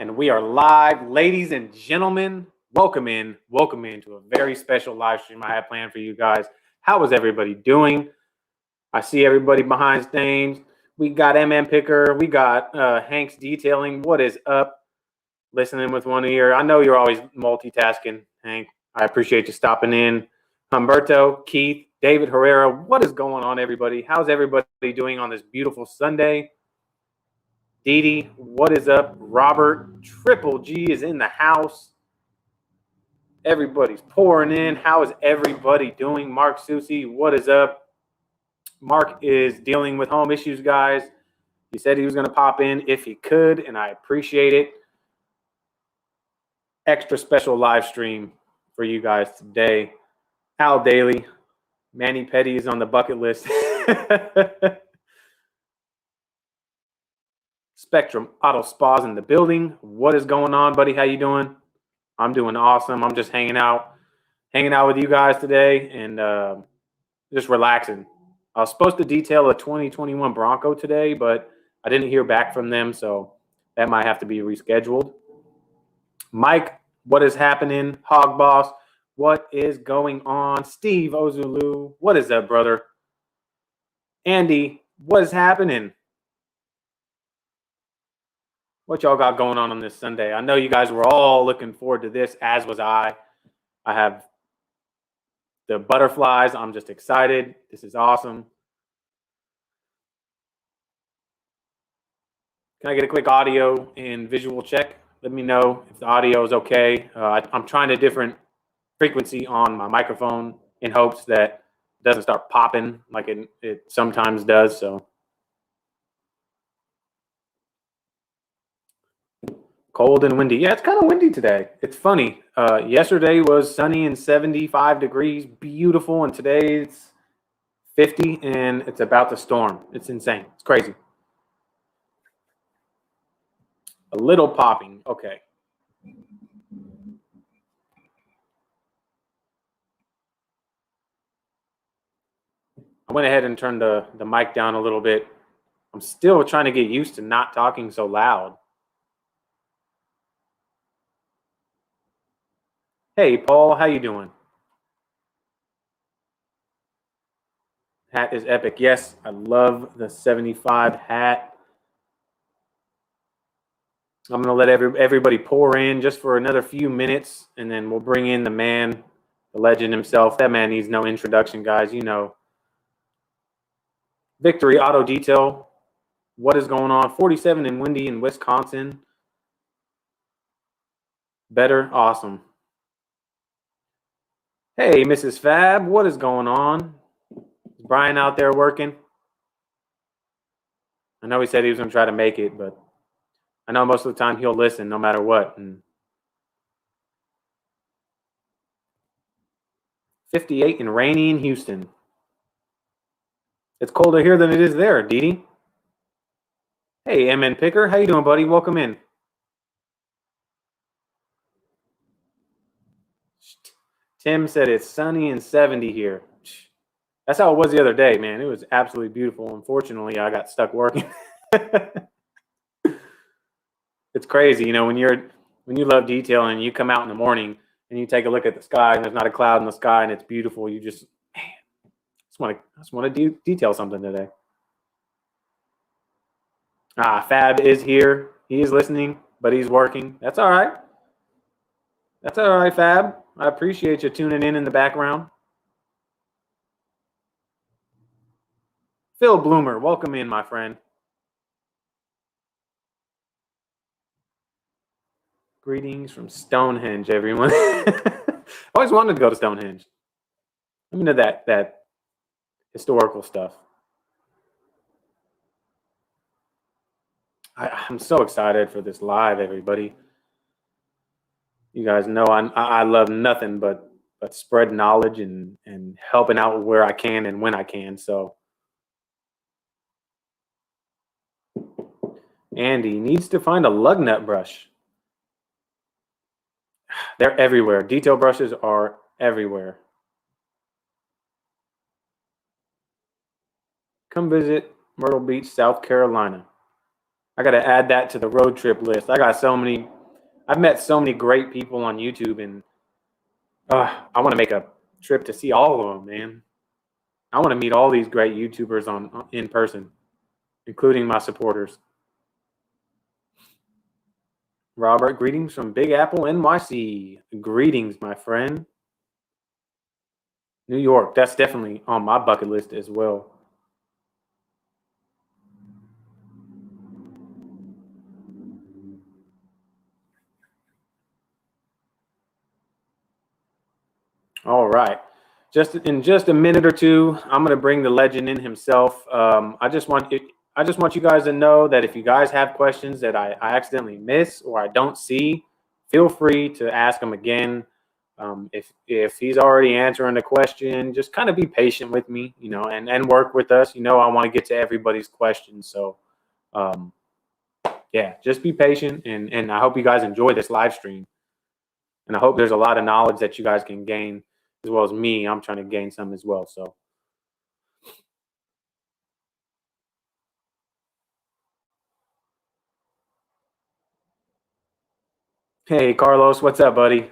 And we are live, ladies and gentlemen. Welcome in to a very special live stream I have planned for you guys. How is everybody doing? I see everybody behind stage. We got MM Picker. We got Hank's Detailing. What is up? Listening with one ear. I know you're always multitasking, Hank. I appreciate you stopping in. Humberto, Keith, David Herrera. What is going on, everybody? How's everybody doing on this beautiful Sunday? Dee Dee, what is up? Robert, Triple G is in the house. Everybody's pouring in. How is everybody doing? Mark Susi, what is up? Mark is dealing with home issues, guys. He said he was going to pop in if he could, and I appreciate it. Extra special live stream for you guys today. Al Daly, Manny Petty is on the bucket list. Spectrum Auto Spas in the building. What is going on, buddy? How you doing? I'm doing awesome. I'm just hanging out with you guys today and just relaxing. I was supposed to detail a 2021 Bronco today, but I didn't hear back from them, so that might have to be rescheduled. Mike, what is happening? Hog Boss, what is going on? Steve Ozulu, what is up, brother? Andy, what is happening? What y'all got going on this Sunday? I know you guys were all looking forward to this, as was I. I have the butterflies. I'm just excited. This is awesome. Can I get a quick audio and visual check? Let me know if the audio is okay. I'm trying a different frequency on my microphone in hopes that it doesn't start popping like it sometimes does. So. Cold and windy. Yeah, it's kind of windy today. It's funny. Yesterday was sunny and 75 degrees, beautiful, and today it's 50 and it's about to storm. It's insane. It's crazy. A little popping. Okay. I went ahead and turned the mic down a little bit. I'm still trying to get used to not talking so loud. Hey, Paul, how you doing? Hat is epic. Yes, I love the 75 hat. I'm going to let everybody pour in just for another few minutes, and then we'll bring in the man, the legend himself. That man needs no introduction, guys. You know. Victory Auto Detail. What is going on? 47 and windy in Wisconsin. Better? Awesome. Hey, Mrs. Fab, what is going on? Is Brian out there working? I know he said he was going to try to make it, but I know most of the time he'll listen no matter what. And 58 and rainy in Houston. It's colder here than it is there, Dee Dee. Hey, MN Picker, how you doing, buddy? Welcome in. Tim said it's sunny and 70 here. That's how it was the other day, man. It was absolutely beautiful. Unfortunately, I got stuck working. It's crazy, you know, when you love detailing and you come out in the morning and you take a look at the sky and there's not a cloud in the sky and it's beautiful. You just, man, I just want to detail something today. Fab is here. He is listening, but he's working. That's all right. That's all right, Fab. I appreciate you tuning in the background. Phil Bloomer, welcome in, my friend. Greetings from Stonehenge, everyone. I always wanted to go to Stonehenge. I'm into that historical stuff. I'm so excited for this live, everybody. You guys know I love nothing but spread knowledge and helping out where I can and when I can. So Andy needs to find a lug nut brush. They're everywhere. Detail brushes are everywhere. Come visit Myrtle Beach, South Carolina. I got to add that to the road trip list. I've met so many great people on YouTube, and I want to make a trip to see all of them, man. I want to meet all these great YouTubers in person, including my supporters. Robert, greetings from Big Apple, NYC. Greetings, my friend. New York, that's definitely on my bucket list as well. All right. In just a minute or two, I'm going to bring the legend in himself. I just want you guys to know that if you guys have questions that I accidentally miss or I don't see, feel free to ask him again. If he's already answering the question, just kind of be patient with me, and work with us. I want to get to everybody's questions. So, yeah, just be patient, and I hope you guys enjoy this live stream. And I hope there's a lot of knowledge that you guys can gain, as well as me. I'm trying to gain some as well. So. Hey, Carlos, what's up, buddy?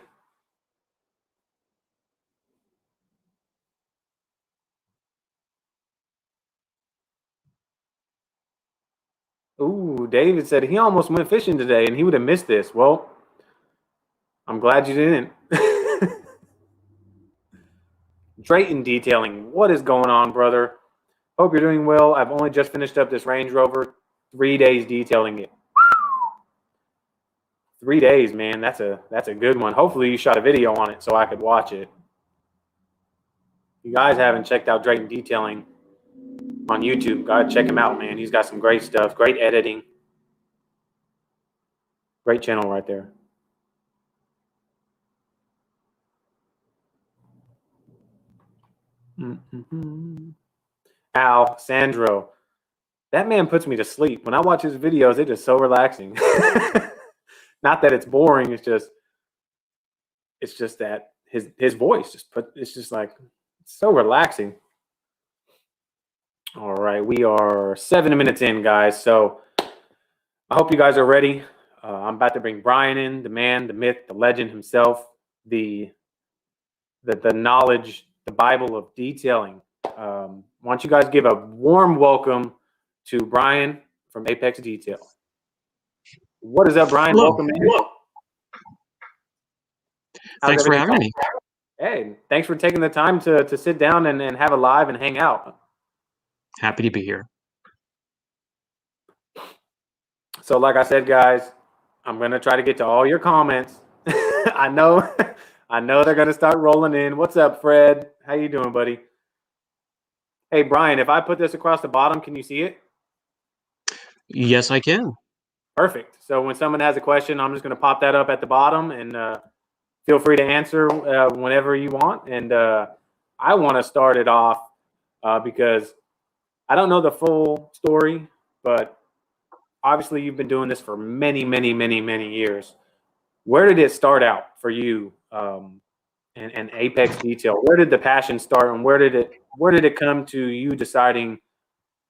Ooh, David said he almost went fishing today and he would have missed this. Well, I'm glad you didn't. Drayton Detailing, what is going on, brother? Hope you're doing well. I've only just finished up this Range Rover. 3 days detailing it. 3 days, man. That's a good one. Hopefully you shot a video on it so I could watch it. If you guys haven't checked out Drayton Detailing on YouTube, gotta check him out, man. He's got some great stuff, great editing. Great channel right there. Al Sandro, that man puts me to sleep. When I watch his videos, they're just so relaxing. Not that it's boring. It's just that his voice it's just like so relaxing. All right, we are 7 minutes in, guys. So I hope you guys are ready. I'm about to bring Brian in, the man, the myth, the legend himself, the knowledge, the Bible of detailing. Why don't you guys give a warm welcome to Brian from Apex Detail. What is up, Brian? Hello. Welcome in. Thanks for having me. Hey, thanks for taking the time to sit down and have a live and hang out. Happy to be here. So like I said, guys, I'm going to try to get to all your comments. I know they're going to start rolling in. What's up, Fred? How you doing, buddy? Hey, Brian, if I put this across the bottom, can you see it? Yes, I can. Perfect. So when someone has a question, I'm just going to pop that up at the bottom, and feel free to answer whenever you want. And I want to start it off because I don't know the full story, but obviously you've been doing this for many, many, many, many years. Where did it start out for you and Apex Detail? Where did the passion start, and where did it come to you deciding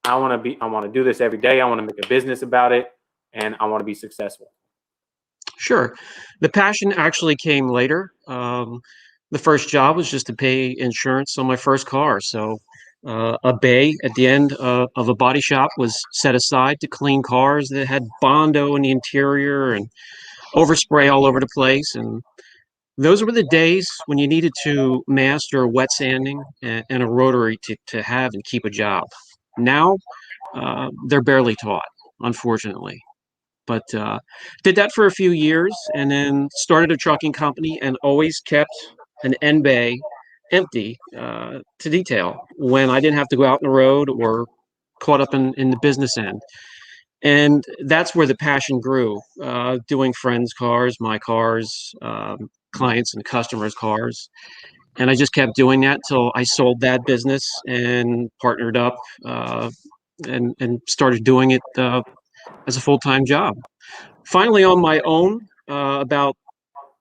I want to do this every day. I want to make a business about it, and I want to be successful? Sure. The passion actually came later. The first job was just to pay insurance on my first car. So a bay at the end of a body shop was set aside to clean cars that had Bondo in the interior and overspray all over the place. And those were the days when you needed to master wet sanding and a rotary to have and keep a job. Now, they're barely taught, unfortunately. But did that for a few years and then started a trucking company and always kept an end bay empty to detail when I didn't have to go out on the road or caught up in the business end. And that's where the passion grew, doing friends' cars, my cars, clients and customers' cars. And I just kept doing that till I sold that business and partnered up and started doing it as a full-time job. Finally on my own about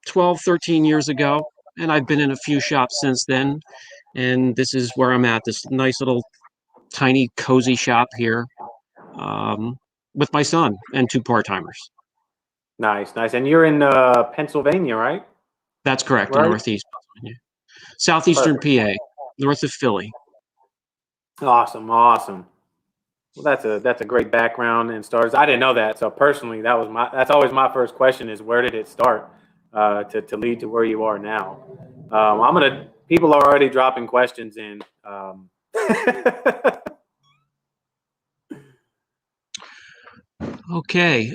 12, 13 years ago, and I've been in a few shops since then, and this is where I'm at, this nice little tiny cozy shop here. with my son and 2 part-timers. Nice, nice. And you're in Pennsylvania, right? That's correct, in Right. Northeast Pennsylvania. Southeastern PA, north of Philly. Awesome, awesome. Well, that's a great background and starts. I didn't know that, so personally, that's always my first question is where did it start to lead to where you are now. People are already dropping questions in. Okay.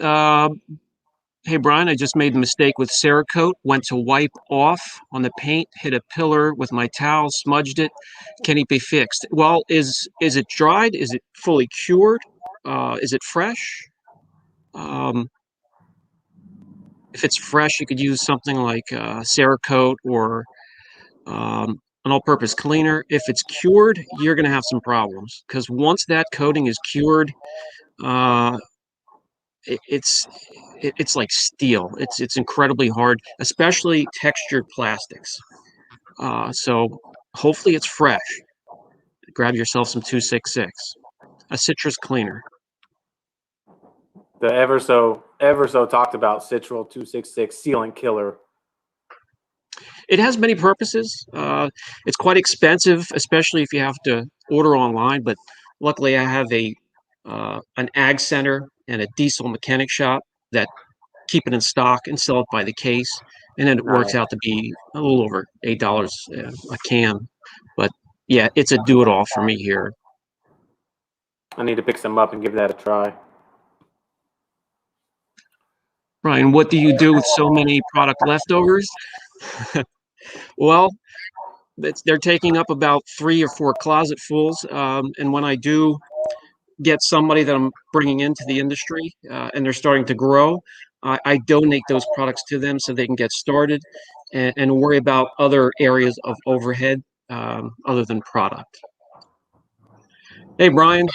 Hey, Brian, I just made the mistake with Cerakote. Went to wipe off on the paint, hit a pillar with my towel, smudged it. Can it be fixed? Well, is it dried? Is it fully cured? Is it fresh? If it's fresh, you could use something like Cerakote or an all-purpose cleaner. If it's cured, you're going to have some problems because once that coating is cured, uh, it's like steel. It's incredibly hard, especially textured plastics. So hopefully it's fresh. Grab yourself some 266, a citrus cleaner. The ever so talked about Citral 266 sealant killer. It has many purposes. It's quite expensive, especially if you have to order online. But luckily, I have an ag center and a diesel mechanic shop that keep it in stock and sell it by the case, and then it works out to be a little over $8 a can. But yeah, it's a do-it-all for me here. I need to pick some up and give that a try. Brian, what do you do with so many product leftovers? Well, they're taking up about 3 or 4 closetfuls, and when I do get somebody that I'm bringing into the industry and they're starting to grow, I donate those products to them so they can get started and worry about other areas of overhead other than product. Hey, Brian.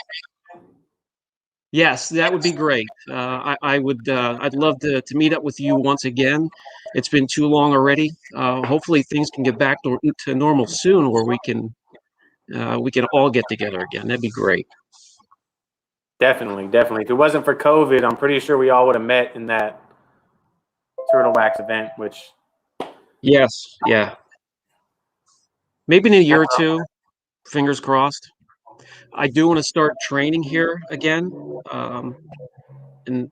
Yes, that would be great. I'd love to meet up with you once again. It's been too long already. Hopefully things can get back to normal soon where we can all get together again. That'd be great. Definitely, definitely. If it wasn't for COVID, I'm pretty sure we all would have met in that turtle wax event, which. Yes, yeah. Maybe in a year or two, fingers crossed. I do want to start training here again. And,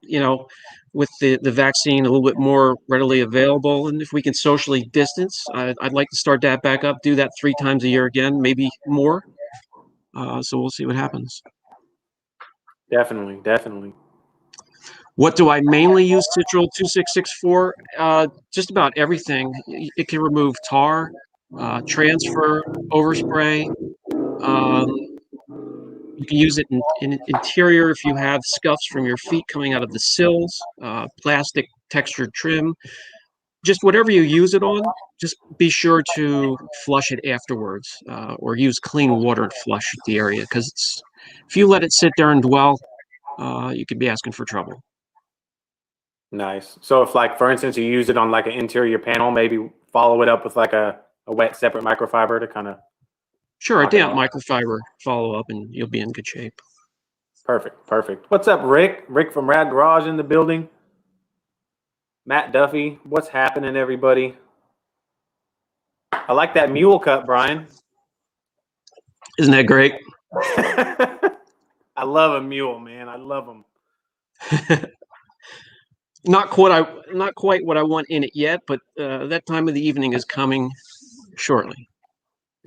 with the vaccine a little bit more readily available, and if we can socially distance, I'd like to start that back up, do that 3 times a year again, maybe more. So we'll see what happens. Definitely, definitely. What do I mainly use Citral 266 for? Just about everything. It can remove tar, transfer, overspray. You can use it in interior if you have scuffs from your feet coming out of the sills, plastic textured trim. Just whatever you use it on, just be sure to flush it afterwards or use clean water and flush the area because if you let it sit there and dwell, you could be asking for trouble. Nice. So if, like, for instance, you use it on like an interior panel, maybe follow it up with like a wet separate microfiber to kind of. Sure, a damp microfiber follow up and you'll be in good shape. Perfect, perfect. What's up, Rick? Rick from Rad Garage in the building. Matt Duffy, what's happening, everybody? I like that mule cut, Brian. Isn't that great? I love a mule, man. I love them. Not quite what I want in it yet, but that time of the evening is coming shortly.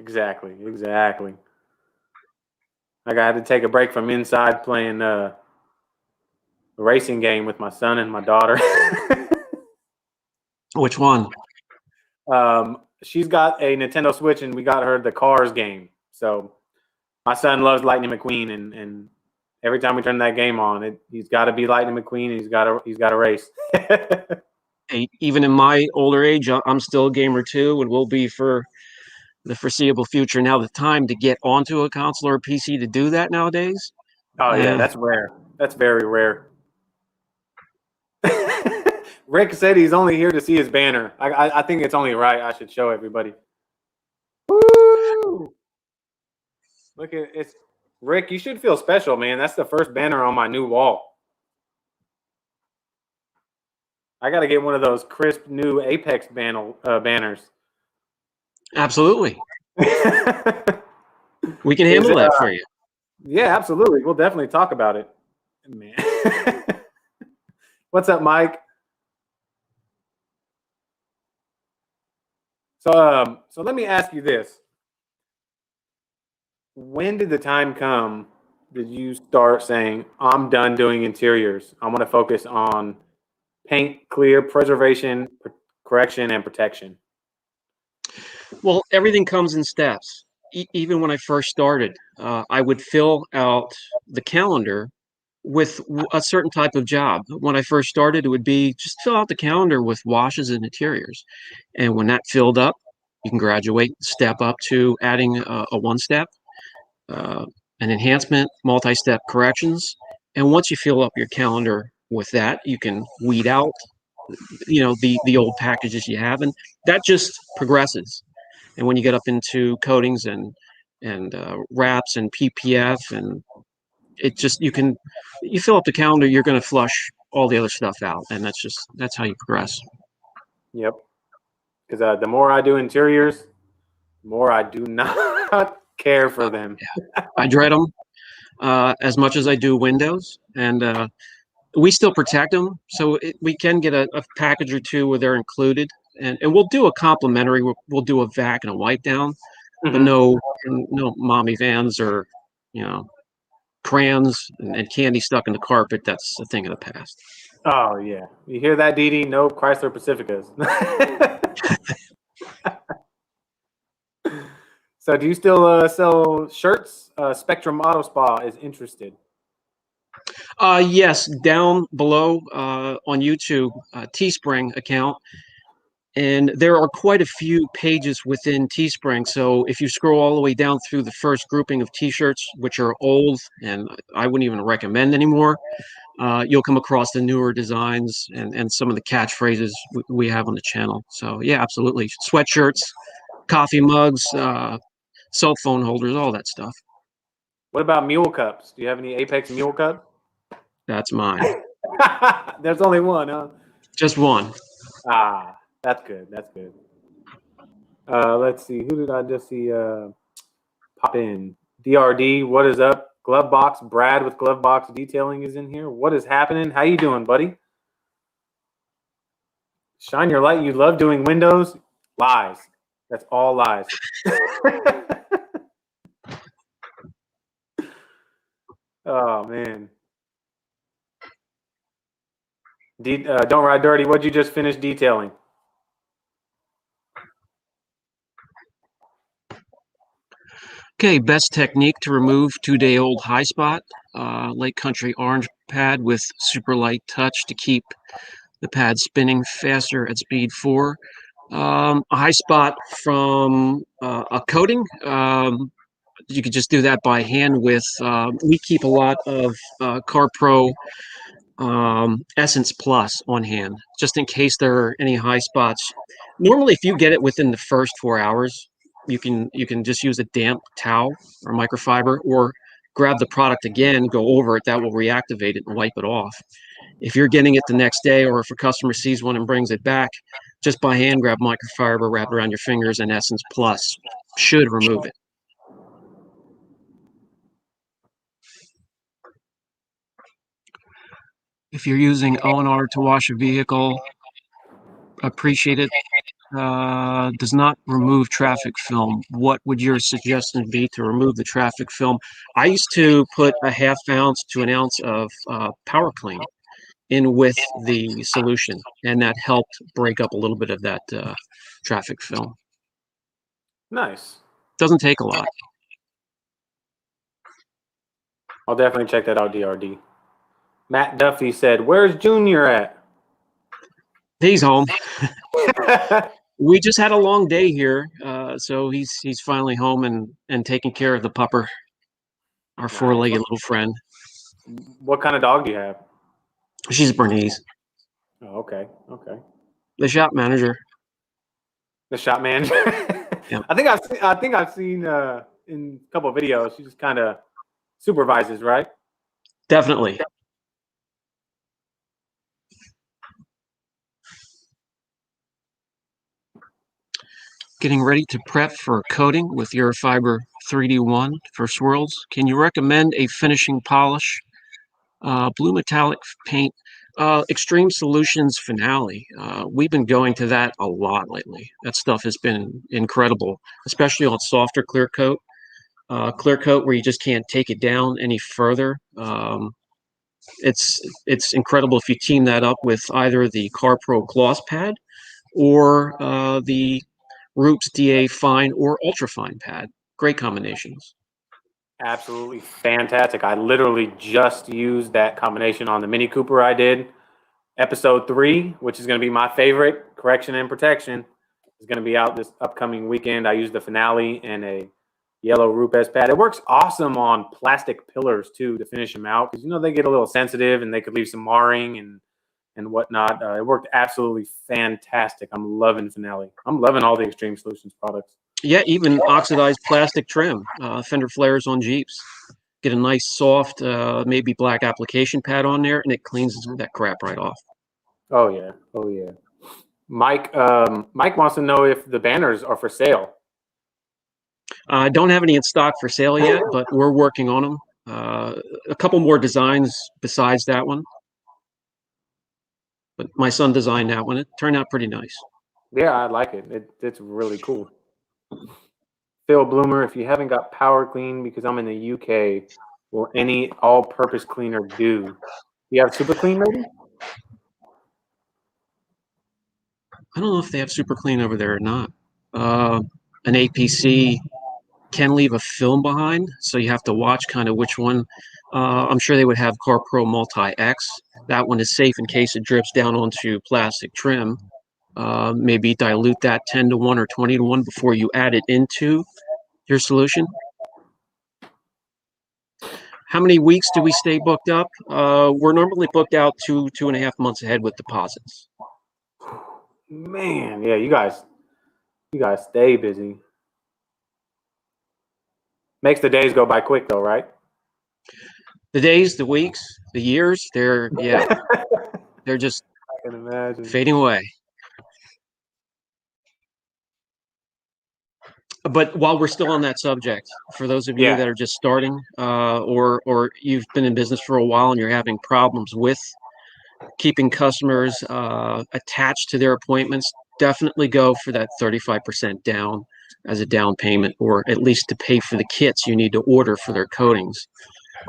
Exactly, exactly. Like I had to take a break from inside playing a racing game with my son and my daughter. Which one? She's got a Nintendo Switch, and we got her the Cars game. So my son loves Lightning McQueen, and every time we turn that game on, he's got to be Lightning McQueen, and he's got to race. Hey, even in my older age, I'm still a gamer too, and will be for the foreseeable future. Now, the time to get onto a console or a PC to do that nowadays. Oh yeah, that's rare. That's very rare. Rick said he's only here to see his banner. I think it's only right. I should show everybody. Woo! Look at it's Rick. You should feel special, man. That's the first banner on my new wall. I got to get one of those crisp new Apex banners. Absolutely. We can handle that for you. Yeah, absolutely. We'll definitely talk about it. Man. What's up, Mike? So let me ask you this. When did the time come did you start saying, I'm done doing interiors? I want to focus on paint, clear, preservation, correction, and protection? Well, everything comes in steps. Even when I first started, I would fill out the calendar with a certain type of job. When I first started, it would be just fill out the calendar with washes and interiors. And when that filled up, you can graduate, step up to adding a one-step, uh, an enhancement, multi-step corrections. And once you fill up your calendar with that, you can weed out, the old packages you have, and that just progresses. And when you get up into coatings and wraps and PPF, and it just you fill up the calendar, you're going to flush all the other stuff out, and that's how you progress. Yep. Because the more I do interiors, the more I do not care for them. Yeah. I dread them as much as I do windows, and we still protect them. So we can get a package or two where they're included, and we'll do a complimentary. We'll do a vac and a wipe down, but no mommy vans or crayons and candy stuck in the carpet. That's a thing of the past. Oh yeah, you hear that, Dee Dee? No Chrysler Pacificas. So do you still sell shirts? Spectrum Auto Spa is interested. Yes, down below on YouTube, Teespring account. And there are quite a few pages within Teespring. So if you scroll all the way down through the first grouping of T-shirts, which are old and I wouldn't even recommend anymore, you'll come across the newer designs and some of the catchphrases we have on the channel. So yeah, absolutely. Sweatshirts, coffee mugs, cell phone holders, all that stuff. What about mule cups? Do you have any Apex mule cups? That's mine. There's only one, huh? Just one. Ah, that's good. That's good. Let's see. Who did I just see pop in? DRD, what is up? Glove Box, Brad with Glove Box Detailing is in here. What is happening? How you doing, buddy? Shine your light. You love doing windows? Lies. That's all lies. Oh, man. Don't Ride Dirty, what'd you just finish detailing? Okay, best technique to remove 2-day-old high spot, Lake Country orange pad with super light touch to keep the pad spinning faster at speed 4. A high spot from a coating, you could just do that by hand with, we keep a lot of Car Pro Essence Plus on hand, just in case there are any high spots. Normally, if you get it within the first 4 hours, you can just use a damp towel or microfiber, or grab the product again, go over it. That will reactivate it and wipe it off. If you're getting it the next day, or if a customer sees one and brings it back, just by hand grab microfiber, wrap it around your fingers, and Essence Plus should remove it. If you're using O&R to wash a vehicle, appreciate it. Does not remove traffic film. What would your suggestion be to remove the traffic film? I used to put a 1/2 ounce to 1 ounce of Power Clean in with the solution, and that helped break up a little bit of that traffic film. Nice. Doesn't take a lot. I'll definitely check that out, DRD. Matt Duffy said, where's Junior at? He's home. We just had a long day here, so he's finally home and taking care of the pupper, our 4-legged little friend. What kind of dog do you have? She's a Bernese. Oh, okay. Okay. The shop manager. The shop manager. Yeah. I think I've seen in a couple of videos. She just kind of supervises, right? Definitely. Getting ready to prep for coating with Fiber 3D1 for swirls. Can you recommend a finishing polish? Blue metallic paint. Extreme Solutions Finale. We've been going to that a lot lately. That stuff has been incredible, especially on softer clear coat. Clear coat where you just can't take it down any further. It's incredible if you team that up with either the CarPro Gloss Pad or the Roots DA Fine or Ultra Fine Pad. Great combinations. Absolutely fantastic. I literally just used that combination on the Mini Cooper I did. Episode 3, which is going to be my favorite, Correction and Protection, is going to be out this upcoming weekend. I used the Finale and a yellow Rupes pad. It works awesome on plastic pillars too to finish them out because they get a little sensitive and they could leave some marring and whatnot. It worked absolutely fantastic. I'm loving Finale. I'm loving all the Extreme Solutions products. Yeah, even oxidized plastic trim, fender flares on Jeeps. Get a nice soft, maybe black application pad on there, and it cleans that crap right off. Oh yeah, oh yeah. Mike wants to know if the banners are for sale. I don't have any in stock for sale yet, but we're working on them. A couple more designs besides that one. But my son designed that one. It turned out pretty nice. Yeah, I like it. It's really cool. Phil Bloomer, if you haven't got Power Clean because I'm in the UK, will any all-purpose cleaner do? You have Super Clean maybe? I don't know if they have Super Clean over there or not. An APC can leave a film behind, so you have to watch kind of which one. I'm sure they would have CarPro Multi-X. That one is safe in case it drips down onto plastic trim. Maybe dilute that 10 to 1 or 20 to 1 before you add it into your solution. How many weeks do we stay booked up? We're normally booked out 2.5 months ahead with deposits. Man, yeah, you guys stay busy. Makes the days go by quick though, right? The days, the weeks, the years, they're just I can imagine. fading away. But while we're still on that subject, for those of you that are just starting, or you've been in business for a while and you're having problems with keeping customers attached to their appointments, definitely go for that 35% down as a down payment, or at least to pay for the kits you need to order for their coatings.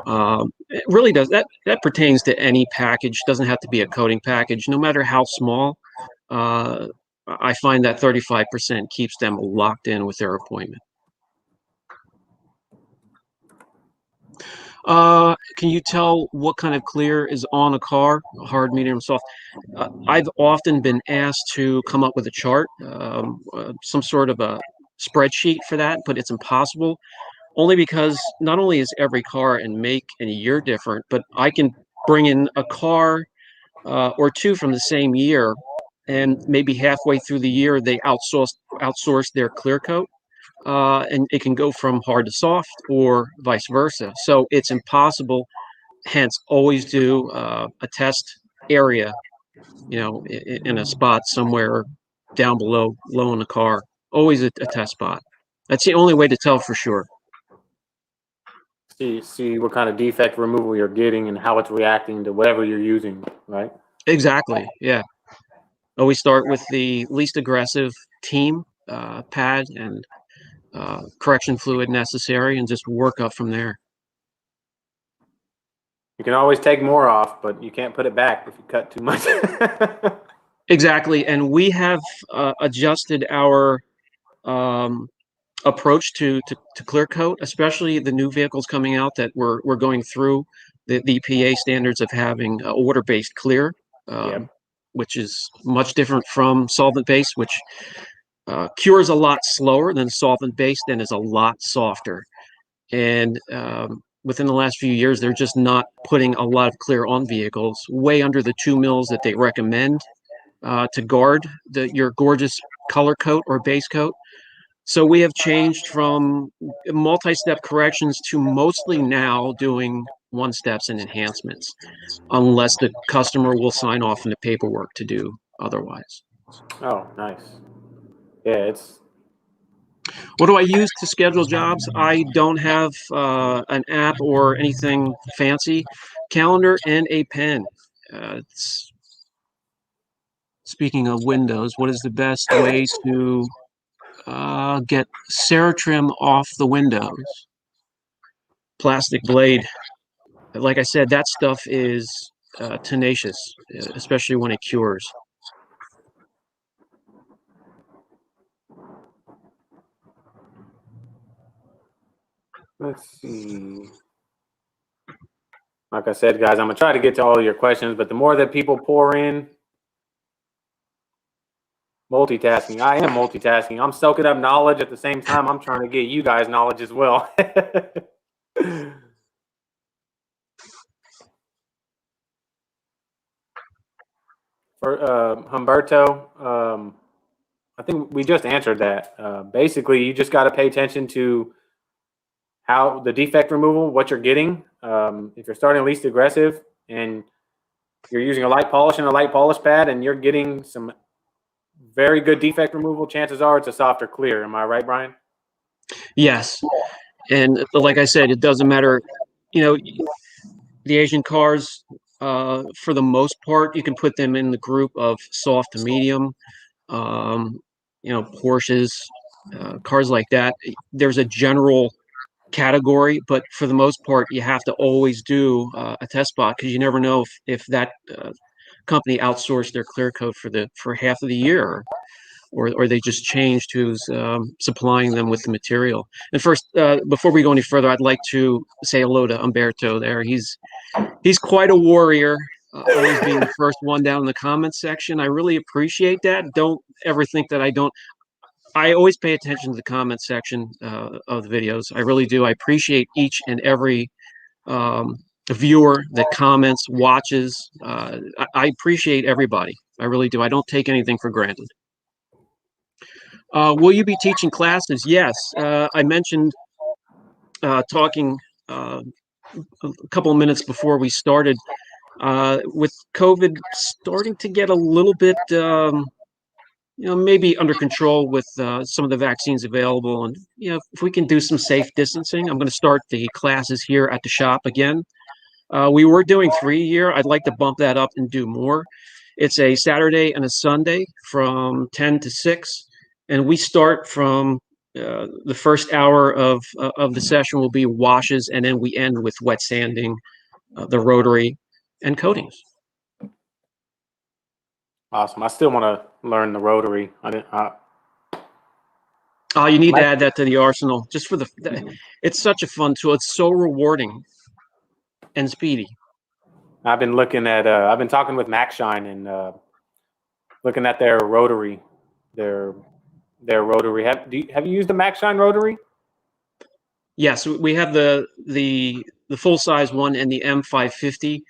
It really does. That pertains to any package. Doesn't have to be a coating package, no matter how small. I find that 35% keeps them locked in with their appointment. Can you tell what kind of clear is on a car, hard, medium, soft? I've often been asked to come up with a chart, some sort of a spreadsheet for that, but it's impossible. Only because not only is every car and make and year different, but I can bring in a car or two from the same year, and maybe halfway through the year they outsource their clear coat, and it can go from hard to soft or vice versa. So it's impossible. Hence, always do a test area, in a spot somewhere down below, low in the car. Always a test spot. That's the only way to tell for sure. See what kind of defect removal you're getting and how it's reacting to whatever you're using, right? Exactly. Yeah. Always start with the least aggressive team pad and correction fluid necessary, and just work up from there. You can always take more off, but you can't put it back if you cut too much. Exactly. And we have adjusted our approach to clear coat, especially the new vehicles coming out that we're going through the EPA standards of having water-based clear, which is much different from solvent-based, which cures a lot slower than solvent-based and is a lot softer. And within the last few years, they're just not putting a lot of clear on vehicles, way under the 2 mils that they recommend to guard your gorgeous color coat or base coat. So we have changed from multi-step corrections to mostly now doing one-steps and enhancements, unless the customer will sign off in the paperwork to do otherwise. Oh, nice. Yeah, What do I use to schedule jobs? I don't have an app or anything fancy. Calendar and a pen. Speaking of Windows, what is the best way to get Ceratrim off the Windows? Plastic blade. Like I said, that stuff is tenacious, especially when it cures. Let's see. Like I said, guys, I'm gonna try to get to all of your questions, but the more that people pour in, multitasking. I am multitasking. I'm soaking up knowledge at the same time. I'm trying to get you guys knowledge as well. For Humberto, I think we just answered that. Basically, you just got to pay attention to how the defect removal, what you're getting. If you're starting least aggressive and you're using a light polish and a light polish pad and you're getting some very good defect removal, chances are it's a softer clear. Am I right, Brian? Yes. And like I said, it doesn't matter. You know, the Asian cars, for the most part, you can put them in the group of soft to medium. You know, Porsches, cars like that. There's a general category, but for the most part, you have to always do a test spot because you never know if that company outsourced their clear coat for half of the year, or they just changed who's supplying them with the material. And first, before we go any further, I'd like to say hello to Umberto there. He's quite a warrior, always being the first one down in the comments section. I really appreciate that. Don't ever think that I don't. I always pay attention to the comment section of the videos. I really do. I appreciate each and every viewer that comments, watches. I appreciate everybody. I really do. I don't take anything for granted. Will you be teaching classes? Yes. I mentioned talking a couple of minutes before we started. With COVID starting to get a little bit, maybe under control with some of the vaccines available, and if we can do some safe distancing, I'm going to start the classes here at the shop again. We were doing 3 a year. I'd like to bump that up and do more. It's a Saturday and a Sunday from 10 to 6, and we start from the first hour of the session will be washes, and then we end with wet sanding, the rotary, and coatings. Awesome. I still want to learn the rotary. I didn't. You need to add that to the arsenal, just for it's such a fun tool. It's so rewarding and speedy. I've been looking at. I've been talking with MacShine and looking at their rotary. Their rotary. Have you used the MacShine rotary? Yes, we have the full size one and the M550.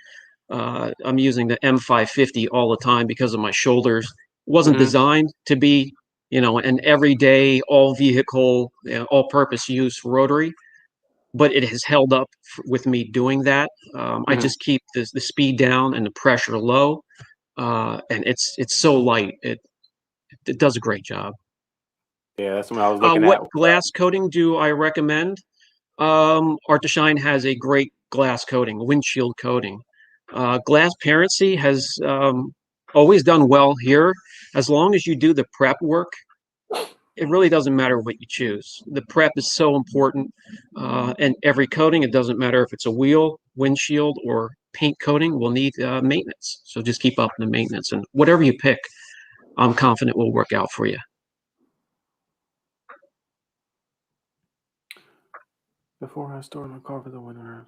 I'm using the M550 all the time because of my shoulders. It wasn't designed to be, an everyday, all vehicle, all purpose use rotary, but it has held up with me doing that. I just keep the speed down and the pressure low, and it's so light. It does a great job. Yeah, that's what I was looking at. What glass coating do I recommend? Art to Shine has a great glass coating, windshield coating. Glass Parency has always done well here. As long as you do the prep work, it really doesn't matter what you choose. The prep is so important, and every coating, it doesn't matter if it's a wheel, windshield, or paint coating, will need maintenance. So just keep up the maintenance, and whatever you pick, I'm confident will work out for you. Before I stored my car for the winter,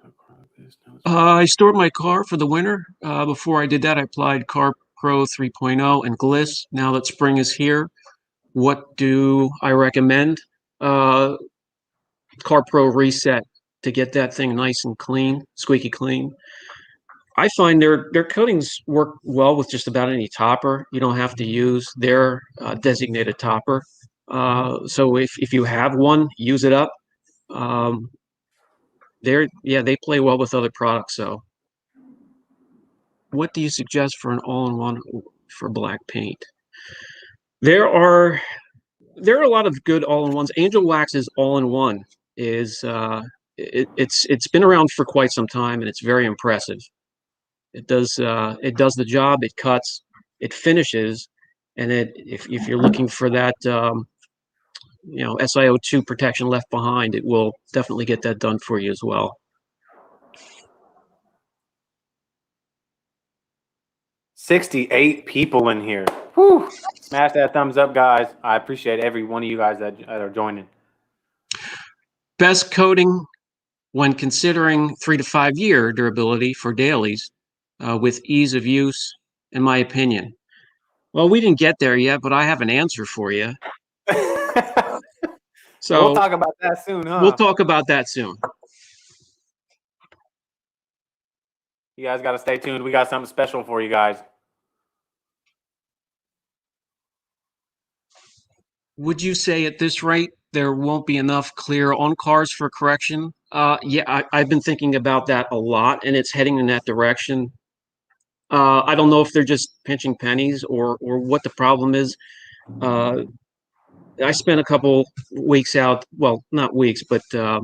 I stored my car for the winter. Before I did that, I applied Car Pro 3.0 and Gliss. Now that spring is here, what do I recommend? Car Pro Reset to get that thing nice and clean, squeaky clean. I find their coatings work well with just about any topper. You don't have to use their designated topper. So if you have one, use it up. They play well with other products. So what do you suggest for an all-in-one for black paint? There are There are a lot of good all-in-ones. Angel Wax's all-in-one is it's been around for quite some time, and it's very impressive. It does the job. It cuts, it finishes, and if you're looking for that SiO2 protection left behind, it will definitely get that done for you as well. 68 people in here. Whew. Smash that thumbs up, guys. I appreciate every one of you guys that are joining. Best coating when considering 3 to 5 year durability for dailies with ease of use, in my opinion. Well, we didn't get there yet, but I have an answer for you. So we'll talk about that soon, huh? We'll talk about that soon. You guys got to stay tuned. We got something special for you guys. Would you say at this rate there won't be enough clear on cars for correction? Yeah, I've been thinking about that a lot, and it's heading in that direction. I don't know if they're just pinching pennies or what the problem is. I spent a couple weeks out, well, not weeks, but a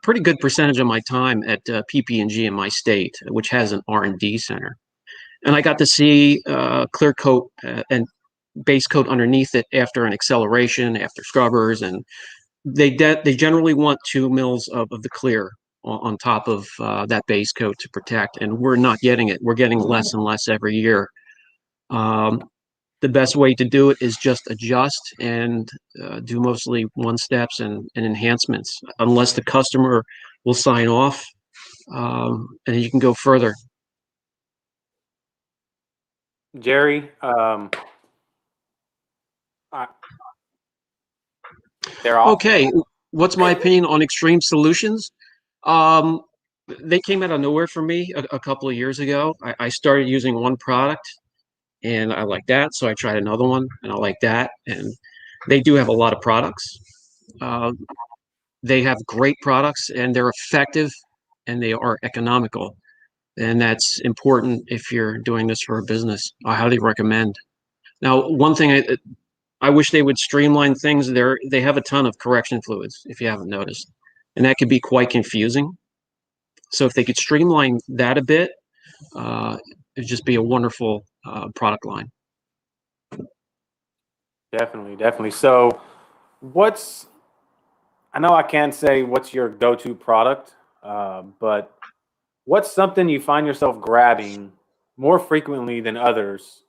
pretty good percentage of my time at PP&G in my state, which has an R&D center. And I got to see clear coat and base coat underneath it after an acceleration, after scrubbers, and they generally want 2 mils of the clear on top of that base coat to protect, and we're not getting it. We're getting less and less every year. The best way to do it is just adjust and do mostly one steps and enhancements, unless the customer will sign off, and you can go further. Jerry, they're off. Okay, what's my opinion on Extreme Solutions? They came out of nowhere for me a couple of years ago. I started using one product, and I like that, so I tried another one, and I like that. And they do have a lot of products. They have great products, and they're effective, and they are economical. And that's important if you're doing this for a business. I highly recommend. Now, one thing I wish they would streamline things. They have a ton of correction fluids, if you haven't noticed, and that could be quite confusing. So if they could streamline that a bit, it'd just be a wonderful product line. Definitely. So I know I can't say what's your go-to product, but what's something you find yourself grabbing more frequently than others,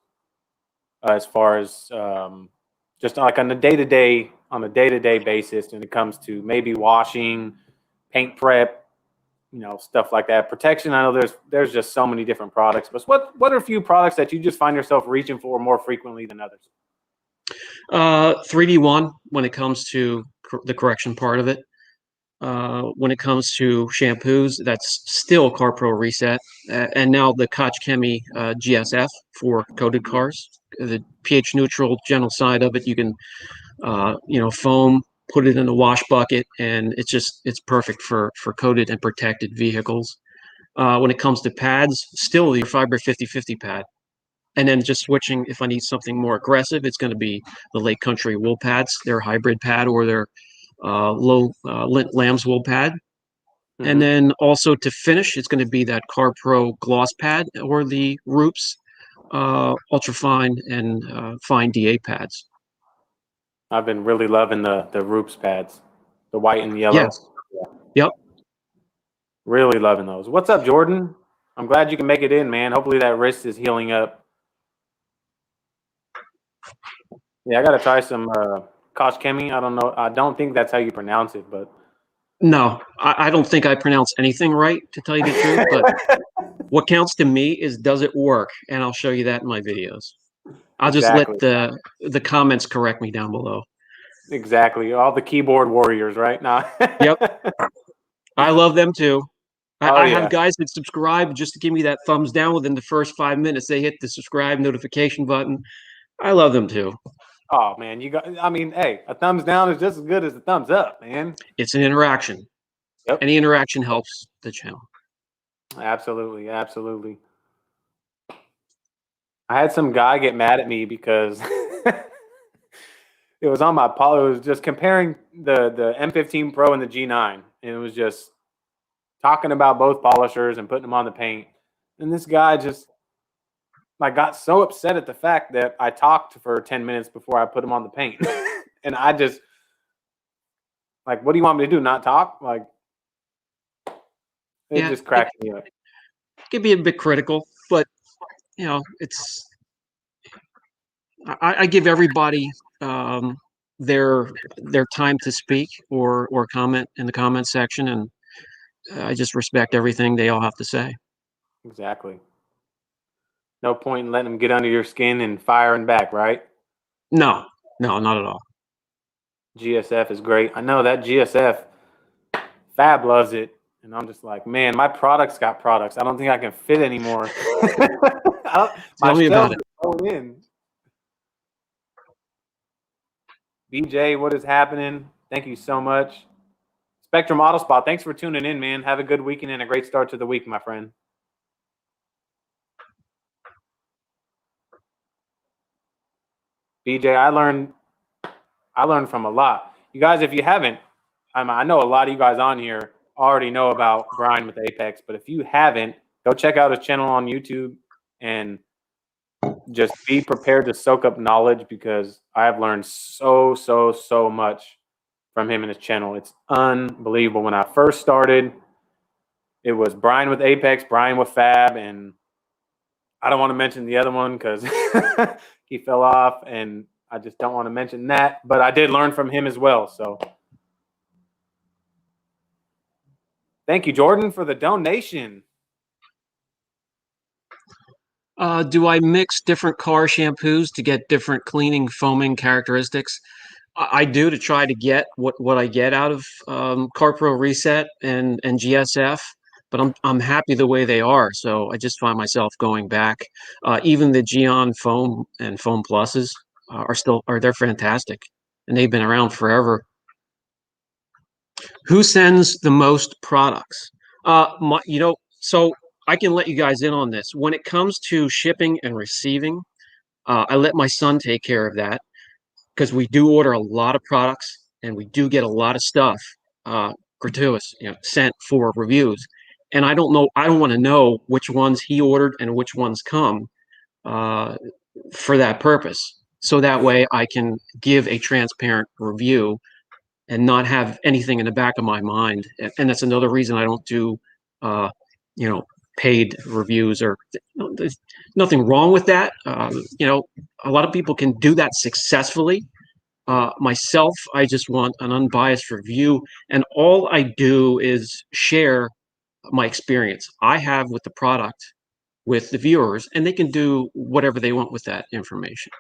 as far as just like on a day-to-day basis when it comes to maybe washing, paint prep, stuff like that. Protection, I know there's just so many different products, but what are a few products that you just find yourself reaching for more frequently than others? 3D1 when it comes to the correction part of it. When it comes to shampoos, that's still CarPro Reset, and now the Koch Chemie GSF for coated cars. The pH neutral gentle side of it, you can foam, put it in a wash bucket, and it's perfect for coated and protected vehicles. When it comes to pads, still the Fiber 50/50 pad. And then just switching, if I need something more aggressive, it's going to be the Lake Country wool pads, their hybrid pad or their low lint lamb's wool pad. Mm-hmm. And then also to finish, it's going to be that CarPro gloss pad or the Roops ultra fine and fine DA pads. I've been really loving the Roops pads, the white and yellow. Yes. Yep. Really loving those. What's up, Jordan? I'm glad you can make it in, man. Hopefully that wrist is healing up. Yeah, I got to try some Koch Chemie. I don't know. I don't think that's how you pronounce it, but. No, I don't think I pronounce anything right, to tell you the truth. But what counts to me is, does it work? And I'll show you that in my videos. I'll just let the comments correct me down below. Exactly. All the keyboard warriors, right? Now. Yep. I love them too. I have guys that subscribe just to give me that thumbs down within the first 5 minutes. They hit the subscribe notification button. I love them too. Oh man, hey, a thumbs down is just as good as a thumbs up, man. It's an interaction. Yep. Any interaction helps the channel. Absolutely. I had some guy get mad at me because It was on my It was just comparing the M15 Pro and the G9, and it was just talking about both polishers and putting them on the paint. And this guy just like got so upset at the fact that I talked for 10 minutes before I put them on the paint. And I just like, what do you want me to do? Not talk? Like, it just cracked me up. It can be a bit critical, but you know, I give everybody their time to speak or comment in the comment section, and I just respect everything they all have to say. Exactly. No point in letting them get under your skin and firing back, right? No, not at all. GSF is great. I know that GSF, Fab loves it. And I'm just like, man, my products got products. I don't think I can fit anymore. Tell me about it. Going in. BJ, what is happening? Thank you so much. Spectrum Autospot, thanks for tuning in, man. Have a good weekend and a great start to the week, my friend. BJ, I learned from a lot. You guys, if you haven't, I know a lot of you guys on here already know about Brian with Apex, but if you haven't, go check out his channel on YouTube and just be prepared to soak up knowledge, because I have learned so much from him and his channel. It's unbelievable. When I first started, it was Brian with Apex, Brian with Fab, and I don't want to mention the other one because he fell off, and I just don't want to mention that. But I did learn from him as well. So thank you, Jordan, for the donation. Do I mix different car shampoos to get different cleaning, foaming characteristics? I do, to try to get what I get out of CarPro Reset and GSF, but I'm happy the way they are. So I just find myself going back. Even the Geon Foam and Foam Pluses they're fantastic, and they've been around forever. Who sends the most products? So I can let you guys in on this. When it comes to shipping and receiving, I let my son take care of that, because we do order a lot of products and we do get a lot of stuff gratuitous, sent for reviews. And I don't want to know which ones he ordered and which ones come for that purpose. So that way I can give a transparent review and not have anything in the back of my mind. And that's another reason I don't do, paid reviews, or there's nothing wrong with that. A lot of people can do that successfully. Myself, I just want an unbiased review, and all I do is share my experience I have with the product with the viewers, and they can do whatever they want with that information.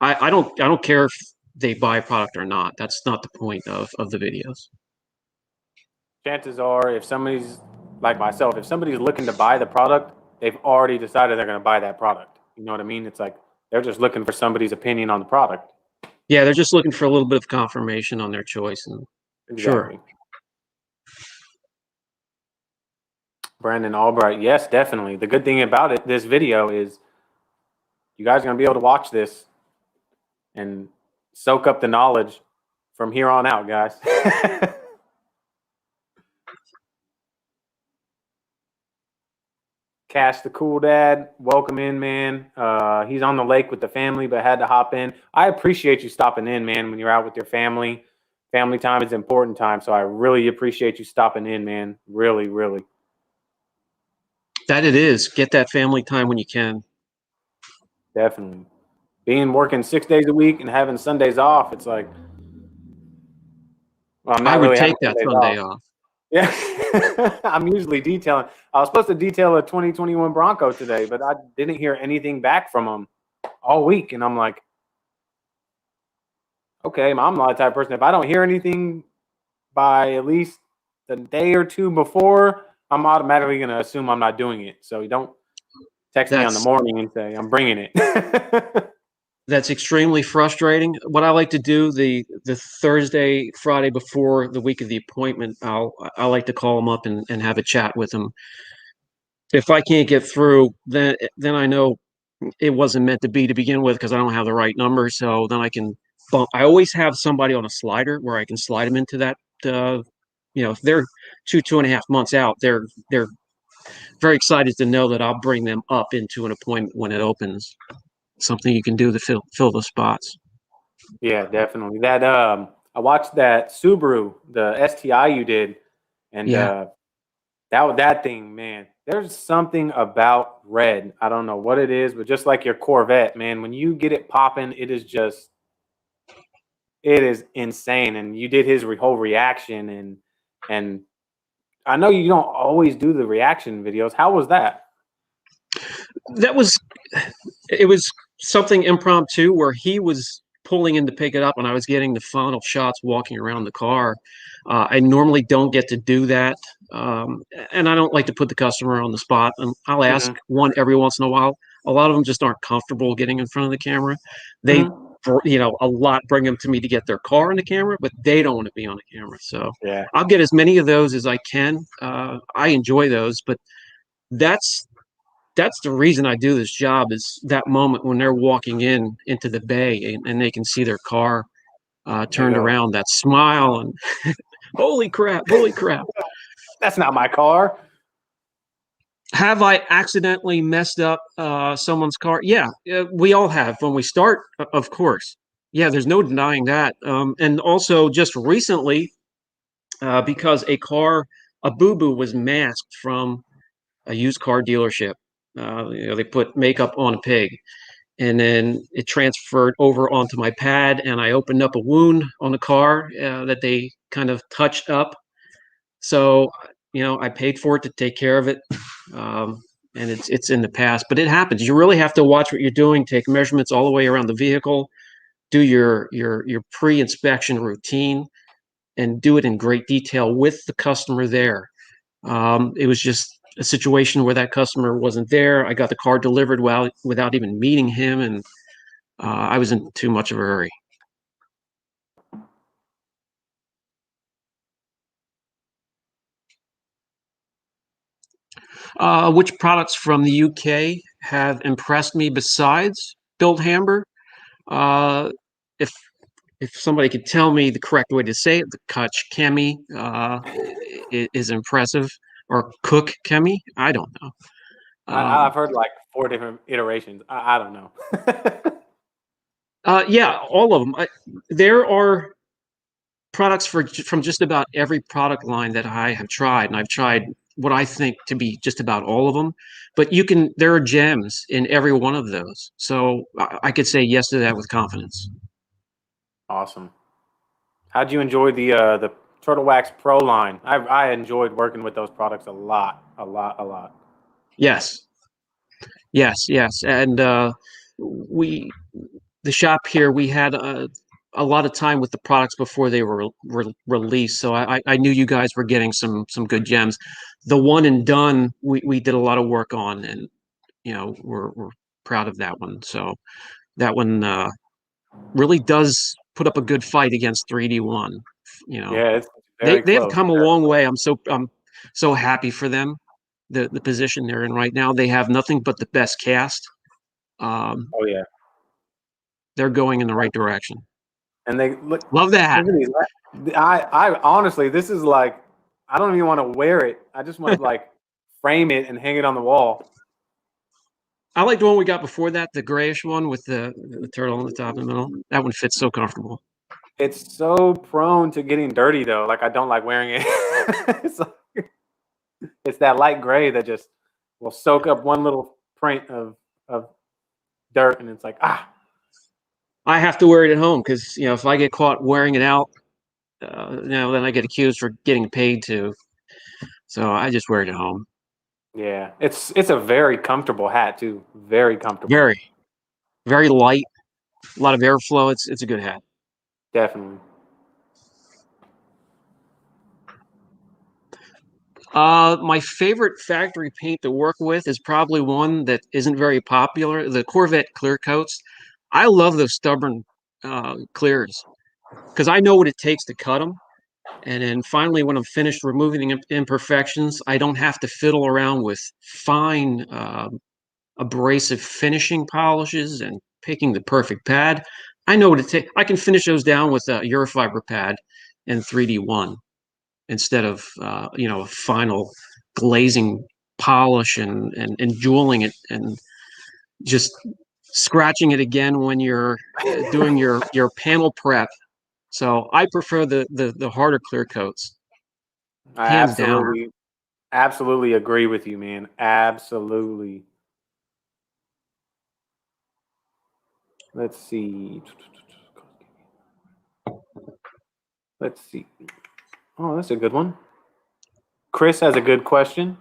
I don't care if they buy a product or not. That's not the point of the videos. Chances are, if somebody's like myself, if somebody's looking to buy the product, they've already decided they're going to buy that product. You know what I mean? It's like they're just looking for somebody's opinion on the product. Yeah, they're just looking for a little bit of confirmation on their choice. And exactly. Sure. Brandon Albright, yes, definitely. The good thing about this video is you guys are going to be able to watch this and soak up the knowledge from here on out, guys. Cash the Cool Dad, welcome in, man. He's on the lake with the family, but had to hop in. I appreciate you stopping in, man, when you're out with your family. Family time is important time, so I really appreciate you stopping in, man. Really, really. That it is. Get that family time when you can. Definitely. Working 6 days a week and having Sundays off, it's like, well, I'm not I would really take that Sunday off. Yeah. I'm usually detailing. I was supposed to detail a 2021 Bronco today, but I didn't hear anything back from them all week. And I'm like, okay, I'm not the type of person. If I don't hear anything by at least the day or two before, I'm automatically going to assume I'm not doing it. So you don't text me on the morning and say, I'm bringing it. That's extremely frustrating. What I like to do the Thursday, Friday before the week of the appointment, I like to call them up and have a chat with them. If I can't get through, then I know it wasn't meant to be to begin with, because I don't have the right number. So then I can bump. I always have somebody on a slider where I can slide them into that. If they're 2.5 months out, they're very excited to know that I'll bring them up into an appointment when it opens. Something you can do to fill the spots. Yeah, definitely. That I watched that Subaru, the STI you did, and Yeah. that thing, man. There's something about red. I don't know what it is, but just like your Corvette, man, when you get it popping, it is insane. And you did his whole reaction, and I know you don't always do the reaction videos. How was that? It was something impromptu where he was pulling in to pick it up and I was getting the final shots walking around the car. I normally don't get to do that. And I don't like to put the customer on the spot. And I'll ask Hmm. one every once in a while. A lot of them just aren't comfortable getting in front of the camera. They, Hmm. a lot bring them to me to get their car in the camera, but they don't want to be on the camera. So Yeah. I'll get as many of those as I can. I enjoy those, but that's that's the reason I do this job is that moment when they're walking into the bay and they can see their car They turned go, around, that smile and holy crap, holy crap. that's not my car. Have I accidentally messed up someone's car? Yeah, we all have when we start, of course. Yeah, there's no denying that. And also just recently, because a boo-boo was masked from a used car dealership. They put makeup on a pig. And then it transferred over onto my pad and I opened up a wound on the car that they kind of touched up. So I paid for it to take care of it. um, and it's in the past, but it happens. You really have to watch what you're doing, take measurements all the way around the vehicle, do your pre-inspection routine, and do it in great detail with the customer there. It was just a situation where that customer wasn't there. I got the car delivered without even meeting him, and I was in too much of a hurry. Which products from the UK have impressed me besides Build Hamber? Uh, if if somebody could tell me the correct way to say it, the Kutch Chemi is impressive, or Cook Chemi. I don't know. I've heard like 4 different iterations. I don't know. Yeah, all of them. There are products from just about every product line that I have tried, and I've tried what I think to be just about all of them. But there are gems in every one of those. So I could say yes to that with confidence. Awesome. How'd you enjoy the Turtle Wax Pro line? I enjoyed working with those products a lot, a lot, a lot. Yes, yes, yes. And we, the shop here, we had a lot of time with the products before they were released. So I knew you guys were getting some good gems. The one and done, we did a lot of work on, and we're proud of that one. So that one really does put up a good fight against 3D1. You know, Yeah, it's very they've close. come a long way. I'm so happy for them. The position they're in right now, they have nothing but the best cast. Um, Oh yeah, they're going in the right direction. and they look Love that. look at these. I honestly, this is like I don't even want to wear it. I just want to like frame it and hang it on the wall. I like the one we got before that, the grayish one with the turtle on the top and middle. That one fits so comfortable. It's so prone to getting dirty though. Like I don't like wearing it. it's, like, it's that light gray that just will soak up one little print of dirt, and it's like I have to wear it at home because if I get caught wearing it out, then I get accused for getting paid to. So I just wear it at home. yeah. It's a very comfortable hat too. Very comfortable. Very, very light, a lot of airflow. It's a good hat. Definitely. My favorite factory paint to work with is probably one that isn't very popular, the Corvette clear coats. I love those stubborn clears because I know what it takes to cut them. And then finally, when I'm finished removing the imperfections, I don't have to fiddle around with fine abrasive finishing polishes and picking the perfect pad. I know what it takes. I can finish those down with a Eurofiber pad and 3D1 instead of a final glazing polish and jeweling it and just scratching it again when you're doing your panel prep. So I prefer the harder clear coats, I hands down. absolutely agree with you, man. Absolutely. Let's see. Let's see. Oh, that's a good one. Chris has a good question.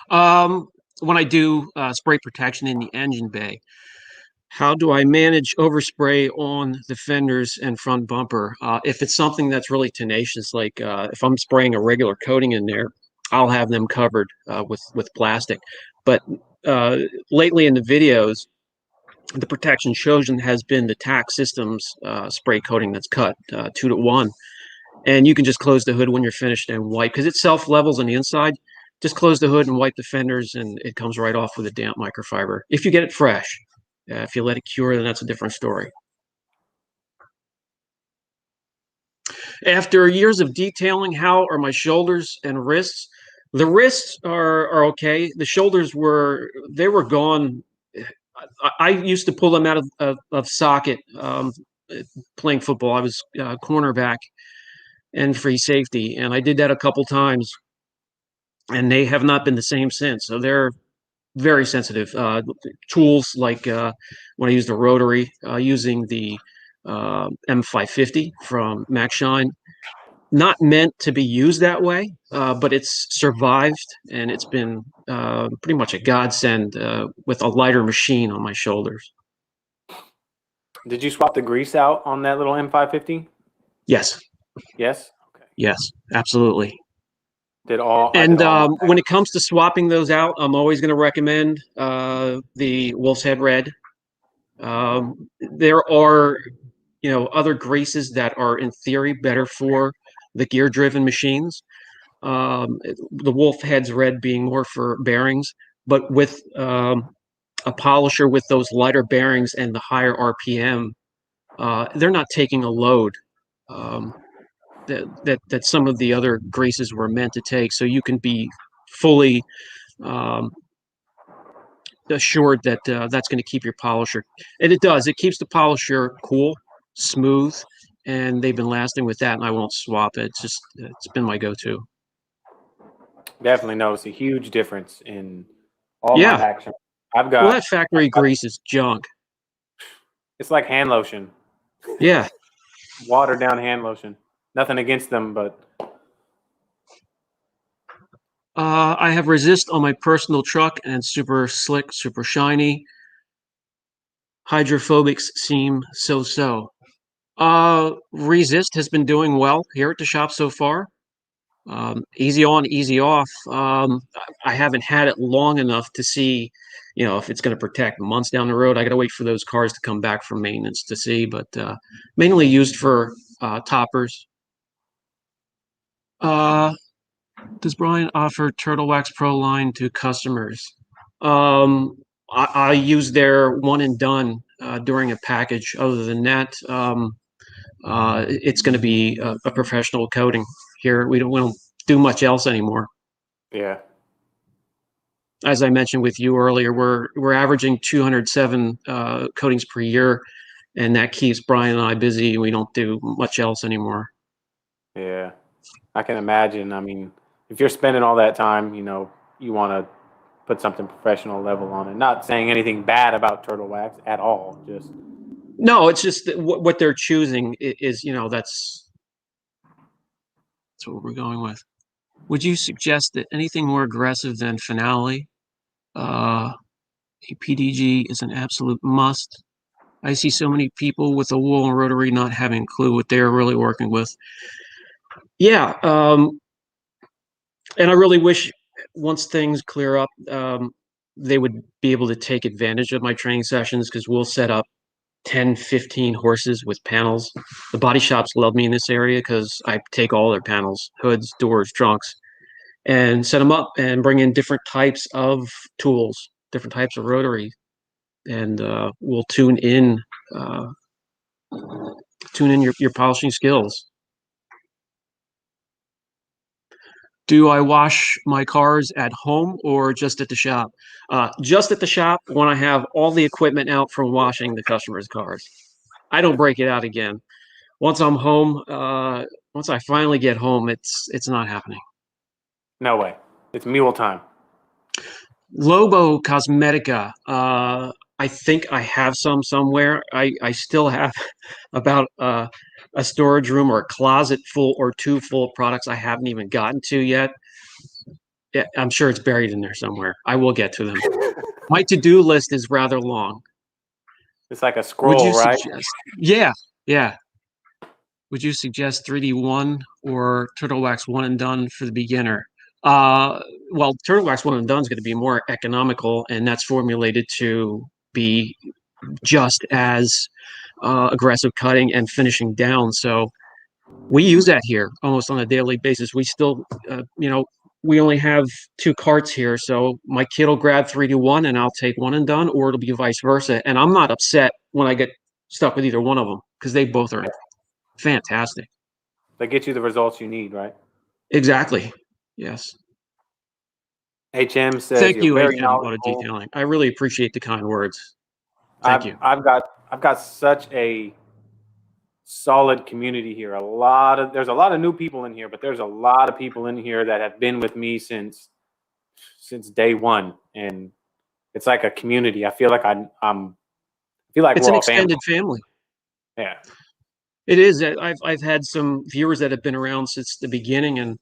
When I do spray protection in the engine bay, how do I manage overspray on the fenders and front bumper? If it's something that's really tenacious, like if I'm spraying a regular coating in there, I'll have them covered with plastic. But lately in the videos, the protection chosen has been the TAC Systems spray coating that's cut 2-to-1. And you can just close the hood when you're finished and wipe, because it self-levels on the inside. Just close the hood and wipe the fenders, and it comes right off with a damp microfiber. If you get it fresh. If you let it cure, then that's a different story. After years of detailing, how are my shoulders and wrists? The wrists are okay. The shoulders were gone. I used to pull them out of socket playing football. I was cornerback and free safety, and I did that a couple times, and they have not been the same since. So they're very sensitive. Tools like when I used a rotary, using the M550 from Max Shine, not meant to be used that way, but it's survived, and it's been pretty much a godsend with a lighter machine on my shoulders. Did you swap the grease out on that little M550? Yes. Yes. Okay. Yes, absolutely. And when it comes to swapping those out, I'm always going to recommend the Wolf's Head Red. There are, other greases that are in theory better for the gear-driven machines. The Wolf Head's Red being more for bearings, but with a polisher with those lighter bearings and the higher RPM, they're not taking a load. That some of the other greases were meant to take, so you can be fully assured that that's going to keep your polisher, and it does. It keeps the polisher cool, smooth, and they've been lasting with that, and I won't swap it. It's been my go-to. Definitely notice a huge difference in all my action. That factory grease is junk. It's like hand lotion. Yeah. Watered down hand lotion. Nothing against them, but I have resist on my personal truck, and super slick, super shiny. Hydrophobics seem so-so. Resist has been doing well here at the shop so far. Easy on, easy off. I haven't had it long enough to see, if it's going to protect months down the road. I got to wait for those cars to come back from maintenance to see, but mainly used for toppers. Does Brian offer Turtle Wax Pro line to customers? I use their one and done during a package. Other than that, it's going to be a professional coating here. We don't do much else anymore. Yeah. As I mentioned with you earlier, we're averaging 207 coatings per year, and that keeps Brian and I busy. We don't do much else anymore. Yeah, I can imagine. I mean, if you're spending all that time, you want to put something professional level on it. Not saying anything bad about Turtle Wax at all. Just no, it's just that what they're choosing is, that's what we're going with. Would you suggest that anything more aggressive than Finale? A PDG is an absolute must. I see so many people with a wool and rotary not having a clue what they're really working with. Yeah, and I really wish once things clear up, they would be able to take advantage of my training sessions, because we'll set up 10, 15 horses with panels. The body shops love me in this area because I take all their panels, hoods, doors, trunks, and set them up and bring in different types of tools, different types of rotary. and we'll tune in your polishing skills. Do I wash my cars at home or just at the shop? Just at the shop when I have all the equipment out from washing the customer's cars. I don't break it out again. Once I'm home, once I finally get home, it's not happening. No way. It's mule time. Lobo Cosmetica. I think I have some somewhere. I still have about a storage room or a closet full or two full of products I haven't even gotten to yet. Yeah, I'm sure it's buried in there somewhere. I will get to them. My to-do list is rather long. It's like a Would scroll, you right? suggest? Yeah, yeah. Would you suggest 3D One or Turtle Wax One and Done for the beginner? Well, Turtle Wax One and Done is going to be more economical, and that's formulated to be just as aggressive cutting and finishing down. So we use that here almost on a daily basis. We still, we only have 2 carts here, so my kid will grab 3D One, and I'll take One and Done, or it'll be vice versa. And I'm not upset when I get stuck with either one of them because they both are fantastic. They get you the results you need, right? Exactly. Yes. HM says Thank you're you, very HM Auto knowledgeable. Detailing. I really appreciate the kind words. Thank you. I've got such a solid community here. There's a lot of new people in here, but there's a lot of people in here that have been with me since day one, and it's like a community. I feel like I feel like It's we're an all extended family. Yeah. It is. I've had some viewers that have been around since the beginning and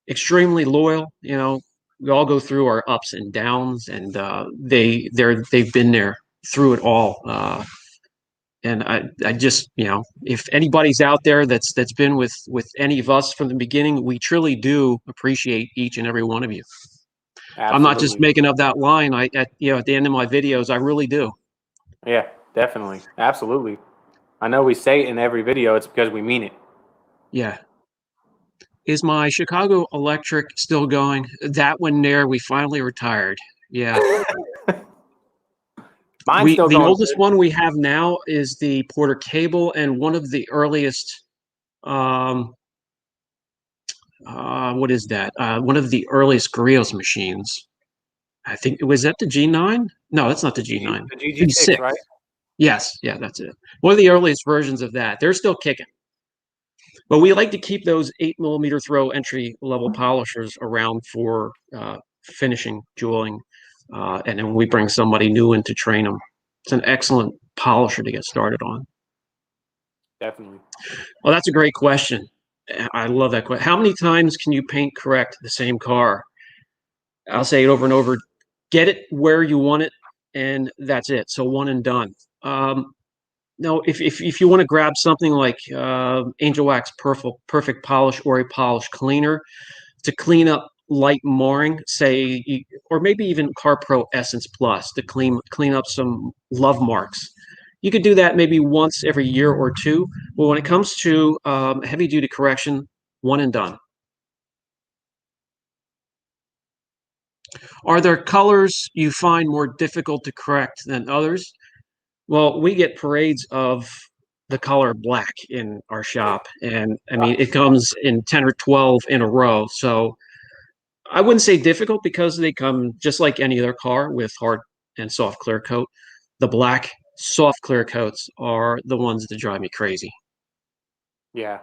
extremely loyal. We all go through our ups and downs, and they've been there through it all. And I just, if anybody's out there that's been with any of us from the beginning, we truly do appreciate each and every one of you. Absolutely. I'm not just making up that line. At the end of my videos, I really do. Yeah, definitely. Absolutely. I know we say it in every video. It's because we mean it. Yeah. Is my Chicago Electric still going? That one there, we finally retired. Yeah. Mine's still The going oldest good. one we have now is the Porter Cable, and one of the earliest, what is that? One of the earliest Griot's machines. I think, was that the G9? No, that's not the G9. The GG6, right? Yes, yeah, that's it. One of the earliest versions of that. They're still kicking. But we like to keep those 8mm throw entry level polishers around for finishing, jeweling, and then we bring somebody new in to train them. It's an excellent polisher to get started on. Definitely. Well, that's a great question. I love that question. How many times can you paint correct the same car? I'll say it over and over. Get it where you want it, and that's it. So one and done. No, if you want to grab something like Angel Wax Perfect Polish or a polish cleaner to clean up light marring, say, or maybe even Car Pro Essence Plus to clean up some love marks. You could do that maybe once every year or two. But when it comes to heavy duty correction, one and done. Are there colors you find more difficult to correct than others? Well, we get parades of the color black in our shop, and I mean it comes in 10 or 12 in a row. So I wouldn't say difficult because they come just like any other car with hard and soft clear coat. The black soft clear coats are the ones that drive me crazy. Yeah.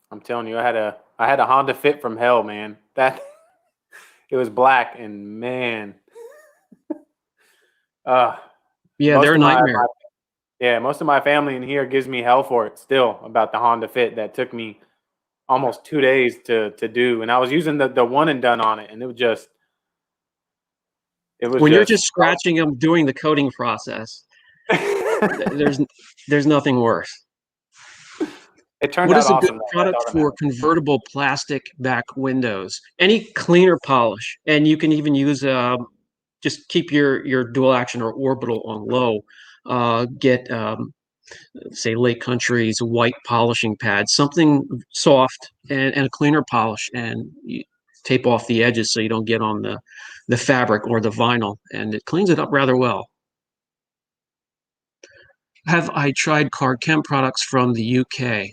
I'm telling you, I had a Honda Fit from hell, man. It was black, and man, yeah, they're a nightmare. Most of my family in here gives me hell for it still about the Honda Fit that took me almost 2 days to do, and I was using the one and done on it, and it was when you're just scratching them doing the coating process. there's nothing worse. It turned out awesome. What is a good product for convertible plastic back windows? Any cleaner polish, and you can even use just keep your dual action or orbital on low. Get say Lake Country's white polishing pad, something soft and a cleaner polish, and you tape off the edges so you don't get on the fabric or the vinyl, and it cleans it up rather well. Have I tried Carchem products from the UK?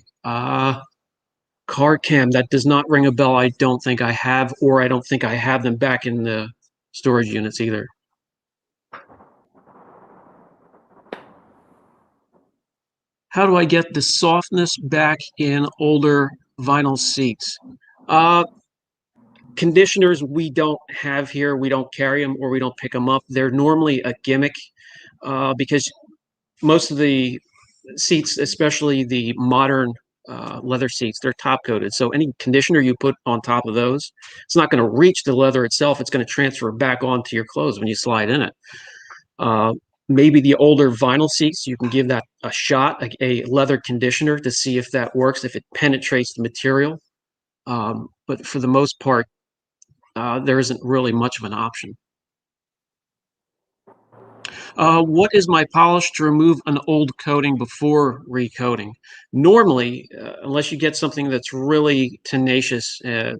Carchem, that does not ring a bell. I don't think I have, or I don't think I have them back in the storage units either. How do I get the softness back in older vinyl seats? Conditioners we don't have here. We don't carry them or we don't pick them up. They're normally a gimmick because most of the seats, especially the modern leather seats, they're top coated. So any conditioner you put on top of those, it's not going to reach the leather itself. It's going to transfer back onto your clothes when you slide in it. Maybe the older vinyl seats, you can give that a shot, a leather conditioner to see if that works, if it penetrates the material. But for the most part, there isn't really much of an option. What is my polish to remove an old coating before recoating? Normally, unless you get something that's really tenacious, and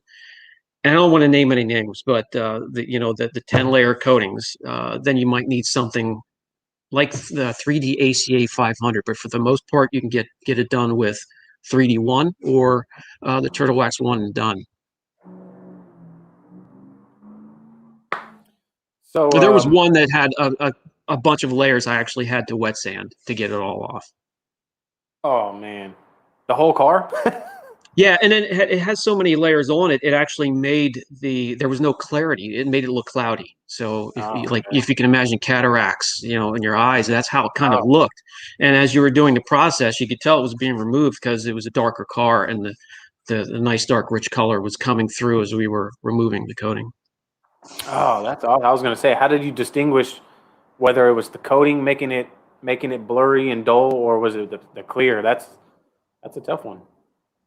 I don't want to name any names, but the 10-layer coatings, then you might need something like the 3D ACA 500. But for the most part, you can get it done with 3D 1 or the Turtle Wax 1 and done. So there was one that had a bunch of layers. I actually had to wet sand to get it all off. Oh man, the whole car? Yeah, and then it has so many layers on it. It actually made there was no clarity. It made it look cloudy. So if you can imagine cataracts, in your eyes, that's how it kind of looked. And as you were doing the process, you could tell it was being removed because it was a darker car and the nice dark rich color was coming through as we were removing the coating. Oh, that's all I was going to say. How did you distinguish whether it was the coating making it blurry and dull, or was it the clear? That's a tough one.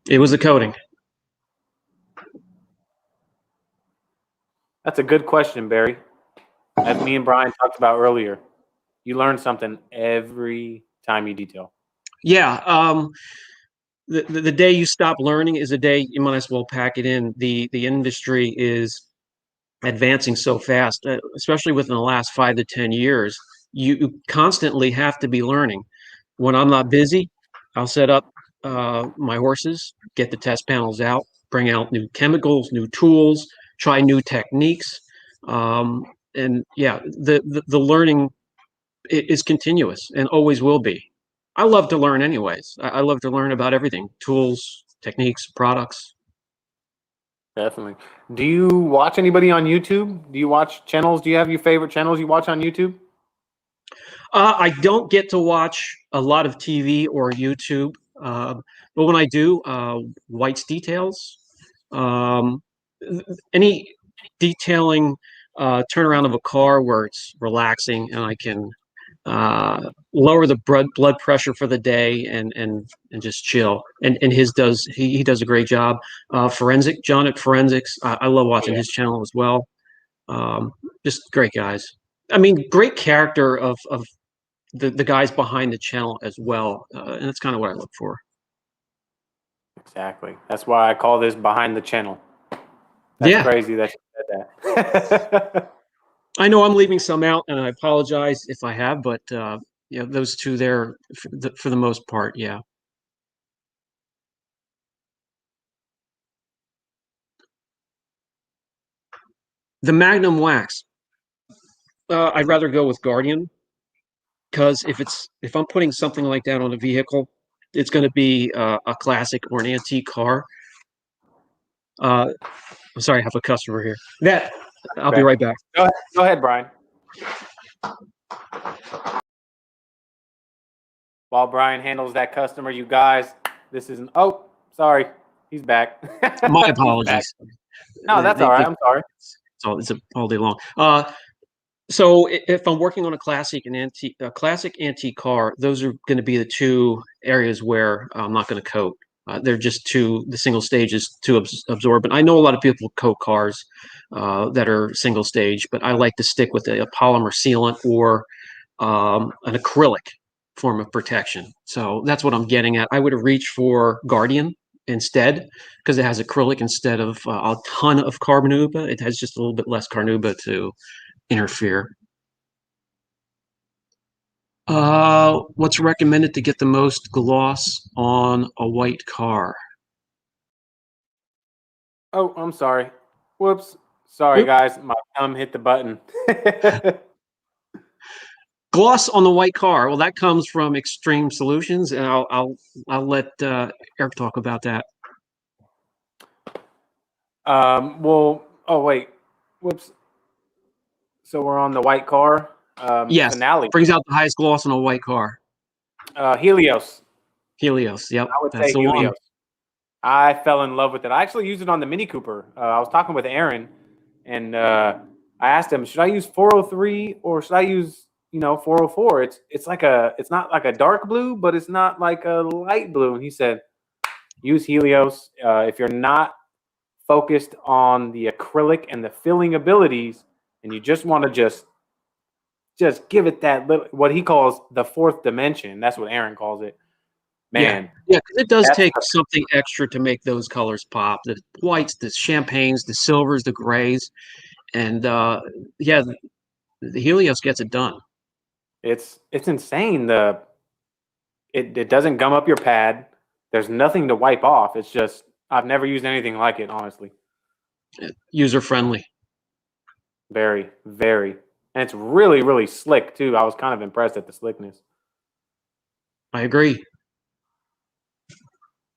It was the coating. That's a good question, Barry. As me and Brian talked about earlier, you learn something every time you detail. Yeah. The day you stop learning is the day you might as well pack it in. The industry is advancing so fast, especially within the last 5 to 10 years. You constantly have to be learning. When I'm not busy, I'll set up my horses, get the test panels out, bring out new chemicals, new tools, try new techniques. And yeah, the learning is continuous and always will be. I love to learn anyways. I love to learn about everything, tools, techniques, products. Definitely. Do you watch anybody on YouTube? Do you watch channels? Do you have your favorite channels you watch on YouTube? I don't get to watch a lot of TV or YouTube, but when I do, White's Details, any detailing turnaround of a car where it's relaxing and I can lower the blood pressure for the day and just chill. And he does a great job. John at Forensics, I love watching his channel as well. Just great guys. I mean, great character of the guys behind the channel as well, and that's kind of what I look for. Exactly. That's why I call this behind the channel. That's crazy that you said that. I know I'm leaving some out, and I apologize if I have, but those two there for the most part, yeah. The Magnum Wax. I'd rather go with Guardian because if I'm putting something like that on a vehicle, it's going to be a classic or an antique car. I'm sorry, I have a customer here. I'll be right back. Go ahead, Brian. While Brian handles that customer, you guys, this isn't. Oh, sorry, he's back. My apologies. No, that's all right. I'm sorry. It's all day long. So if I'm working on a classic antique car, those are going to be the two areas where I'm not going to coat. They're just the single stage is too absorbent. I know a lot of people coat cars that are single stage, but I like to stick with a polymer sealant or an acrylic form of protection. So that's what I'm getting at. I would reach for Guardian instead because it has acrylic instead of a ton of carnauba. It has just a little bit less carnauba to interfere. what's recommended to get the most gloss on a white car? Oh, I'm sorry. Whoops. Sorry, Oop. guys. My thumb hit the button. Gloss on the white car. Well, that comes from Extreme Solutions, and I'll let Eric talk about that. Well, oh wait, whoops. So we're on the white car. Yes, Finale. brings out the highest gloss on a white car. Helios. Helios. Yep, I would that's say the Helios. one. I fell in love with it. I actually used it on the Mini Cooper. I was talking with Aaron, and I asked him, should I use 403 or should I use 404? It's not like a dark blue, but it's not like a light blue. And he said, use Helios. If you're not focused on the acrylic and the filling abilities, and you just want to just give it that little, what he calls the fourth dimension. That's what Aaron calls it. Man, yeah, because it does take something extra to make those colors pop. The whites, the champagnes, the silvers, the grays, and yeah, the Helios gets it done. it's insane. It doesn't gum up your pad. There's nothing to wipe off. It's just I've never used anything like it, honestly. User friendly. Very, very, and it's really, really slick too. I was kind of impressed at the slickness. I agree.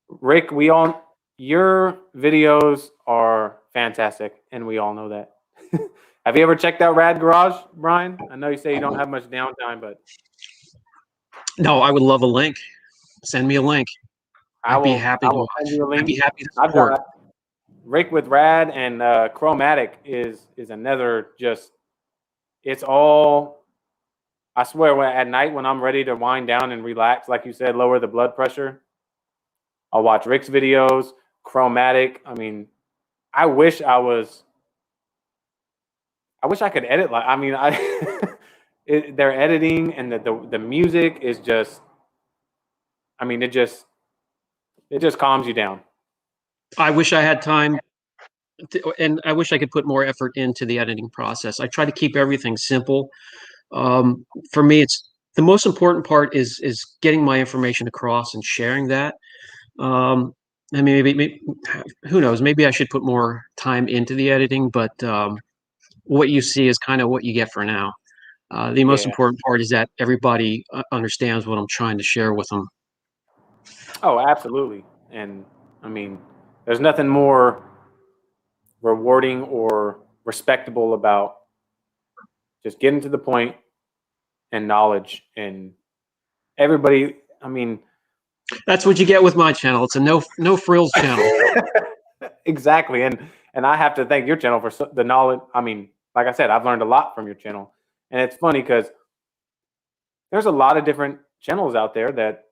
Rick, your videos are fantastic, and we all know that. Have you ever checked out Rad Garage, Brian? I know you say you don't have much downtime, but No, I would love a link. Send me a link. I will send you a link. I'd be happy to I've support. got Rick with Rad and Chromatic is another just. It's all. I swear, at night when I'm ready to wind down and relax, like you said, lower the blood pressure, I'll watch Rick's videos. Chromatic. I mean, I wish I could edit like. I mean, their editing and the music is just. I mean, it just calms you down. I wish I had time, and I wish I could put more effort into the editing process. I try to keep everything simple. For me, it's the most important part is getting my information across and sharing that. I mean, maybe who knows? Maybe I should put more time into the editing, but what you see is kind of what you get for now. The most important part is that everybody understands what I'm trying to share with them. Oh, absolutely. And I mean, there's nothing more rewarding or respectable about just getting to the point and knowledge. And everybody, I mean, that's what you get with my channel. It's a no frills channel. Exactly. And I have to thank your channel for the knowledge. I mean, like I said, I've learned a lot from your channel. And it's funny because there's a lot of different channels out there that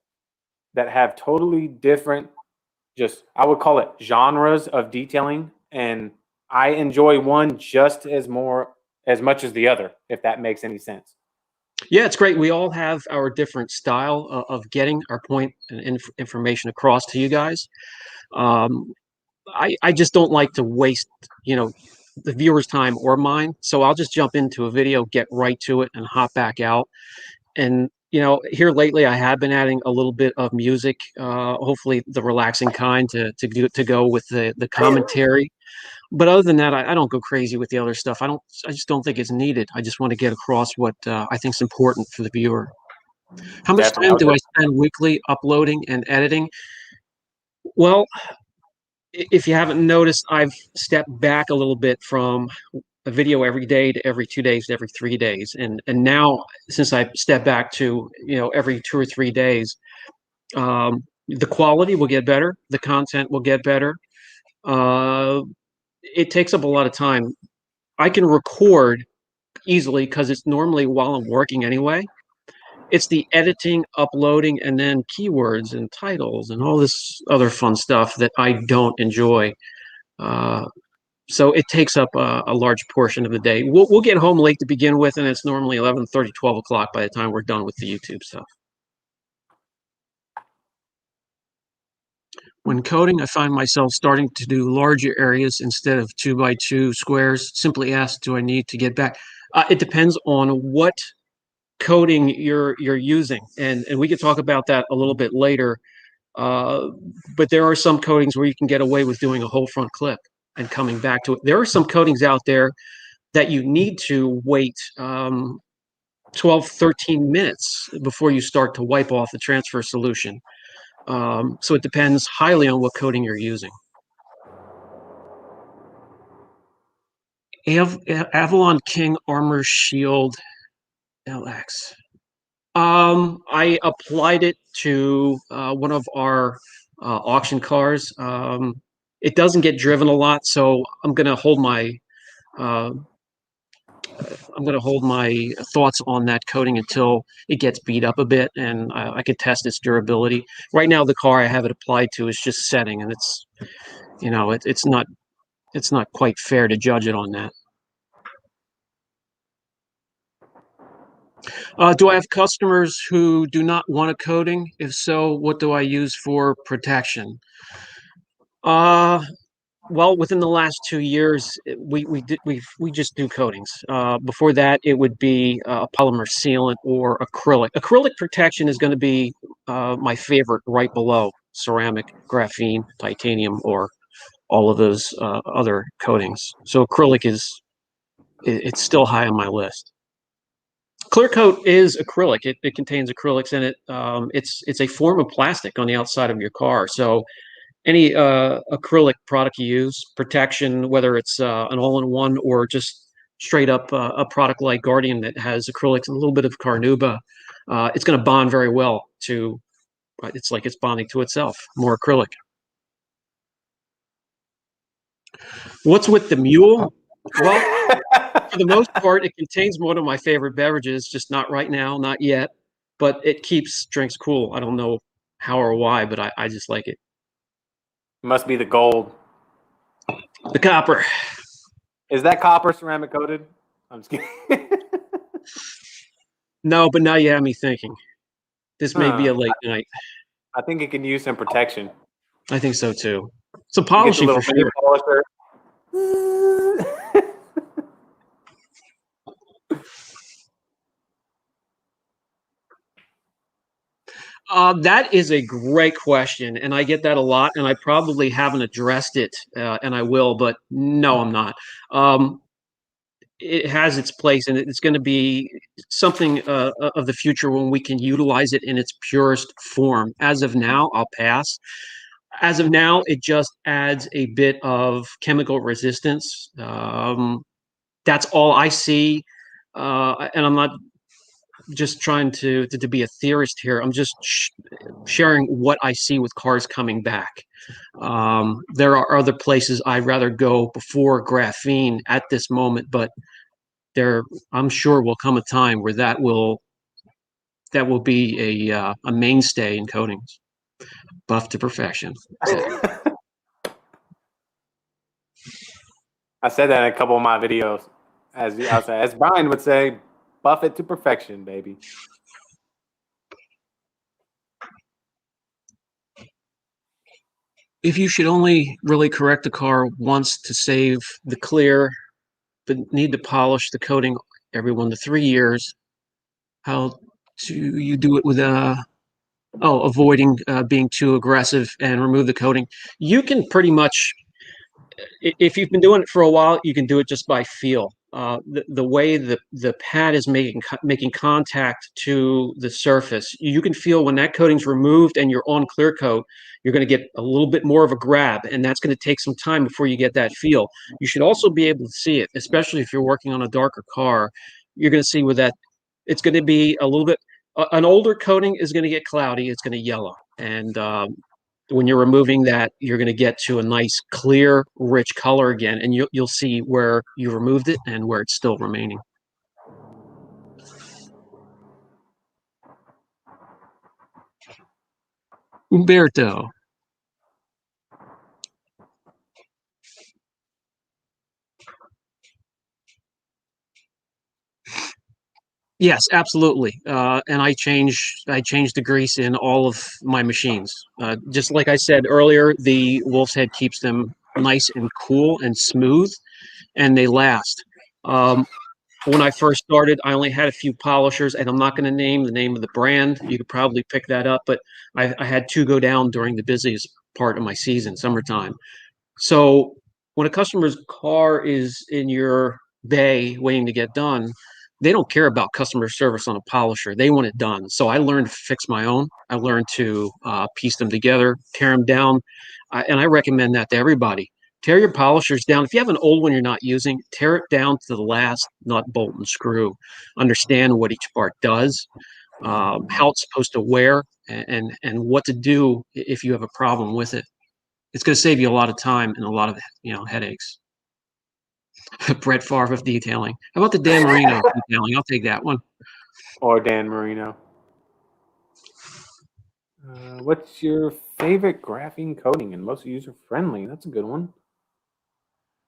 have totally different, I would call it genres of detailing. And I enjoy one just as much as the other, if that makes any sense. Yeah, it's great. We all have our different style of getting our point and information across to you guys. I just don't like to waste, the viewer's time or mine. So I'll just jump into a video, get right to it, and hop back out. And here lately, I have been adding a little bit of music, hopefully the relaxing kind to go with the commentary. But other than that, I don't go crazy with the other stuff. I just don't think it's needed. I just want to get across what I think is important for the viewer. How much time do I spend weekly uploading and editing? Well, if you haven't noticed, I've stepped back a little bit from a video every day to every 2 days to every 3 days. And now, since I stepped back to, every 2 or 3 days, the quality will get better. The content will get better. It takes up a lot of time. I can record easily because it's normally while I'm working anyway. It's the editing, uploading, and then keywords and titles and all this other fun stuff that I don't enjoy. So it takes up a large portion of the day. We'll get home late to begin with, and it's normally 11:30, 12 o'clock by the time we're done with the YouTube stuff. When coding, I find myself starting to do larger areas instead of 2x2 squares. Simply ask, do I need to get back? It depends on what coating you're using, and we can talk about that a little bit later. But there are some coatings where you can get away with doing a whole front clip and coming back to it. There are some coatings out there that you need to wait 12, 13 minutes before you start to wipe off the transfer solution. So it depends highly on what coating you're using. Avalon King Armor Shield LX. I applied it to one of our auction cars. It doesn't get driven a lot, so I'm going to hold my thoughts on that coating until it gets beat up a bit and I could test its durability. Right now, the car I have it applied to is just setting, and it's, you know, it's not quite fair to judge it on that. Do I have customers who do not want a coating? If so, what do I use for protection? Well, within the last 2 years, we just do coatings. Before that, it would be a polymer sealant or acrylic. Acrylic protection is going to be my favorite, right below ceramic, graphene, titanium, or all of those other coatings. So acrylic it's still high on my list. Clear coat is acrylic. It contains acrylics in it. It's a form of plastic on the outside of your car. So any acrylic product you use, protection, whether it's an all-in-one or just straight up a product like Guardian that has acrylics and a little bit of carnauba, it's going to bond very well to. It's like it's bonding to itself. More acrylic. What's with the mule? Well, for the most part, it contains one of my favorite beverages, just not right now, not yet. But it keeps drinks cool. I don't know how or why, but I just like it. Must be the gold. The copper. Is that copper ceramic coated? I'm just kidding. No, but now you have me thinking. This may be a late night. I think it can use some protection. I think so too. Some polishing for sure. Polisher. That is a great question, and I get that a lot, and I probably haven't addressed it, and I will, but no, I'm not. It has its place, and it's going to be something of the future when we can utilize it in its purest form. As of now, I'll pass. As of now, it just adds a bit of chemical resistance. That's all I see, and I'm not just trying to be a theorist here. I'm just sharing what I see with cars coming back. There are other places I'd rather go before graphene at this moment, but I'm sure will come a time where that will be a mainstay in coatings. Buff to perfection. I said that in a couple of my videos. As Brian would say, buff it to perfection, baby. If you should only really correct the car once to save the clear, but need to polish the coating every 1 to 3 years, how do you do it with avoiding being too aggressive and remove the coating? You can pretty much, if you've been doing it for a while, you can do it just by feel. The way the pad is making contact to the surface, you can feel when that coating's removed and you're on clear coat, you're going to get a little bit more of a grab, and that's going to take some time before you get that feel. You should also be able to see it, especially if you're working on a darker car. You're going to see with that, it's going to be a little bit, an older coating is going to get cloudy, it's going to yellow, and when you're removing that, you're going to get to a nice, clear, rich color again, and you'll see where you removed it and where it's still remaining. Umberto. Yes, absolutely. And I change the grease in all of my machines. Just like I said earlier, the Wolf's Head keeps them nice and cool and smooth, and they last. When I first started, I only had a few polishers, and I'm not going to name the name of the brand. You could probably pick that up, but I had two go down during the busiest part of my season, summertime. So when a customer's car is in your bay waiting to get done, they don't care about customer service on a polisher. They want it done. So I learned to fix my own. I learned to piece them together, tear them down, and I recommend that to everybody. Tear your polishers down. If you have an old one you're not using, tear it down to the last nut, bolt, and screw. Understand what each part does, how it's supposed to wear, and what to do if you have a problem with it. It's going to save you a lot of time and a lot of headaches. Brett Favre of detailing. How about the Dan Marino detailing? I'll take that one. Or Dan Marino. What's your favorite graphene coating and most user friendly? That's a good one.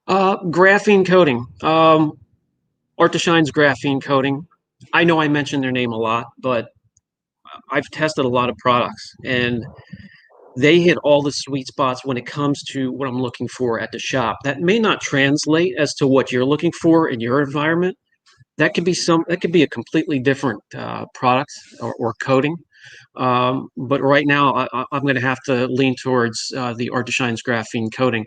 Graphene coating. Art to Shine's graphene coating. I know I mentioned their name a lot, but I've tested a lot of products, and they hit all the sweet spots when it comes to what I'm looking for at the shop. That may not translate as to what you're looking for in your environment. That could be a completely different product or coating. But right now, I'm going to have to lean towards the Art to Shine's graphene coating.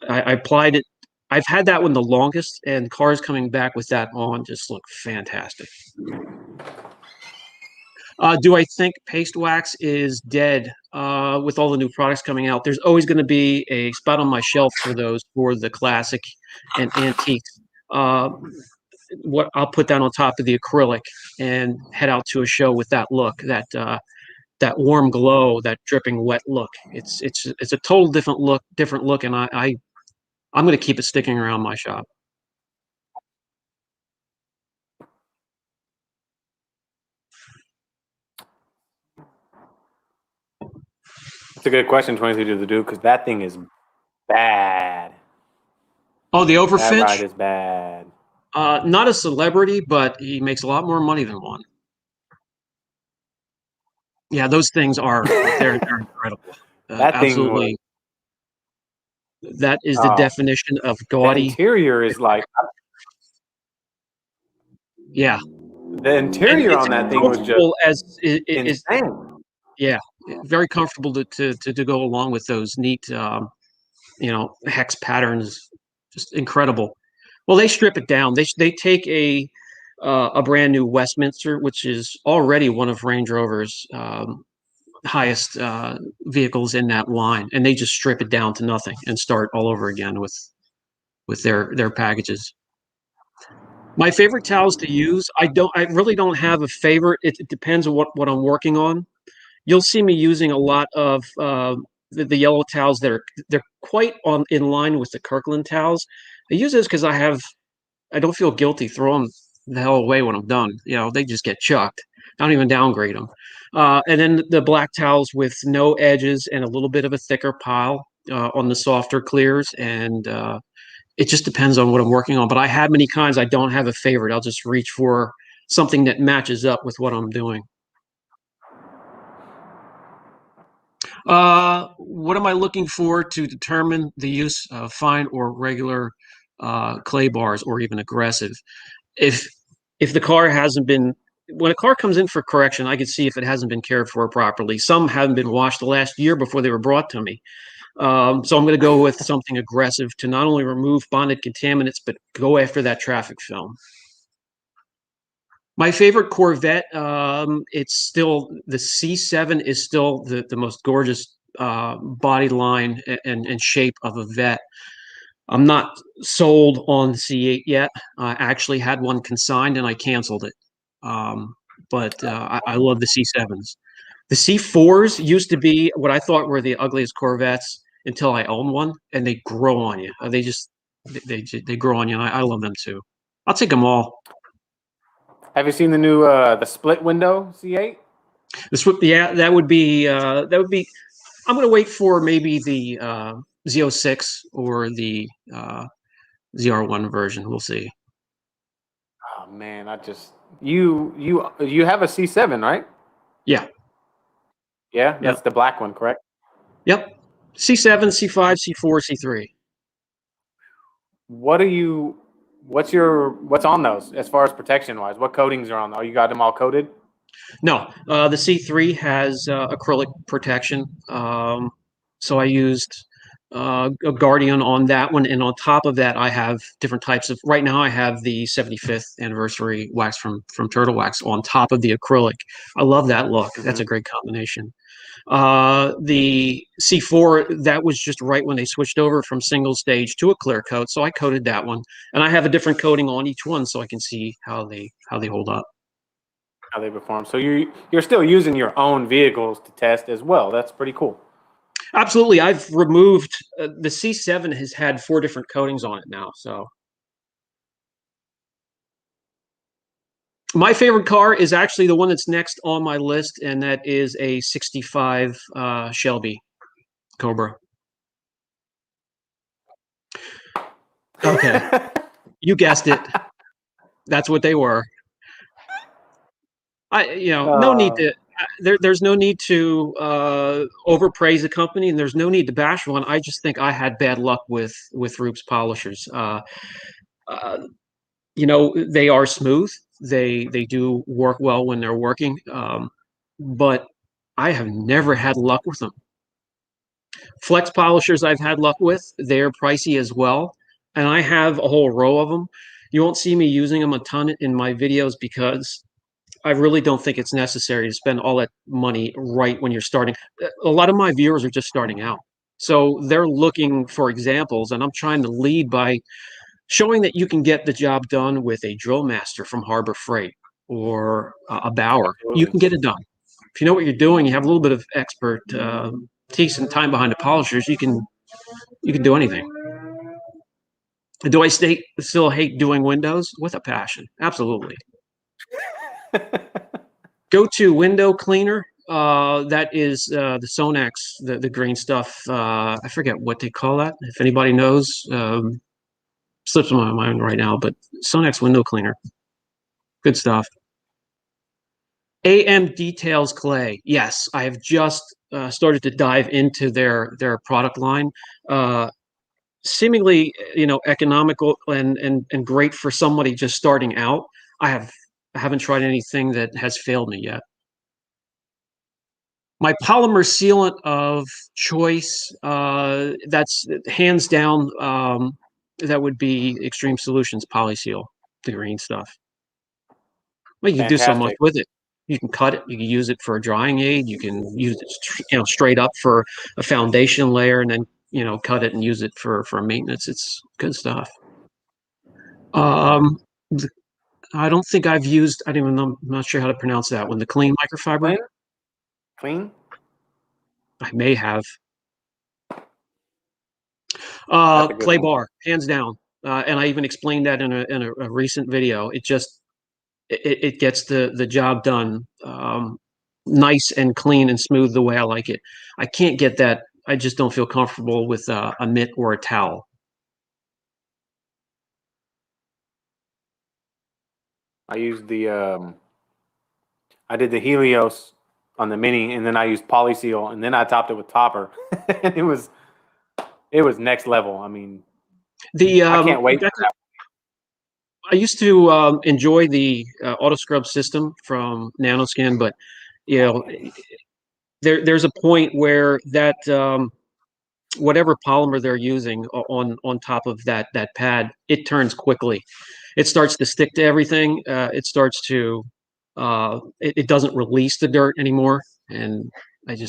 I applied it. I've had that one the longest, and cars coming back with that on just look fantastic. Do I think paste wax is dead with all the new products coming out? There's always going to be a spot on my shelf for those, for the classic and antiques. What I'll put that on top of the acrylic and head out to a show with that look, that warm glow, that dripping wet look. It's a total different look, and I'm going to keep it sticking around my shop. That's a good question, 23 to the Duke, because that thing is bad. Oh, the That Overfinch? ride is bad. Not a celebrity, but he makes a lot more money than one. Yeah, those things they're incredible. That Absolutely. That is the definition of the gaudy. interior is like, Yeah. the interior on that thing was just insane. Yeah, very comfortable to go along with those neat, hex patterns. Just incredible. Well, they strip it down. They take a brand new Westminster, which is already one of Range Rover's highest vehicles in that line, and they just strip it down to nothing and start all over again with their packages. My favorite towels to use, I really don't have a favorite. It depends on what I'm working on. You'll see me using a lot of the yellow towels that they're quite in line with the Kirkland towels. I use this because I don't feel guilty throwing them the hell away when I'm done. They just get chucked. I don't even downgrade them. And then the black towels with no edges and a little bit of a thicker pile on the softer clears. And it just depends on what I'm working on. But I have many kinds. I don't have a favorite. I'll just reach for something that matches up with what I'm doing. What am I looking for to determine the use of fine or regular clay bars or even aggressive? If the car hasn't been, when a car comes in for correction, I can see if it hasn't been cared for properly. Some haven't been washed the last year before they were brought to me. So I'm going to go with something aggressive to not only remove bonded contaminants, but go after that traffic film. My favorite Corvette, it's still the C7 is still the most gorgeous body line and shape of a vet. I'm not sold on the C8 yet. I actually had one consigned and I canceled it. But I love the C7s. The C4s used to be what I thought were the ugliest Corvettes until I owned one, and they grow on you. They grow on you, and I love them too. I'll take them all. Have you seen the new the split window C8? Yeah, that would be. I'm going to wait for maybe the Z06 or the ZR1 version. We'll see. Oh man, you have a C7, right? Yeah. Yeah, that's the black one, correct? Yep. C7, C5, C4, C3. What do you what's on those as far as protection wise? What coatings are on? Oh, you got them all coated? No, the C3 has acrylic protection. So I used a Guardian on that one, and on top of that, I have different types of. Right now, I have the 75th anniversary wax from Turtle Wax on top of the acrylic. I love that look. That's a great combination. The C4, that was just right when they switched over from single stage to a clear coat, so I coated that one, and I have a different coating on each one, so I can see how they hold up. How they perform. So you're still using your own vehicles to test as well. That's pretty cool. Absolutely. I've removed the C7 has had 4 different coatings on it now. So my favorite car is actually the one that's next on my list, and that is a 65 Shelby Cobra. Okay. You guessed it. That's what they were. No need to. There's no need to overpraise a company, and there's no need to bash one. I just think I had bad luck with Roops polishers. They are smooth. They do work well when they're working, but I have never had luck with them. Flex polishers I've had luck with. They're pricey as well, and I have a whole row of them. You won't see me using them a ton in my videos because I really don't think it's necessary to spend all that money right when you're starting. A lot of my viewers are just starting out, so they're looking for examples, and I'm trying to lead by showing that you can get the job done with a Drill Master from Harbor Freight or a Bauer. You can get it done. If you know what you're doing, you have a little bit of expertise and time behind the polishers, you can do anything. Do I still hate doing windows? With a passion. Absolutely. Go to window cleaner. That is the Sonax, the green stuff. I forget what they call that. If anybody knows, slips my mind right now, but Sonax window cleaner. Good stuff. AM Details Clay. Yes, I have just started to dive into their product line. Seemingly, economical and great for somebody just starting out. I haven't tried anything that has failed me yet. My polymer sealant of choice, that's hands down, that would be Extreme Solutions Polyseal, the green stuff. Well, you can do so much with it. You can cut it. You can use it for a drying aid. You can use it, straight up for a foundation layer, and then cut it and use it for maintenance. It's good stuff. I don't think I've used. I don't even know. I'm not sure how to pronounce that one. The clean microfiber. Clean. I may have. Clay bar, hands down, and I even explained that in a recent video. It gets the job done, nice and clean and smooth the way I like it. I can't get that. I just don't feel comfortable with a mitt or a towel. I used I did the Helios on the Mini, and then I used Polyseal, and then I topped it with Topper. And it was next level. I mean, I can't wait. I used to enjoy the auto scrub system from Nanoskin, but there's a point where that whatever polymer they're using on top of that pad, it turns quickly. It starts to stick to everything. It starts to it doesn't release the dirt anymore, and I'd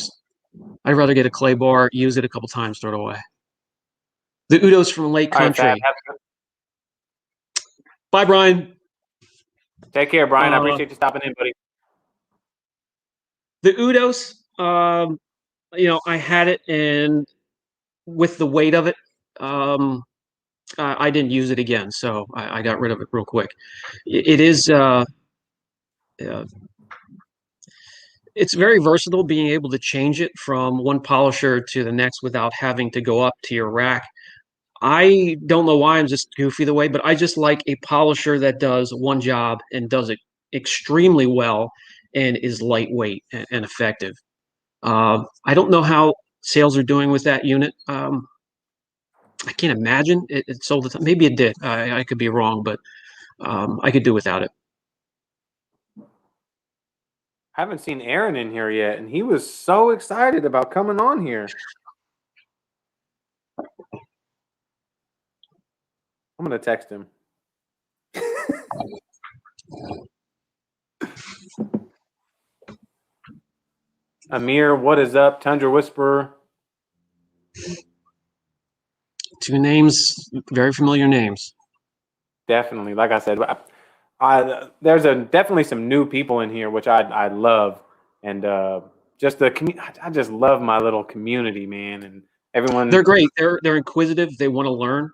rather get a clay bar, use it a couple times, throw it away. The Udos from Lake Country. Bye, Brian. Take care, Brian. I appreciate you stopping in, buddy. The Udos, I had it, and with the weight of it, I didn't use it again, so I got rid of it real quick. It is it's very versatile, being able to change it from one polisher to the next without having to go up to your rack. I don't know why, I'm just goofy the way, but I just like a polisher that does one job and does it extremely well and is lightweight and effective. I don't know how sales are doing with that unit. I can't imagine it sold a ton. Maybe it did. I could be wrong, but I could do without it. I haven't seen Aaron in here yet, and he was so excited about coming on here. I'm gonna text him. Amir, what is up? Tundra Whisperer. Two names, very familiar names. Definitely, like I said, there's definitely some new people in here, which I love, and just I just love my little community, man, and everyone. They're great. They're inquisitive. They want to learn,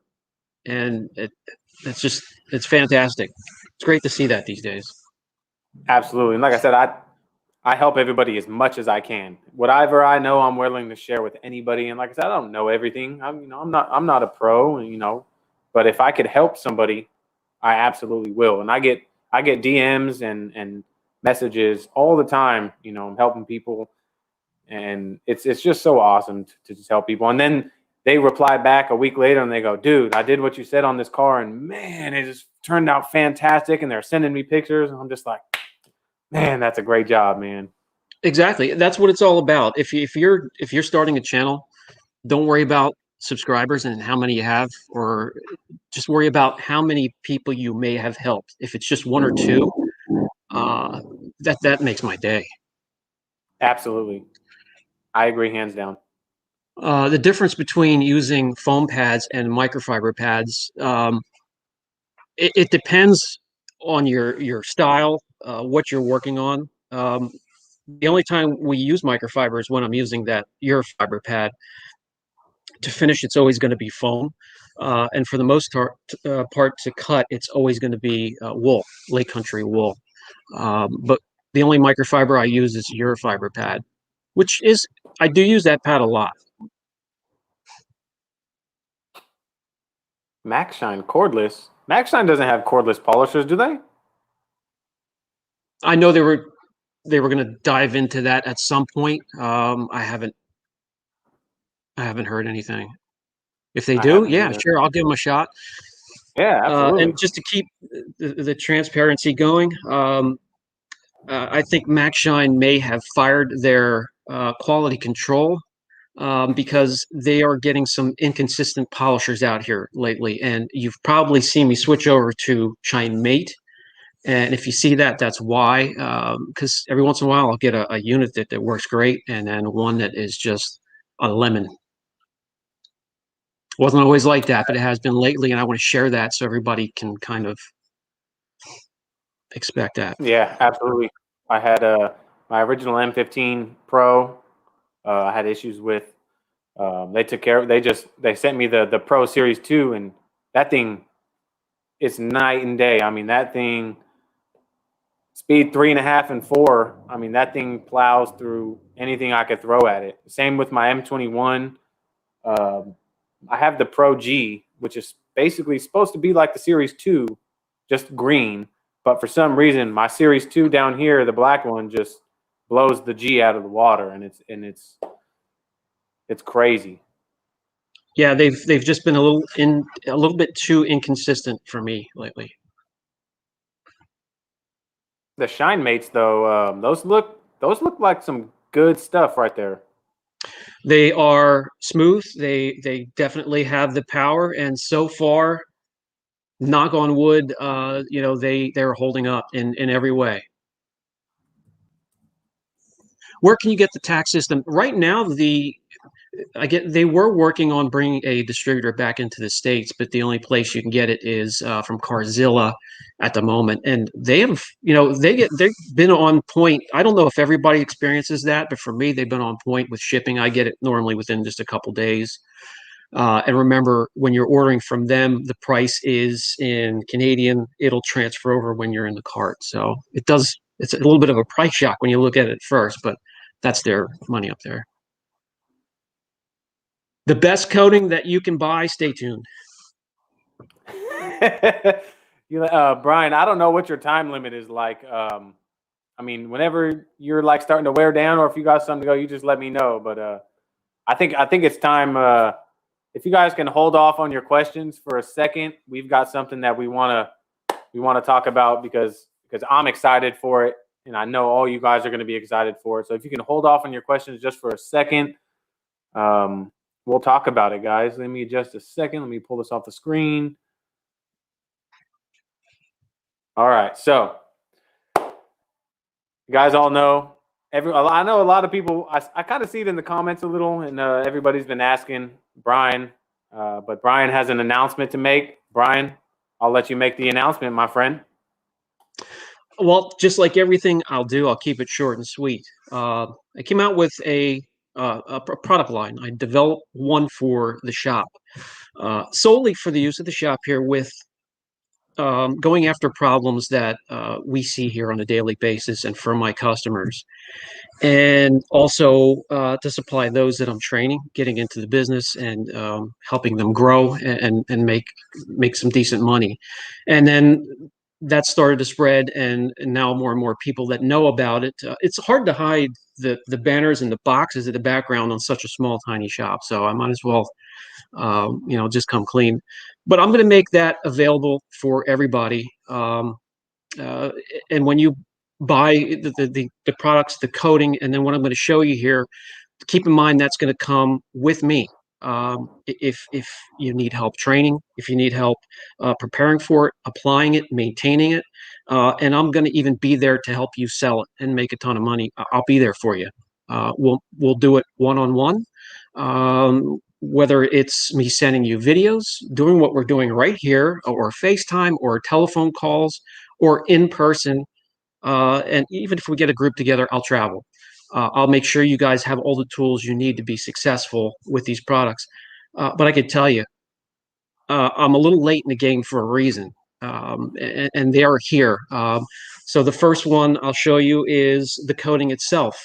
and it's fantastic. It's great to see that these days. Absolutely, and like I said, I help everybody as much as I can. Whatever I know, I'm willing to share with anybody. And like I said, I don't know everything. I'm not a pro, but if I could help somebody, I absolutely will. And I get DMs and messages all the time. I'm helping people, and it's just so awesome to just help people. And then they reply back a week later and they go, "Dude, I did what you said on this car, and man, it just turned out fantastic." And they're sending me pictures, and I'm just like, man, that's a great job, man. Exactly. That's what it's all about. If you're starting a channel, don't worry about subscribers and how many you have, or just worry about how many people you may have helped. If it's just one or two, that makes my day. Absolutely. I agree, hands down. The difference between using foam pads and microfiber pads, it depends on your style, what you're working on. The only time we use microfiber is when I'm using that Eurofiber pad. To finish, it's always going to be foam. And for the most part to cut, it's always going to be wool, Lake Country wool. But the only microfiber I use is Eurofiber pad, which is, I do use that pad a lot. MaxShine cordless. MaxShine doesn't have cordless polishers, do they? I know they were going to dive into that at some point. I haven't heard anything. If they do, yeah, either. sure, I'll give them a shot. Yeah, absolutely. And just to keep the transparency going, I think MaxShine may have fired their quality control because they are getting some inconsistent polishers out here lately. And you've probably seen me switch over to Shine Mate. And if you see that, that's why. Because every once in a while, I'll get a unit that works great, and then one that is just a lemon. Wasn't always like that, but it has been lately, and I want to share that so everybody can kind of expect that. Yeah, absolutely. I had my original M15 Pro. I had issues with. They took care of. They sent me the Pro Series 2, and that thing, it's night and day. I mean, that thing, speed 3.5 and 4. I mean, that thing plows through anything I could throw at it. Same with my M21. I have the Pro G, which is basically supposed to be like the Series 2, just green. But for some reason, my Series 2 down here, the black one, just blows the G out of the water, and it's crazy. Yeah, they've just been a little bit too inconsistent for me lately. The Shine Mates, though, those look like some good stuff right there. They are smooth. They definitely have the power, and so far, knock on wood, they're holding up in every way. Where can you get the tax system right now? They were working on bringing a distributor back into the States, but the only place you can get it is from Carzilla at the moment. And they have, they've been on point. I don't know if everybody experiences that, but for me, they've been on point with shipping. I get it normally within just a couple days. And remember, when you're ordering from them, the price is in Canadian. It'll transfer over when you're in the cart. So it's a little bit of a price shock when you look at it first, but that's their money up there. The best coating that you can buy, stay tuned. Brian, I don't know what your time limit is like. I mean, whenever you're like starting to wear down, or if you got something to go, you just let me know. But I think it's time. if you guys can hold off on your questions for a second, we've got something that we want to talk about because I'm excited for it, and I know all you guys are going to be excited for it. So if you can hold off on your questions just for a second, we'll talk about it, guys. Let me adjust a second. Let me pull this off the screen. All right, so you guys all know. I know a lot of people. I kind of see it in the comments a little, and everybody's been asking Brian, but Brian has an announcement to make. Brian, I'll let you make the announcement, my friend. Well, just like everything I'll do, I'll keep it short and sweet. I came out with a product line. I developed one for the shop, solely for the use of the shop here, with going after problems that we see here on a daily basis and for my customers. And also to supply those that I'm training, getting into the business and helping them grow and make some decent money. And then that started to spread, and now more and more people that know about it. It's hard to hide the banners and the boxes in the background on such a small, tiny shop. So I might as well, just come clean. But I'm going to make that available for everybody. And when you buy the products, the coating, and then what I'm going to show you here, keep in mind that's going to come with me. If you need help training, if you need help preparing for it, applying it, maintaining it, and I'm going to even be there to help you sell it and make a ton of money. I'll be there for you. We'll do it one-on-one. Whether it's me sending you videos, doing what we're doing right here, or FaceTime, or telephone calls, or in person. And even if we get a group together, I'll travel. I'll make sure you guys have all the tools you need to be successful with these products. But I could tell you, I'm a little late in the game for a reason, and they are here. So the first one I'll show you is the coating itself.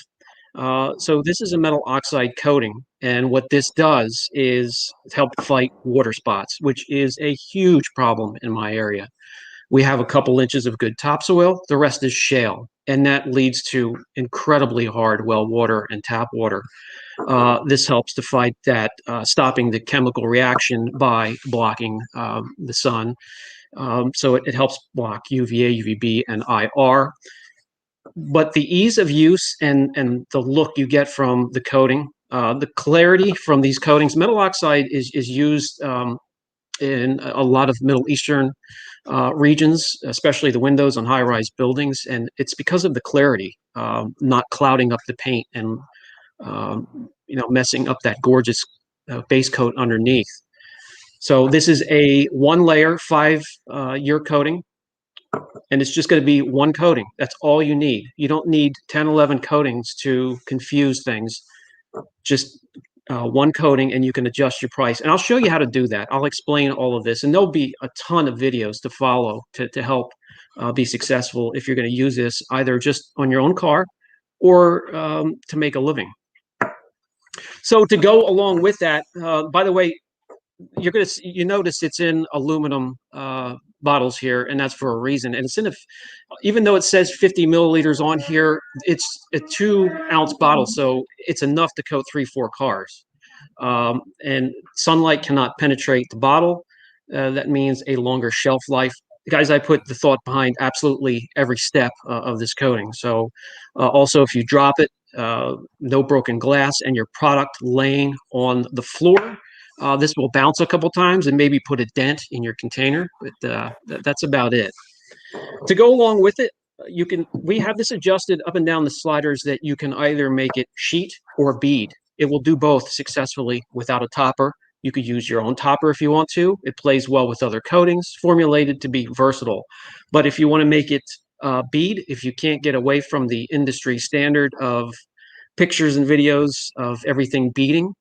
So this is a metal oxide coating, and what this does is help fight water spots, which is a huge problem in my area. We have a couple inches of good topsoil. The rest is shale, and that leads to incredibly hard well water and tap water. This helps to fight that, stopping the chemical reaction by blocking the sun. So it helps block UVA, UVB, and IR. But the ease of use and the look you get from the coating, the clarity from these coatings, metal oxide is used in a lot of Middle Eastern regions, especially the windows on high-rise buildings, and it's because of the clarity, not clouding up the paint and messing up that gorgeous base coat underneath. So this is a one-layer, 5-year coating, and it's just going to be one coating. That's all you need. You don't need 10, 11 coatings to confuse things. Just one coating, and you can adjust your price. And I'll show you how to do that. I'll explain all of this, and there'll be a ton of videos to follow to help be successful if you're going to use this either just on your own car or to make a living. So to go along with that, by the way, you notice it's in aluminum bottles here, and that's for a reason. And it's in even though it says 50 milliliters on here, it's a 2-ounce bottle, so it's enough to coat 3-4 cars. And sunlight cannot penetrate the bottle. That means a longer shelf life. Guys, I put the thought behind absolutely every step of this coating. So also, if you drop it, no broken glass, and your product laying on the floor, this will bounce a couple times and maybe put a dent in your container, but that's about it. To go along with it, we have this adjusted up and down the sliders that you can either make it sheet or bead. It will do both successfully without a topper. You could use your own topper if you want to. It plays well with other coatings, formulated to be versatile. But if you want to make it bead, if you can't get away from the industry standard of pictures and videos of everything beading,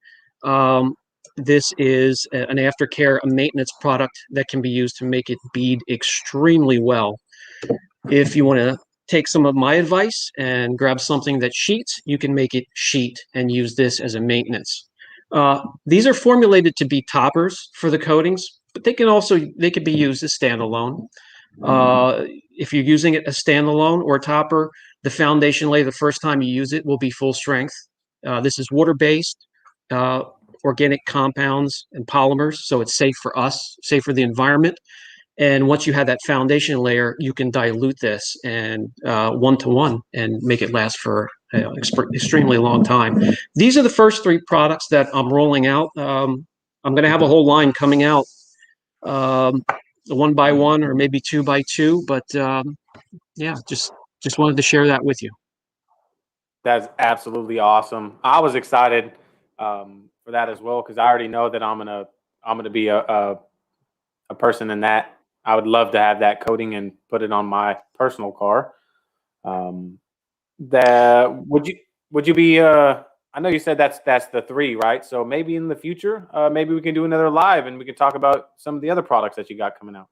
this is an aftercare, a maintenance product that can be used to make it bead extremely well. If you want to take some of my advice and grab something that sheets, you can make it sheet and use this as a maintenance. These are formulated to be toppers for the coatings, but they could be used as standalone. If you're using it as standalone or topper, the foundation layer the first time you use it will be full strength. This is water-based. organic compounds and polymers, so it's safe for us, safe for the environment. And once you have that foundation layer, you can dilute this and 1-to-1 and make it last for extremely long time. These are the first 3 products that I'm rolling out. I'm going to have a whole line coming out, 1 by 1 or maybe 2 by 2. But yeah, just wanted to share that with you. That's absolutely awesome. I was excited for that as well, because I already know that I'm gonna be a person in that. I would love to have that coating and put it on my personal car. Would you be? I know you said that's the 3, right? So maybe in the future, maybe we can do another live and we can talk about some of the other products that you got coming out.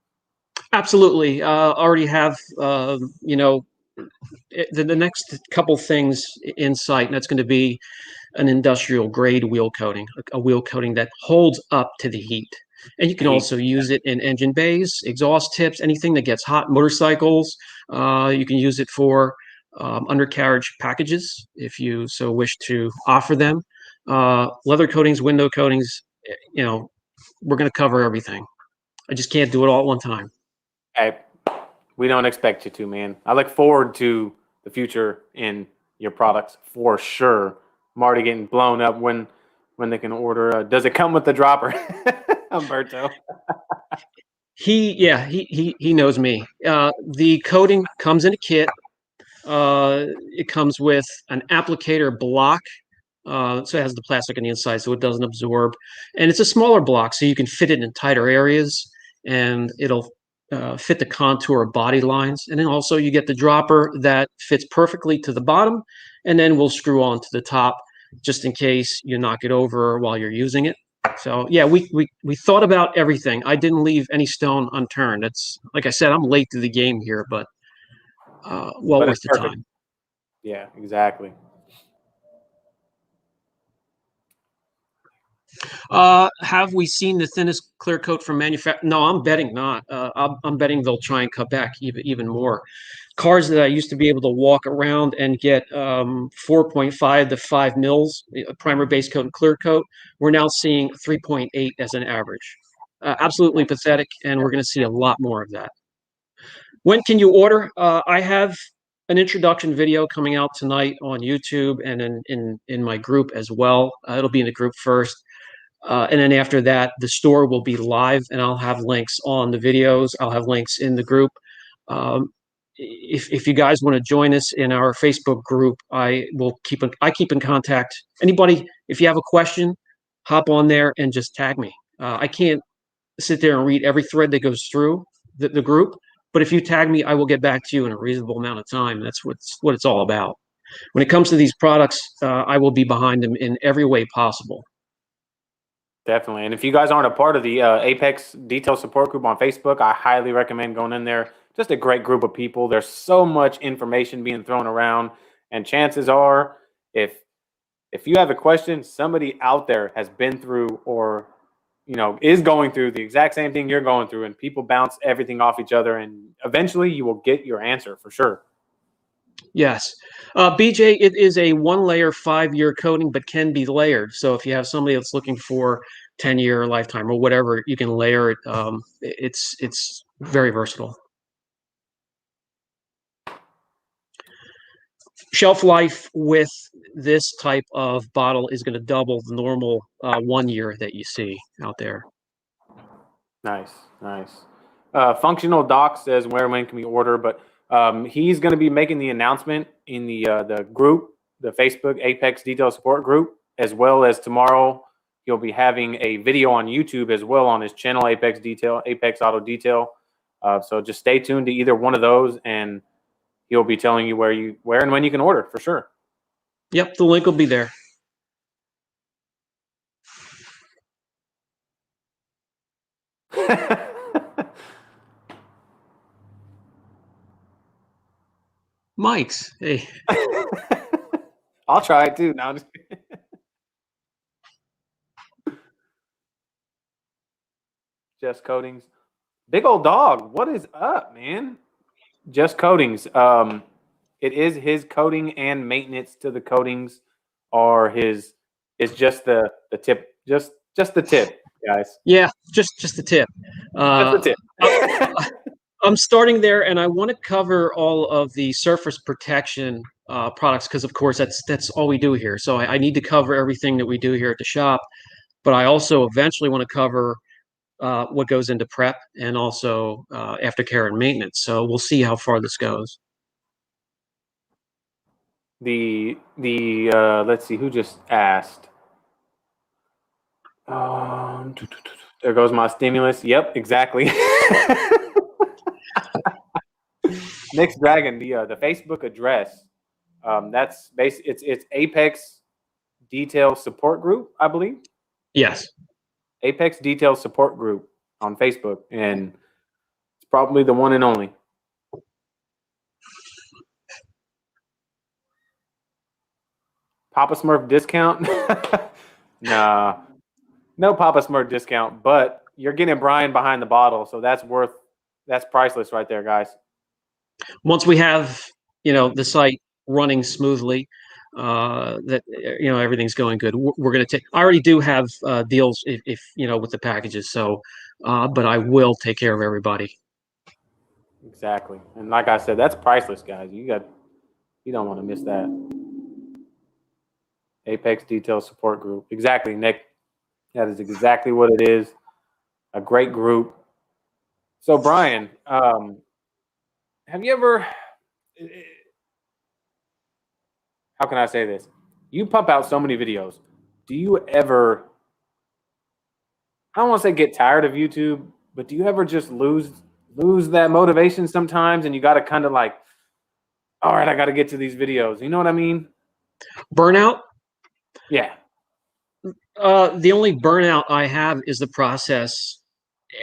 Absolutely. Already have the next couple things in sight, and that's going to be an industrial grade wheel coating, a wheel coating that holds up to the heat. And you can also use it in engine bays, exhaust tips, anything that gets hot, motorcycles. You can use it for undercarriage packages if you so wish to offer them. Leather coatings, window coatings, we're going to cover everything. I just can't do it all at one time. Hey, we don't expect you to, man. I look forward to the future in your products for sure. I'm already getting blown up when they can order. Does it come with the dropper, Umberto? He knows me. The coating comes in a kit. It comes with an applicator block. So it has the plastic on the inside so it doesn't absorb. And it's a smaller block, so you can fit it in tighter areas, and it'll fit the contour of body lines. And then also you get the dropper that fits perfectly to the bottom, and then we'll screw on to the top just in case you knock it over while you're using it. So yeah, we thought about everything. I didn't leave any stone unturned. It's like I said, I'm late to the game here, but well worth the time. Yeah, exactly. Have we seen the thinnest clear coat from manufacturer? No, I'm betting not. I'm betting they'll try and cut back even more. Cars that I used to be able to walk around and get 4.5 to 5 mils primer, base coat, and clear coat, we're now seeing 3.8 as an average. Absolutely pathetic, and we're going to see a lot more of that. When can you order? I have an introduction video coming out tonight on YouTube and in my group as well. It'll be in the group first. And then after that, the store will be live, and I'll have links on the videos. I'll have links in the group. If you guys want to join us in our Facebook group, I keep in contact. Anybody, if you have a question, hop on there and just tag me. I can't sit there and read every thread that goes through the group, but if you tag me, I will get back to you in a reasonable amount of time. That's what it's all about. When it comes to these products, I will be behind them in every way possible. Definitely. And if you guys aren't a part of the Apex Detail Support Group on Facebook, I highly recommend going in there. Just a great group of people. There's so much information being thrown around, and chances are, if you have a question, somebody out there has been through or is going through the exact same thing you're going through, and people bounce everything off each other, and eventually you will get your answer for sure. Yes. BJ, it is a 1-layer 5-year coating, but can be layered. So if you have somebody that's looking for 10-year lifetime or whatever, you can layer it. It's very versatile. Shelf life with this type of bottle is going to double the normal 1 year that you see out there. Nice. Functional Doc says when can we order, but he's going to be making the announcement in the group, the Facebook Apex Detail Support group, as well as tomorrow he'll be having a video on YouTube as well on his channel, Apex Auto Detail. So just stay tuned to either one of those, and he'll be telling you where and when you can order for sure. Yep, the link will be there. Mike's. Hey. I'll try it too. Now, Just Coatings. Big old dog. What is up, man? Just Coatings. It is his coating and maintenance to the coatings are his. It's just the tip Just the tip, guys. Yeah, just the tip. Just the tip. I'm starting there, and I want to cover all of the surface protection products because, of course, that's all we do here. So I need to cover everything that we do here at the shop, but I also eventually want to cover what goes into prep and also aftercare and maintenance. So we'll see how far this goes. The let's see who just asked. There goes my stimulus. Yep, exactly. Next Dragon, the Facebook address. That's it's Apex Detail Support Group, I believe. Yes. Apex Detail Support Group on Facebook, and it's probably the one and only. Papa Smurf discount? Nah, no Papa Smurf discount, but you're getting Brian behind the bottle, so that's priceless right there, guys. Once we have, the site running smoothly, that everything's going good, we're going to take. I already do have deals if with the packages, so but I will take care of everybody. Exactly, and like I said, that's priceless, guys. You don't want to miss that. Apex Detail Support Group. Exactly, Nick. That is exactly what it is. A great group. So, Brian, have you ever? How can I say this? You pump out so many videos. Do you ever? I don't want to say get tired of YouTube, but do you ever just lose that motivation sometimes, and you got to kind of like, all right, I got to get to these videos. You know what I mean? Burnout? Yeah. The only burnout I have is the process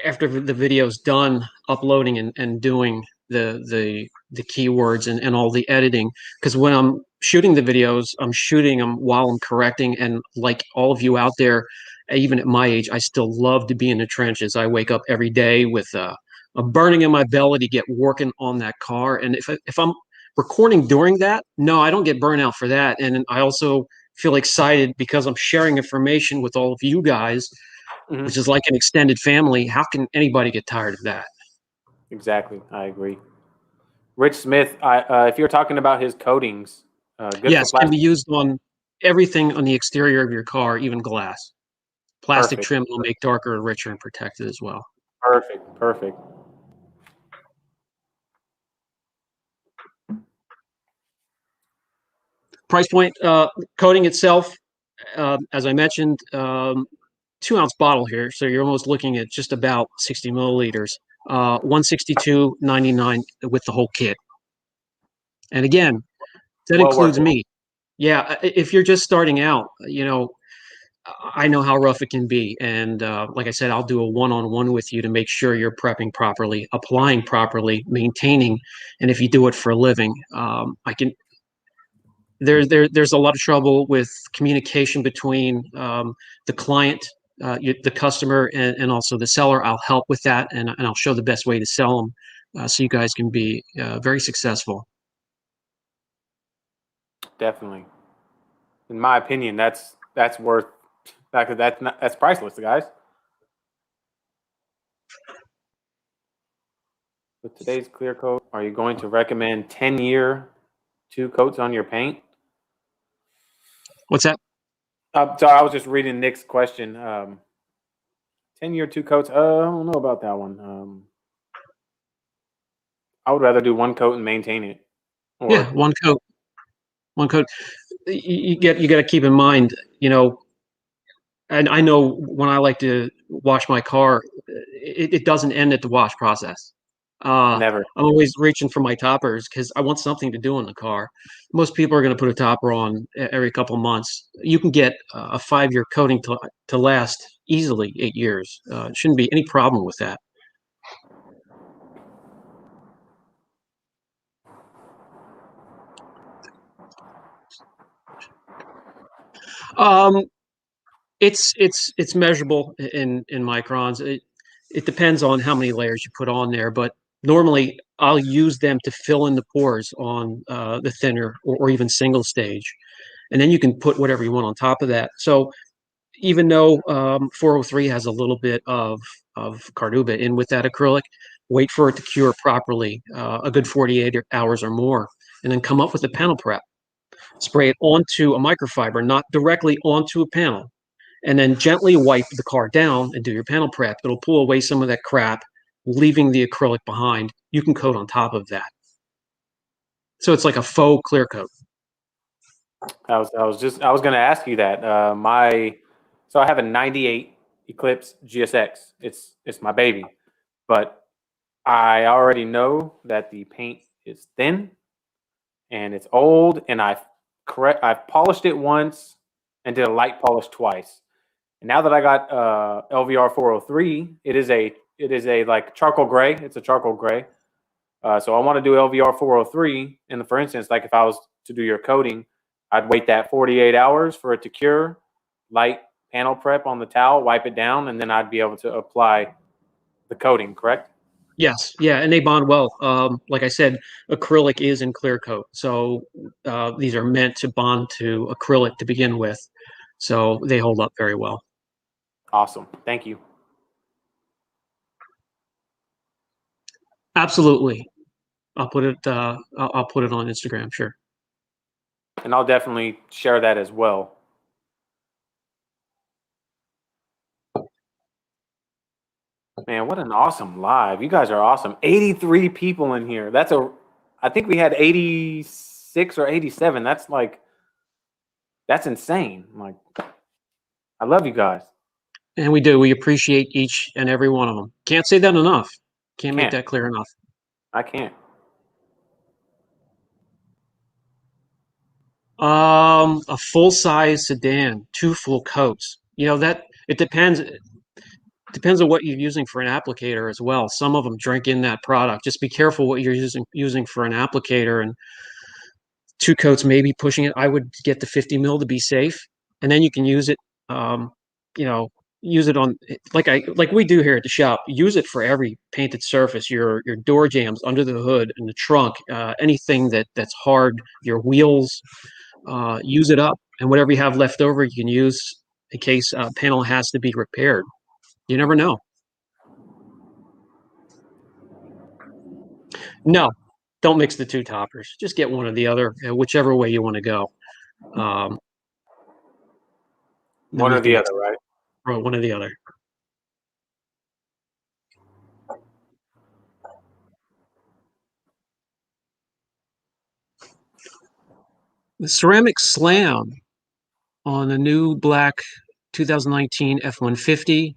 after the video's done, uploading and doing the keywords and all the editing. Because when I'm shooting the videos, I'm shooting them while I'm correcting. And like all of you out there, even at my age, I still love to be in the trenches. I wake up every day with a burning in my belly to get working on that car. And if I'm recording during that, no, I don't get burnout for that. And I also feel excited because I'm sharing information with all of you guys, which is like an extended family. How can anybody get tired of that? Exactly. I agree. Rich Smith, if you're talking about his coatings, good yes, for can be used on everything on the exterior of your car, even glass. Plastic Perfect. trim will make darker and richer and protected as well. Perfect. Price point, coating itself, as I mentioned, 2-ounce bottle here, so you're almost looking at just about 60 milliliters. $162.99 with the whole kit. And again, that includes me. Yeah, if you're just starting out, I know how rough it can be. And like I said, I'll do a one-on-one with you to make sure you're prepping properly, applying properly, maintaining. And if you do it for a living, there's a lot of trouble with communication between the client, the customer, and also the seller. I'll help with that, and I'll show the best way to sell them so you guys can be very successful. Definitely. In my opinion, that's worth that's priceless, guys. With today's clear coat, are you going to recommend 10-year 2 coats on your paint? What's that? So I was just reading Nick's question. 10-year 2 coats. I don't know about that one. I would rather do 1 coat and maintain it. Yeah, 1 coat. 1 coat. You got to keep in mind, and I know when I like to wash my car, it doesn't end at the wash process. Never. I'm always reaching for my toppers because I want something to do in the car. Most people are going to put a topper on every couple months. You can get a 5-year coating to last easily 8 years. It shouldn't be any problem with that. It's measurable in microns. It depends on how many layers you put on there, but normally I'll use them to fill in the pores on the thinner or even single stage, and then you can put whatever you want on top of that. So even though 403 has a little bit of carnauba in with that acrylic, wait for it to cure properly, a good 48 hours or more, and then come up with the panel prep. Spray it onto a microfiber, not directly onto a panel, and then gently wipe the car down and do your panel prep. It'll pull away some of that crap, leaving the acrylic behind. You can coat on top of that. So it's like a faux clear coat. I was going to ask you that. So I have a 98 Eclipse GSX. It's my baby, but I already know that the paint is thin and it's old, and I've polished it once and did a light polish twice. And now that I got LVR 403, it is a like charcoal gray. It's a charcoal gray. So I want to do LVR 403. And for instance, like if I was to do your coating, I'd wait that 48 hours for it to cure, light panel prep on the towel, wipe it down, and then I'd be able to apply the coating, correct? Yes, yeah, and they bond well. Like I said, acrylic is in clear coat, so these are meant to bond to acrylic to begin with, so they hold up very well. Awesome, thank you. Absolutely, I'll put it. I'll put it on Instagram, sure. And I'll definitely share that as well. Man, what an awesome live. You guys are awesome. 83 people in here. I think we had 86 or 87. That's insane. Like, I love you guys. And we do. We appreciate each and every one of them. Can't say that enough. Can't make that clear enough. I can't. A full-size sedan, 2 full coats. You know, that it depends. Depends on what you're using for an applicator as well. Some of them drink in that product. Just be careful what you're using for an applicator, and 2 coats maybe pushing it. I would get the 50 mil to be safe, and then you can use it. You know, use it on like we do here at the shop. Use it for every painted surface. Your door jambs, under the hood, in the trunk, anything that's hard. Your wheels. Use it up, and whatever you have left over, you can use in case a panel has to be repaired. You never know. No, don't mix the 2 toppers. Just get one or the other, whichever way you want to go. One or the other, right? Or one or the other. The ceramic slam on the new black 2019 F-150.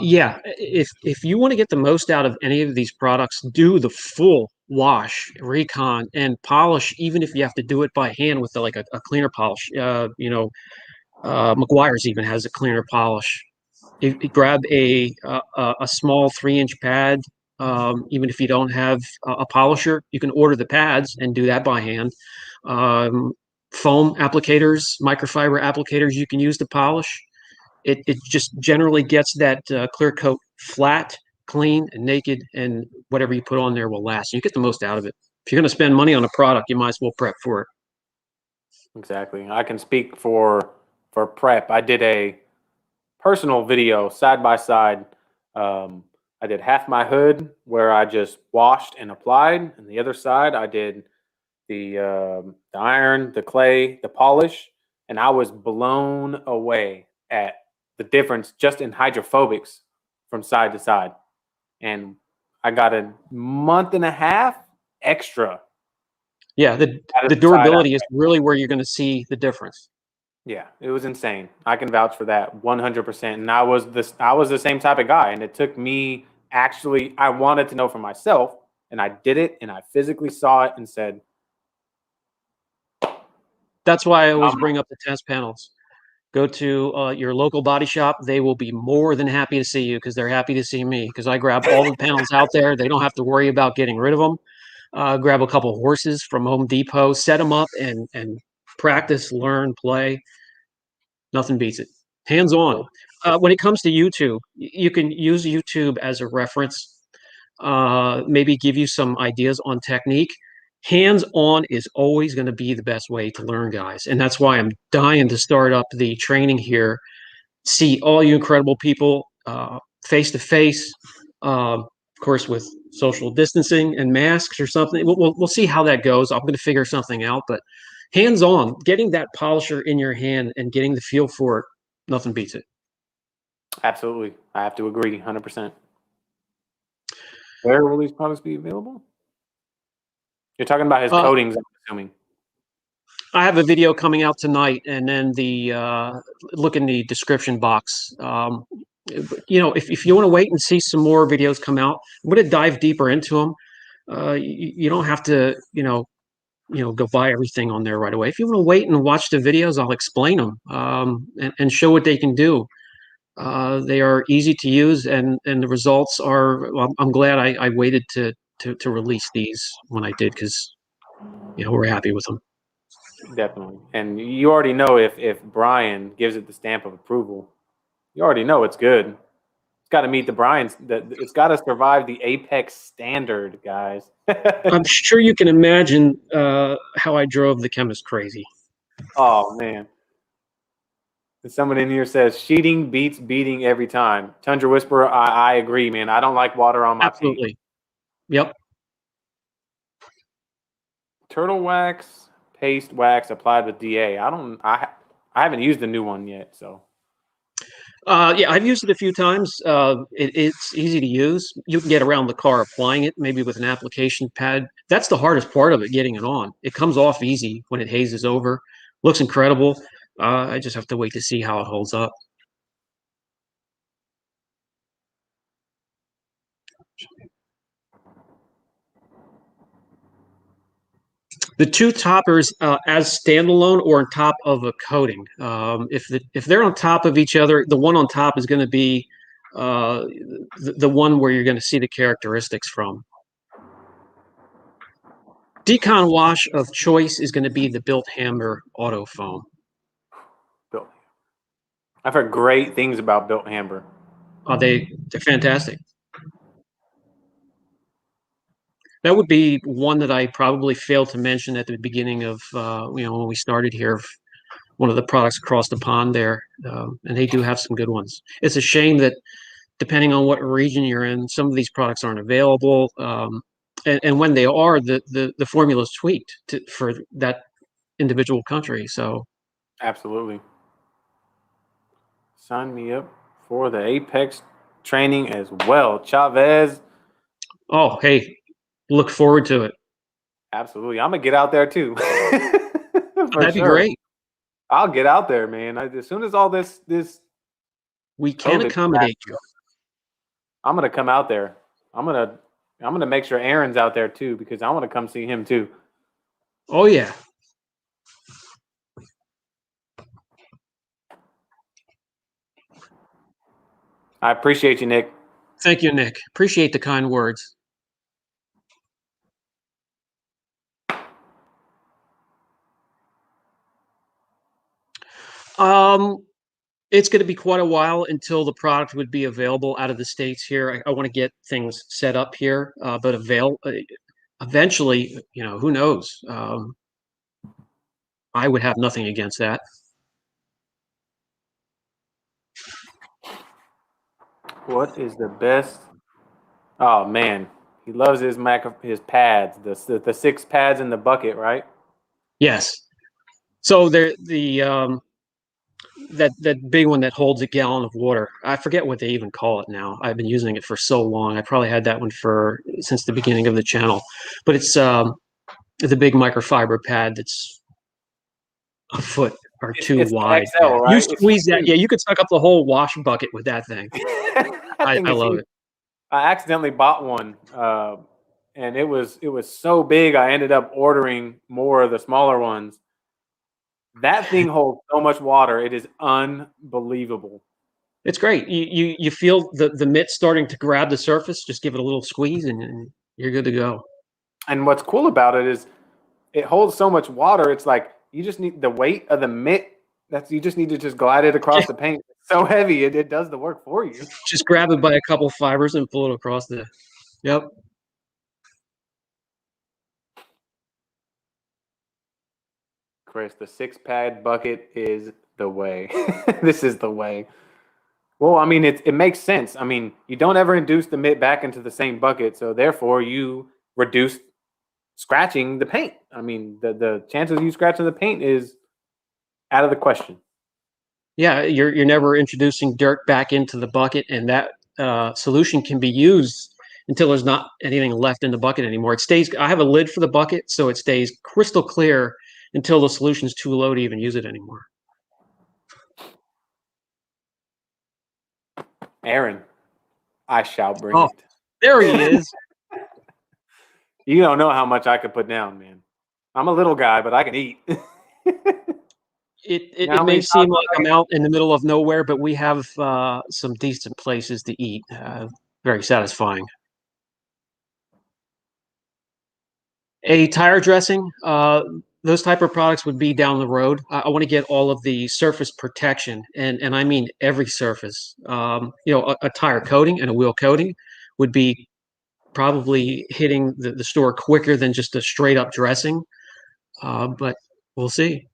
Yeah, if you want to get the most out of any of these products, do the full wash, recon, and polish, even if you have to do it by hand with a cleaner polish. McGuire's even has a cleaner polish. You grab a small 3-inch pad. Even if you don't have a polisher, you can order the pads and do that by hand. Foam applicators, microfiber applicators you can use to polish. It just generally gets that clear coat flat, clean, and naked, and whatever you put on there will last. You get the most out of it. If you're going to spend money on a product, you might as well prep for it. Exactly. I can speak for prep. I did a personal video side by side. I did half my hood where I just washed and applied, and the other side I did the iron, the clay, the polish, and I was blown away at the difference just in hydrophobics from side to side. And I got a month and a half extra. Yeah, the durability is really where you're going to see the difference. Yeah, it was insane. I can vouch for that 100%. And I was the same type of guy, and it took me I wanted to know for myself, and I did it, and I physically saw it and said. That's why I always bring up the test panels. Go to your local body shop. They will be more than happy to see you, because they're happy to see me, because I grab all the panels out there. They don't have to worry about getting rid of them. Grab a couple horses from Home Depot, set them up, and practice, learn, play. Nothing beats it. Hands on. When it comes to YouTube, you can use YouTube as a reference. Maybe give you some ideas on technique. hands-on is always going to be the best way to learn, guys. And that's why I'm dying to start up the training here. See all you incredible people face to face, of course, with social distancing and masks or something. We'll see how that goes. I'm going to figure something out, but hands-on, getting that polisher in your hand and getting the feel for it, nothing beats it. Absolutely. I have to agree 100%. Where will these products be available? You're talking about his coatings, I'm assuming. I have a video coming out tonight, and then look in the description box. If you want to wait and see some more videos come out, I'm going to dive deeper into them. You don't have to, go buy everything on there right away. If you want to wait and watch the videos, I'll explain them and show what they can do. They are easy to use, and the results are. Well, I'm glad I waited to release these when I did, because we're happy with them. Definitely. And you already know if Brian gives it the stamp of approval, you already know it's good. It's got to meet the Brian's. It's got to survive the Apex standard, guys. I'm sure you can imagine how I drove the chemist crazy. Oh, man. Someone in here says, sheeting beats beating every time. Tundra Whisperer, I agree, man. I don't like water on my Absolutely. paint. Yep. Turtle wax, paste wax applied with DA. I haven't used the new one yet, so. Yeah, I've used it a few times. It's easy to use. You can get around the car applying it, maybe with an application pad. That's the hardest part of it, getting it on. It comes off easy when it hazes over. Looks incredible. I just have to wait to see how it holds up. The two toppers as standalone or on top of a coating. If they're on top of each other, the one on top is going to be the one where you're going to see the characteristics from. Decon wash of choice is going to be the Built Hammer Auto Foam. I've heard great things about Built Hammer. They're fantastic. That would be one that I probably failed to mention at the beginning of when we started here. One of the products across the pond there, and they do have some good ones. It's a shame that depending on what region you're in, some of these products aren't available. And when they are, the formula is tweaked for that individual country. So, absolutely, sign me up for the Apex training as well, Chavez. Oh, hey, look forward to it. Absolutely, I'm gonna get out there too. That'd be great. I'll get out there, man. As soon as all this we can accommodate you. I'm gonna come out there. I'm gonna make sure Aaron's out there too, because I want to come see him too. Oh yeah. I appreciate you, Nick. Thank you, Nick. Appreciate the kind words. It's going to be quite a while until the product would be available out of the States here. I want to get things set up here, but eventually, who knows? I would have nothing against that. What is the best? Oh man, he loves his pads, the 6 pads in the bucket, right? Yes. So that big one that holds a gallon of water. I forget what they even call it now. I've been using it for so long. I probably had that one since the beginning of the channel. But it's the big microfiber pad that's a foot or two wide. XL, right? You squeeze that. Yeah, you could suck up the whole wash bucket with that thing. I love it. I accidentally bought one, and it was so big. I ended up ordering more of the smaller ones. That thing holds so much water. It is unbelievable. It's great. You feel the mitt starting to grab the surface. Just give it a little squeeze, and you're good to go. And what's cool about it is it holds so much water. It's like you just need the weight of the mitt. You just need to just glide it across the paint. It's so heavy, it does the work for you. Just grab it by a couple fibers and pull it across the. Yep. Chris, the 6-pad bucket is the way. This is the way. Well, I mean, it makes sense. I mean, you don't ever induce the mitt back into the same bucket, so therefore you reduce scratching the paint. I mean, the chances of you scratching the paint is out of the question. Yeah, you're never introducing dirt back into the bucket, and that solution can be used until there's not anything left in the bucket anymore. It stays. I have a lid for the bucket, so it stays crystal clear until the solution's too low to even use it anymore. Aaron, I shall bring it. There he is. You don't know how much I could put down, man. I'm a little guy, but I can eat. It may seem like I'm out in the middle of nowhere, but we have some decent places to eat. Very satisfying. A tire dressing, those type of products would be down the road. I want to get all of the surface protection, and I mean every surface. You know, a tire coating and a wheel coating would be probably hitting the store quicker than just a straight up dressing. But we'll see.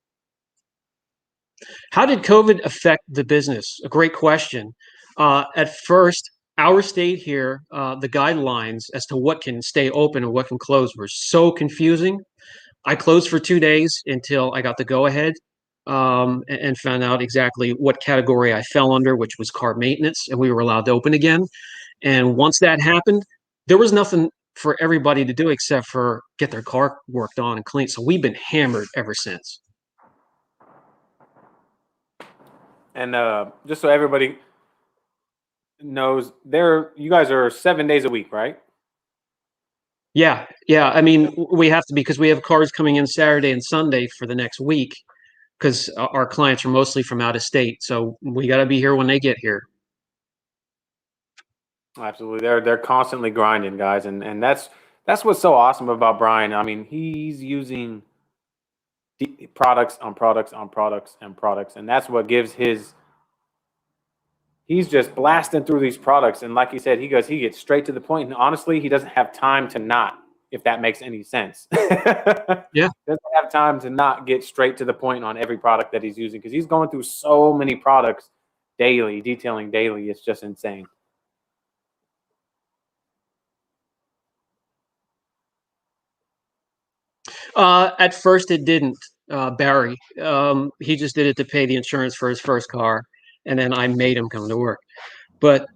How did COVID affect the business? A great question. At first, our state here, the guidelines as to what can stay open and what can close were so confusing. I closed for 2 days until I got the go ahead and found out exactly what category I fell under, which was car maintenance, and we were allowed to open again. And once that happened, there was nothing for everybody to do except for get their car worked on and cleaned. So we've been hammered ever since. And just so everybody knows, you guys are 7 days a week, right? Yeah. I mean, we have to, because we have cars coming in Saturday and Sunday for the next week, because our clients are mostly from out of state. So we got to be here when they get here. Absolutely, they're constantly grinding, guys, and that's what's so awesome about Brian. I mean, he's using products on products on products and products, and that's what gives his. He's just blasting through these products, and like he said, he gets straight to the point. And honestly, he doesn't have time to not, if that makes any sense. Yeah, doesn't have time to not get straight to the point on every product that he's using, because he's going through so many products daily, detailing daily. It's just insane. At first, it didn't. Barry, he just did it to pay the insurance for his first car, and then I made him come to work. But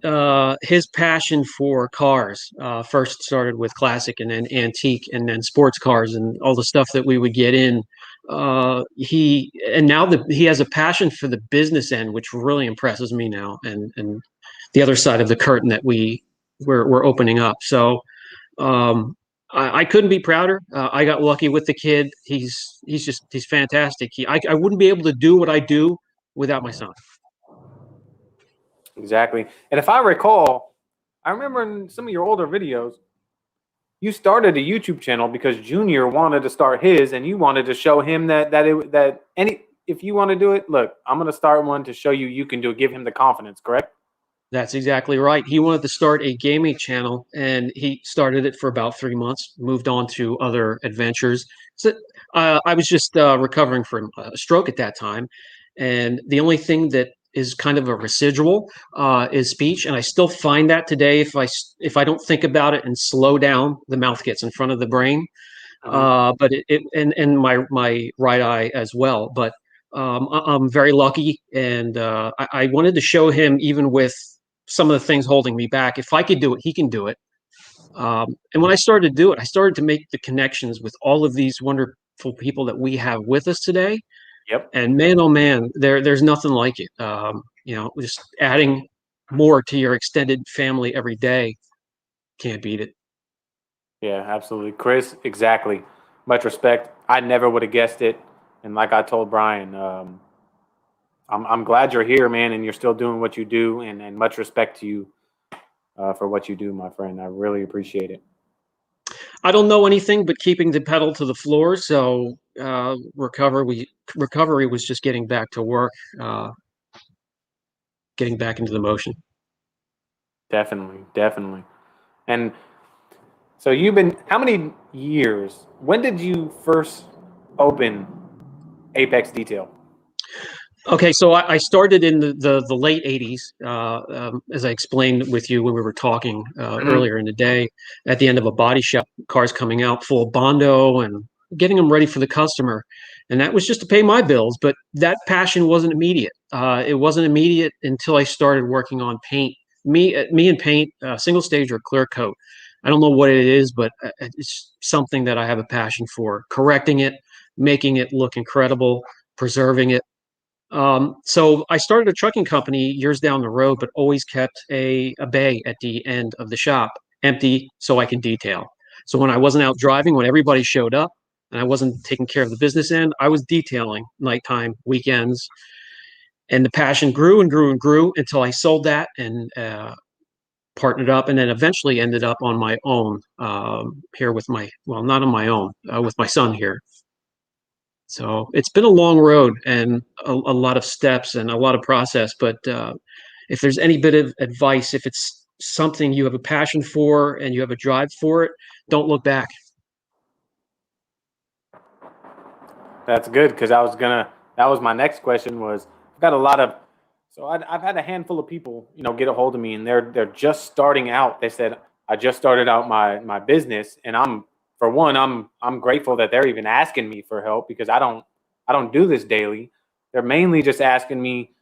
his passion for cars first started with classic, and then antique, and then sports cars, and all the stuff that we would get in. Now that he has a passion for the business end, which really impresses me now, and the other side of the curtain that we're opening up. So. I couldn't be prouder. I got lucky with the kid. He's fantastic. I wouldn't be able to do what I do without my son. Exactly. And if I recall, I remember in some of your older videos, you started a YouTube channel because Junior wanted to start his, and you wanted to show him if you want to do it, look, I'm going to start one to show you can do it. Give him the confidence, correct? That's exactly right. He wanted to start a gaming channel, and he started it for about 3 months, moved on to other adventures. So I was just recovering from a stroke at that time, and the only thing that is kind of a residual is speech, and I still find that today. If I don't think about it and slow down, the mouth gets in front of the brain. But and my right eye as well. But I'm very lucky, and I wanted to show him, even with some of the things holding me back, if I could do it, he can do it. And when I started to do it, I started to make the connections with all of these wonderful people that we have with us today. Yep. And man, oh man, there's nothing like it. Just adding more to your extended family every day, can't beat it. Yeah, absolutely. Chris, exactly. Much respect. I never would have guessed it. And like I told Brian, I'm glad you're here, man, and you're still doing what you do, and much respect to you for what you do, my friend. I really appreciate it. I don't know anything but keeping the pedal to the floor. So recovery was just getting back to work, getting back into the motion. Definitely. And so how many years? When did you first open Apex detail? Okay, so I started in the late 80s, as I explained with you when we were talking earlier in the day, at the end of a body shop, cars coming out full of Bondo and getting them ready for the customer. And that was just to pay my bills, but that passion wasn't immediate. It wasn't immediate until I started working on paint. Me and paint, single stage or clear coat. I don't know what it is, but it's something that I have a passion for. Correcting it, making it look incredible, preserving it. So I started a trucking company years down the road, but always kept a bay at the end of the shop, empty so I can detail. So when I wasn't out driving, when everybody showed up and I wasn't taking care of the business end, I was detailing nighttime, weekends, and the passion grew and grew and grew until I sold that and partnered up, and then eventually ended up on my own here with well, not on my own, with my son here. So it's been a long road and a lot of steps and a lot of process. But if there's any bit of advice, if it's something you have a passion for and you have a drive for it, don't look back. That's good, because that was my next question. Was I've got a lot of, so I've had a handful of people, get a hold of me, and they're just starting out. They said, I just started out my business, and I'm grateful that they're even asking me for help, because I don't do this daily. They're mainly just asking me,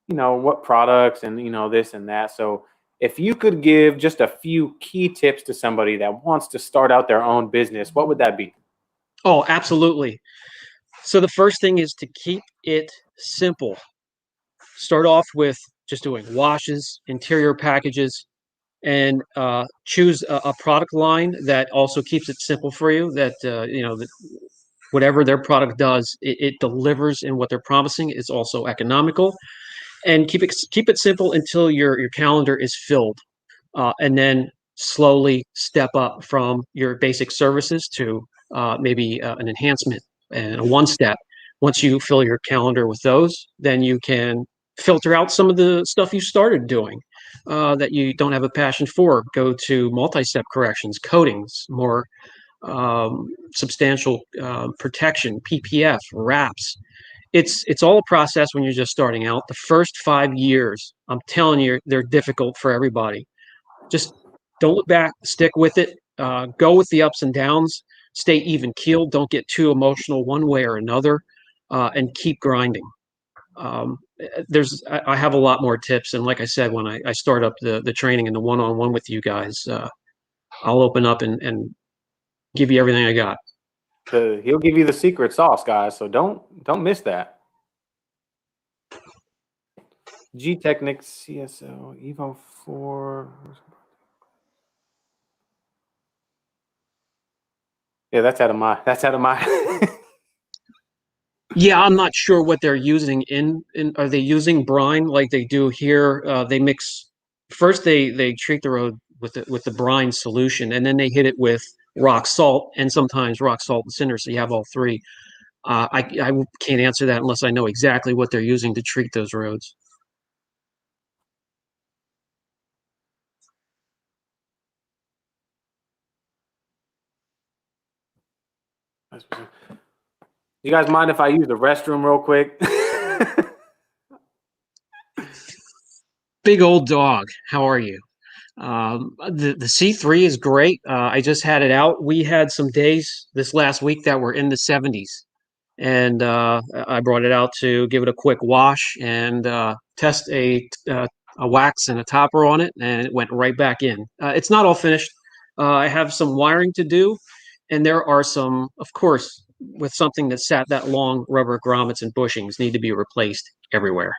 what products and this and that. So if you could give just a few key tips to somebody that wants to start out their own business, what would that be? Oh, absolutely. So the first thing is to keep it simple. Start off with just doing washes, interior packages, and choose a product line that also keeps it simple for you. That that whatever their product does, it delivers in what they're promising. It's also economical, and keep it simple until your calendar is filled, and then slowly step up from your basic services to maybe an enhancement and a one step. Once you fill your calendar with those, then you can filter out some of the stuff you started doing that you don't have a passion for. Go to multi-step corrections, coatings, more substantial protection, PPF, wraps. It's all a process when you're just starting out. The first 5 years, I'm telling you, they're difficult for everybody. Just don't look back, stick with it, go with the ups and downs, stay even keeled, don't get too emotional one way or another, and keep grinding. I have a lot more tips, and like I said, when I start up the training and the one-on-one with you guys, I'll open up and give you everything I got. He'll give you the secret sauce, guys. So don't miss that. G Technics CSL Evo 4. Yeah, that's out of my. Yeah, I'm not sure what they're using in are they using brine like they do here? They mix first they treat the road with the brine solution, and then they hit it with rock salt and sometimes rock salt and cinder, so you have all three. I can't answer that unless I know exactly what they're using to treat those roads. You guys mind if I use the restroom real quick? Big old dog, how are you? The C3 is great. I just had it out. We had some days this last week that were in the 70s, and I brought it out to give it a quick wash and test a wax and a topper on it, and it went right back in. It's not all finished. I have some wiring to do, and there are some, of course, with something that sat that long, rubber grommets and bushings need to be replaced everywhere.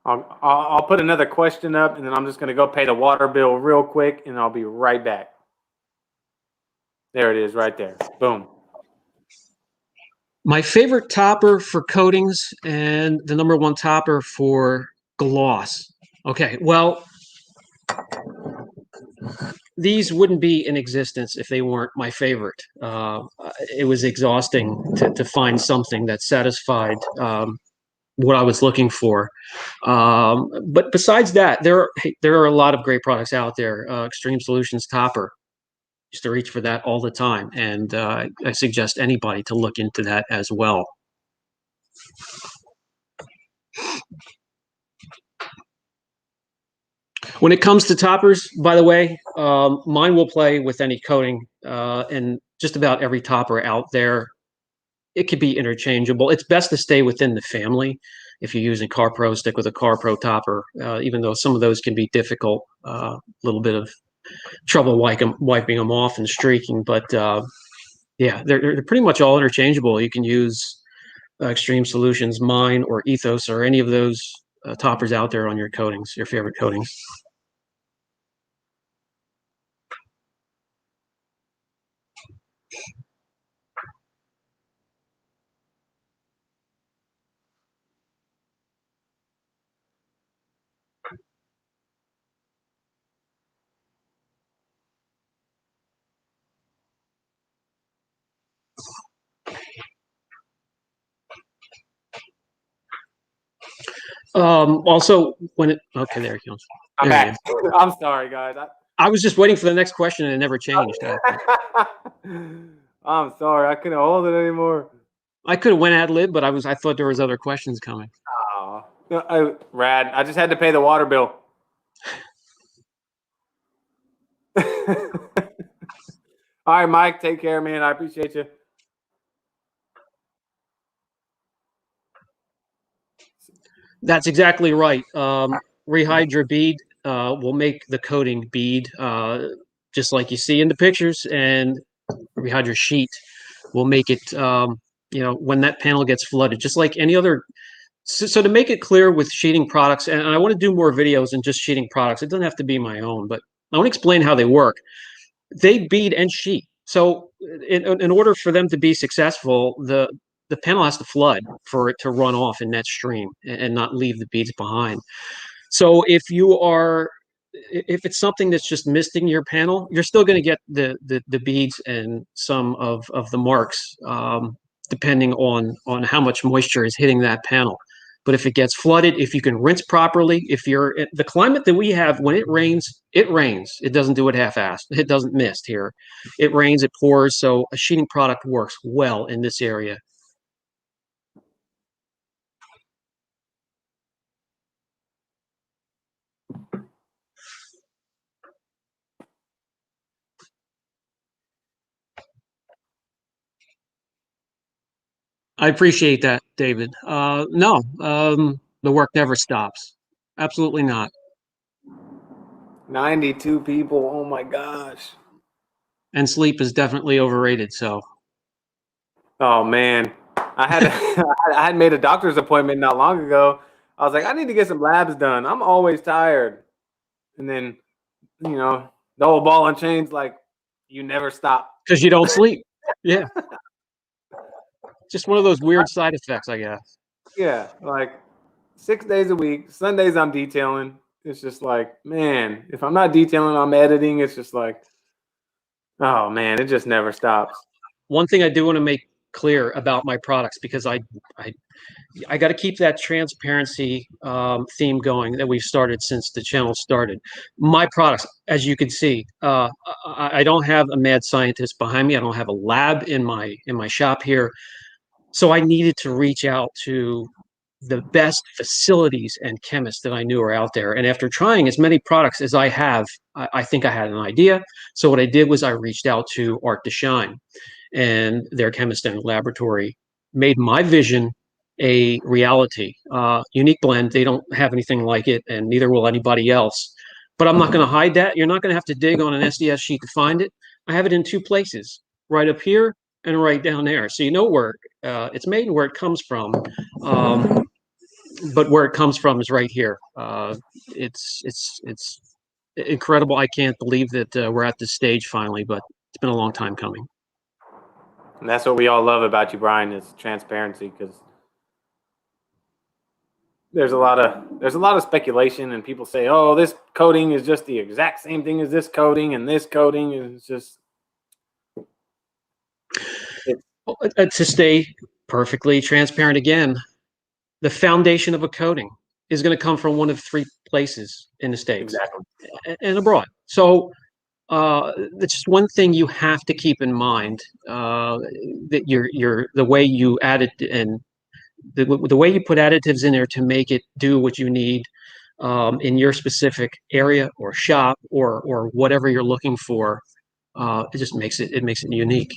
I'll put another question up, and then I'm just going to go pay the water bill real quick, and I'll be right back. There it is right there. Boom. My favorite topper for coatings and the number one topper for gloss. Okay, well, these wouldn't be in existence if they weren't my favorite. It was exhausting to find something that satisfied what I was looking for. But besides that, there are a lot of great products out there. Extreme Solutions Topper, used to reach for that all the time, and I suggest anybody to look into that as well. When it comes to toppers, by the way, mine will play with any coating, and just about every topper out there. It could be interchangeable. It's best to stay within the family. If you're using CarPro, stick with a CarPro topper, even though some of those can be difficult, a little bit of trouble wiping them off and streaking. But yeah, they're pretty much all interchangeable. You can use Extreme Solutions, mine, or Ethos, or any of those toppers out there on your coatings, your favorite coatings. Also, when it okay, there he comes. I'm back. I'm sorry, guys. I was just waiting for the next question and it never changed. I'm sorry, I couldn't hold it anymore. I could have went ad lib, but I thought there was other questions coming. Oh, rad! I just had to pay the water bill. All right, Mike. Take care, man. I appreciate you. That's exactly right. Rehydra bead will make the coating bead, just like you see in the pictures, and Rehydra sheet will make it, when that panel gets flooded, just like any other. So to make it clear with sheeting products, and I want to do more videos than just sheeting products. It doesn't have to be my own, but I want to explain how they work. They bead and sheet. So in order for them to be successful, the panel has to flood for it to run off in net stream and not leave the beads behind. So if it's something that's just misting your panel, you're still going to get the beads and some of the marks, depending on how much moisture is hitting that panel. But if it gets flooded, if you can rinse properly, if you're the climate that we have, when it rains, it rains. It doesn't do it half-assed. It doesn't mist here. It rains, it pours. So a sheeting product works well in this area. I appreciate that, David. No, the work never stops. Absolutely not. 92 people. Oh my gosh. And sleep is definitely overrated. So. Oh man, I had made a doctor's appointment not long ago. I was like, I need to get some labs done. I'm always tired. And then, the whole ball and chain's like, you never stop. Because you don't sleep. Yeah. Just one of those weird side effects, I guess. Yeah, like 6 days a week. Sundays I'm detailing. It's just like, man, if I'm not detailing, I'm editing. It's just like, oh man, it just never stops. One thing I do want to make clear about my products, because I got to keep that transparency theme going that we've started since the channel started. My products, as you can see, I don't have a mad scientist behind me. I don't have a lab in my shop here. So I needed to reach out to the best facilities and chemists that I knew are out there. And after trying as many products as I have, I think I had an idea. So what I did was I reached out to Art to Shine, and their chemist in the laboratory made my vision a reality. Unique blend, they don't have anything like it, and neither will anybody else. But I'm not going to hide that. You're not going to have to dig on an SDS sheet to find it. I have it in two places, right up here and right down there. So you know where it's made and where it comes from. But where it comes from is right here. It's incredible. I can't believe that we're at this stage finally, but it's been a long time coming. And that's what we all love about you, Brian, is transparency, because there's a lot of speculation, and people say, oh, this coating is just the exact same thing as this coating, and this coating is just to stay perfectly transparent again, the foundation of a coating is going to come from one of three places in the States and abroad. So that's just one thing you have to keep in mind, that the way you add it and the way you put additives in there to make it do what you need in your specific area or shop or whatever you're looking for, it just makes it unique.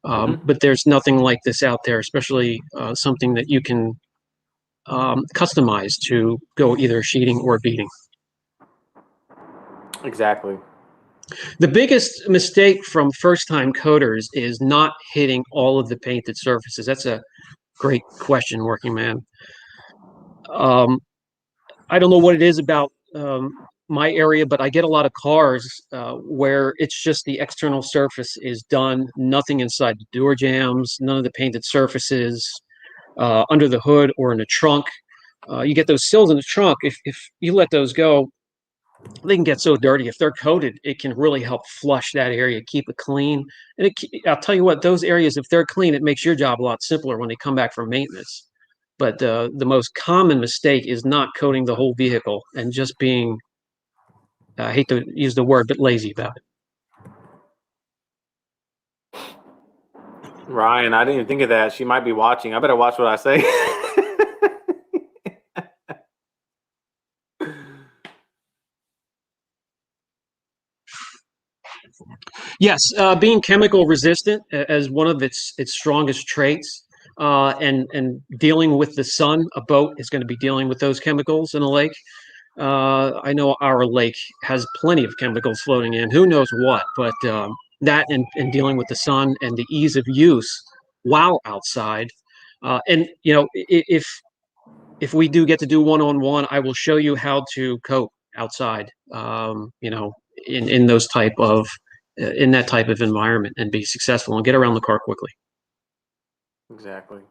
But there's nothing like this out there, especially something that you can customize to go either sheeting or beading. Exactly. The biggest mistake from first-time coaters is not hitting all of the painted surfaces. That's a great question, working man. I don't know what it is about my area, but I get a lot of cars where it's just the external surface is done, nothing inside the door jambs, none of the painted surfaces under the hood or in the trunk. You get those sills in the trunk. If you let those go, they can get so dirty. If they're coated, it can really help flush that area, keep it clean. And I'll tell you what, those areas, if they're clean, it makes your job a lot simpler when they come back from maintenance. But the most common mistake is not coating the whole vehicle and just being, I hate to use the word, but lazy about it. Ryan, I didn't even think of that. She might be watching. I better watch what I say. Yes, being chemical resistant as one of its strongest traits, and dealing with the sun. A boat is going to be dealing with those chemicals in a lake. I know our lake has plenty of chemicals floating in. Who knows what? But that and dealing with the sun and the ease of use while outside. And you know, if we do get to do one-on-one, I will show you how to coat outside. You know, in those type of in that type of environment and be successful and get around the car quickly. Exactly.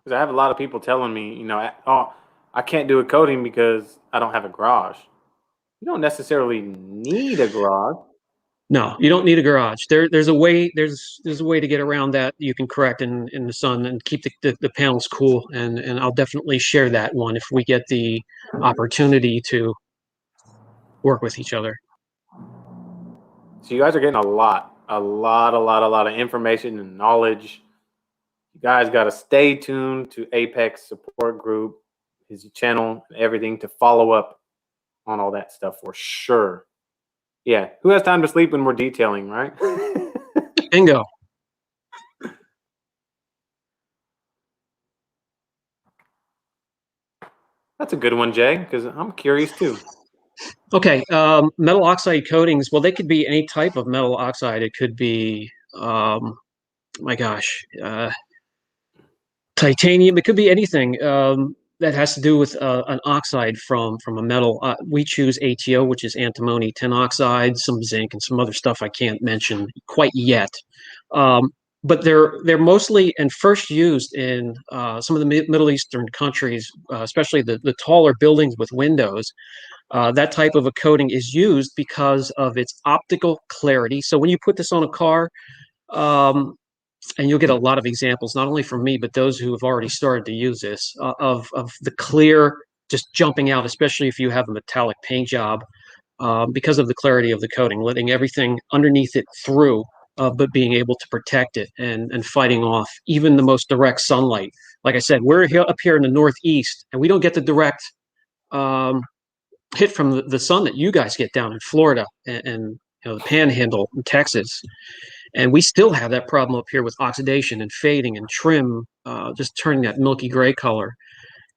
Because I have a lot of people telling me, you know, oh, I can't do a coating because I don't have a garage. You don't necessarily need a garage. No, you don't need a garage. There's a way. There's a way to get around that. You can correct in the sun and keep the panels cool. And I'll definitely share that one if we get the opportunity to work with each other. So you guys are getting a lot of information and knowledge. You guys got to stay tuned to Apex Support Group, his channel, and everything to follow up on all that stuff for sure. Yeah, who has time to sleep when we're detailing, right? Bingo. That's a good one, Jay, because I'm curious too. Okay, metal oxide coatings. Well, they could be any type of metal oxide. It could be, my gosh, titanium. It could be anything that has to do with an oxide from a metal. We choose ATO, which is antimony tin oxide, some zinc, and some other stuff I can't mention quite yet. But they're mostly and first used in some of the Middle Eastern countries, especially the taller buildings with windows. That type of a coating is used because of its optical clarity. So when you put this on a car, and you'll get a lot of examples, not only from me, but those who have already started to use this, of the clear just jumping out, especially if you have a metallic paint job, because of the clarity of the coating, letting everything underneath it through, but being able to protect it and fighting off even the most direct sunlight. Like I said, we're up here in the Northeast, and we don't get the direct hit from the sun that you guys get down in Florida and you know, the Panhandle in Texas. And we still have that problem up here with oxidation and fading and trim, just turning that milky gray color.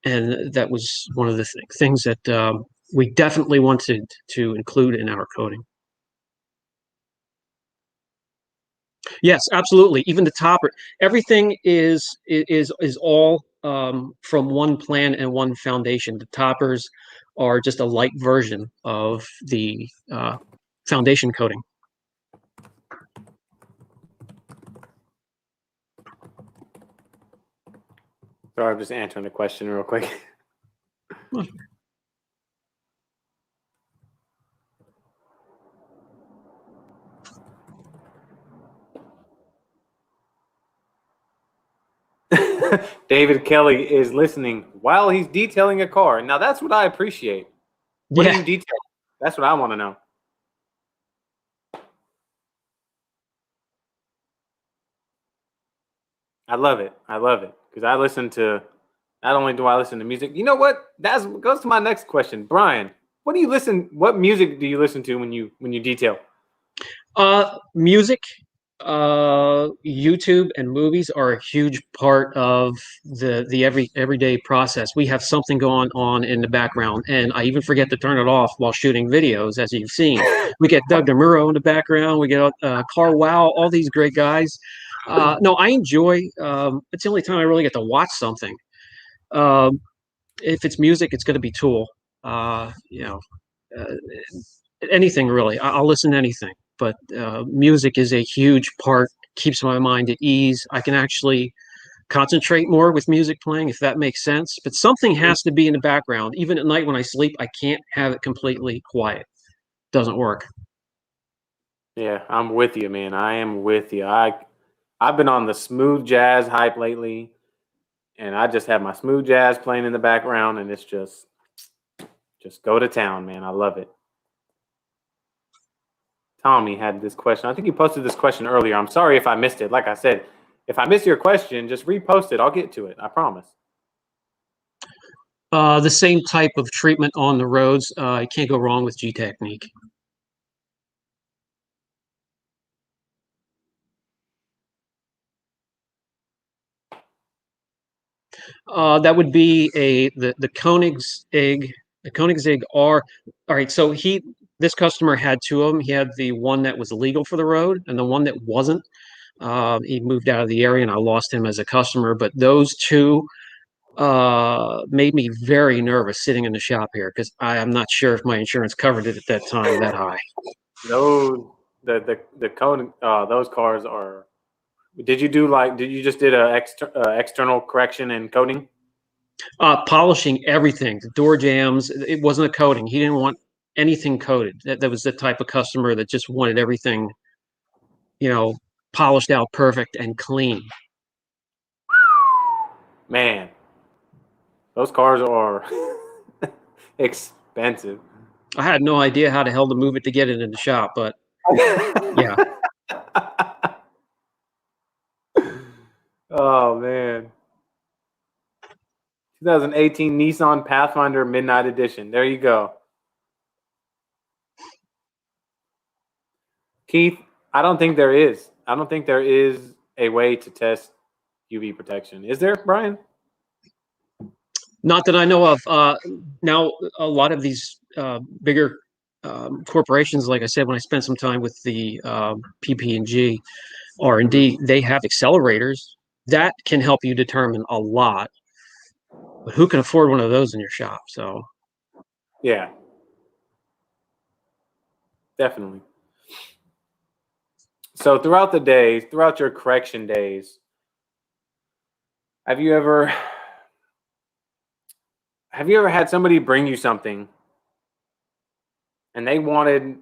And that was one of the things that we definitely wanted to include in our coating. Yes, absolutely. Even the topper, everything is all from one plan and one foundation. The toppers are just a light version of the foundation coating. Sorry, I'm just answering the question real quick. David Kelly is listening while he's detailing a car. Now that's what I appreciate. What do you detail? That's what I want to know. I love it. I love it because I listen to. Not only do I listen to music, you know what? That goes to my next question, Brian. What do you listen? What music do you listen to when you detail? Music, YouTube and movies are a huge part of the everyday process. We have something going on in the background, and I even forget to turn it off while shooting videos, as you've seen. We get Doug DeMuro in the background. We get Car Wow, all these great guys. No, I enjoy. It's the only time I really get to watch something. Um, if it's music, it's going to be Tool. You know, uh, anything really. I'll listen to anything, but music is a huge part. Keeps my mind at ease. I can actually concentrate more with music playing, if that makes sense. But something has to be in the background. Even at night when I sleep, I can't have it completely quiet. Doesn't work. Yeah, I'm with you, man. I am with you. I've been on the smooth jazz hype lately, and I just have my smooth jazz playing in the background, and it's just go to town, man. I love it. Tommy had this question. I think he posted this question earlier. I'm sorry if I missed it. Like I said, if I miss your question, just repost it. I'll get to it. I promise. The same type of treatment on the roads. You can't go wrong with G Technique. That would be the Koenigsegg. The Koenigsegg R. All right, so this customer had two of them. He had the one that was legal for the road and the one that wasn't. He moved out of the area, and I lost him as a customer. But those two made me very nervous sitting in the shop here because I am not sure if my insurance covered it at that time that high. The code those cars are. Did you just did a external correction and coating? Polishing everything, the door jambs. It wasn't a coating. He didn't want anything coated. That was the type of customer that just wanted everything, polished out perfect and clean. Man, those cars are expensive. I had no idea how the hell to move it to get it in the shop, but yeah. Oh man. 2018 Nissan Pathfinder Midnight Edition. There you go. Keith, I don't think there is. I don't think there is a way to test UV protection. Is there, Brian? Not that I know of. Now, a lot of these bigger corporations, like I said, when I spent some time with the PP&G R&D, they have accelerators that can help you determine a lot. But who can afford one of those in your shop? So, yeah, definitely. So throughout the days, throughout your correction days, have you ever had somebody bring you something and they wanted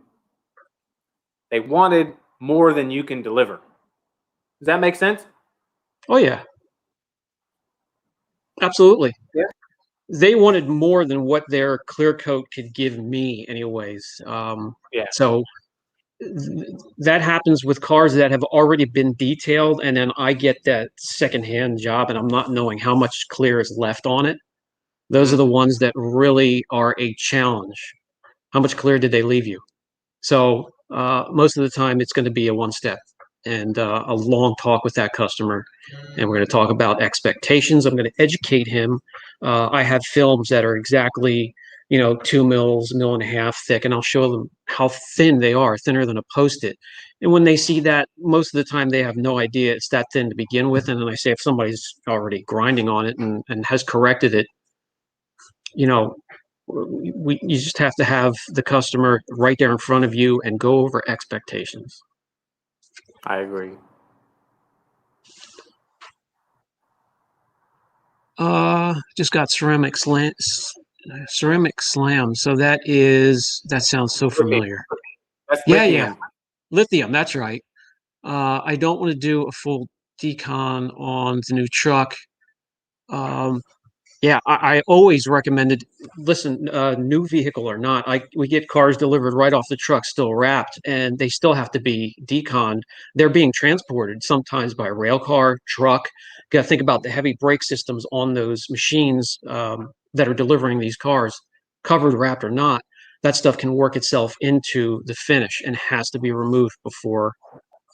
more than you can deliver? Does that make sense? oh yeah, absolutely. Yeah. They wanted more than what their clear coat could give me, anyways. Yeah. So that happens with cars that have already been detailed, and then I get that secondhand job, and I'm not knowing how much clear is left on it. Those are the ones that really are a challenge. How much clear did they leave you? So most of the time, it's going to be a one-step and a long talk with that customer, and we're going to talk about expectations. I'm going to educate him. I have films that are exactly 2 mils, 1.5 mils thick, and I'll show them how thin they are, thinner than a Post-it. And when they see that, most of the time they have no idea it's that thin to begin with. And then I say, if somebody's already grinding on it and has corrected it, you just have to have the customer right there in front of you and go over expectations. I agree. Just got ceramic slam. So that sounds so familiar. That's lithium. lithium. Lithium. That's right. I don't want to do a full decon on the new truck. Yeah, I always recommended, listen, new vehicle or not, we get cars delivered right off the truck, still wrapped, and they still have to be deconned. They're being transported sometimes by rail car, truck. Got to think about the heavy brake systems on those machines that are delivering these cars, covered, wrapped or not. That stuff can work itself into the finish and has to be removed before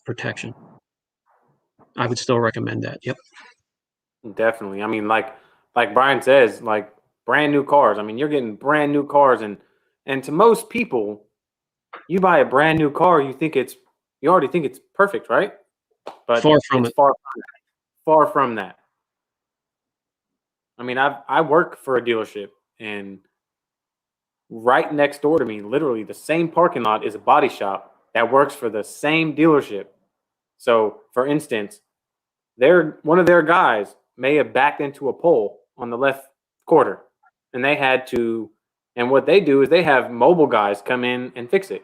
protection. I would still recommend that. Yep. Definitely. I mean, like Brian says, like brand new cars. I mean, you're getting brand new cars, and to most people, you buy a brand new car, you already think it's perfect, right? But Far from it's it. far from that. I mean, I work for a dealership, and right next door to me, literally the same parking lot, is a body shop that works for the same dealership. So, for instance, one of their guys may have backed into a pole on the left quarter, and they had to. And what they do is they have mobile guys come in and fix it,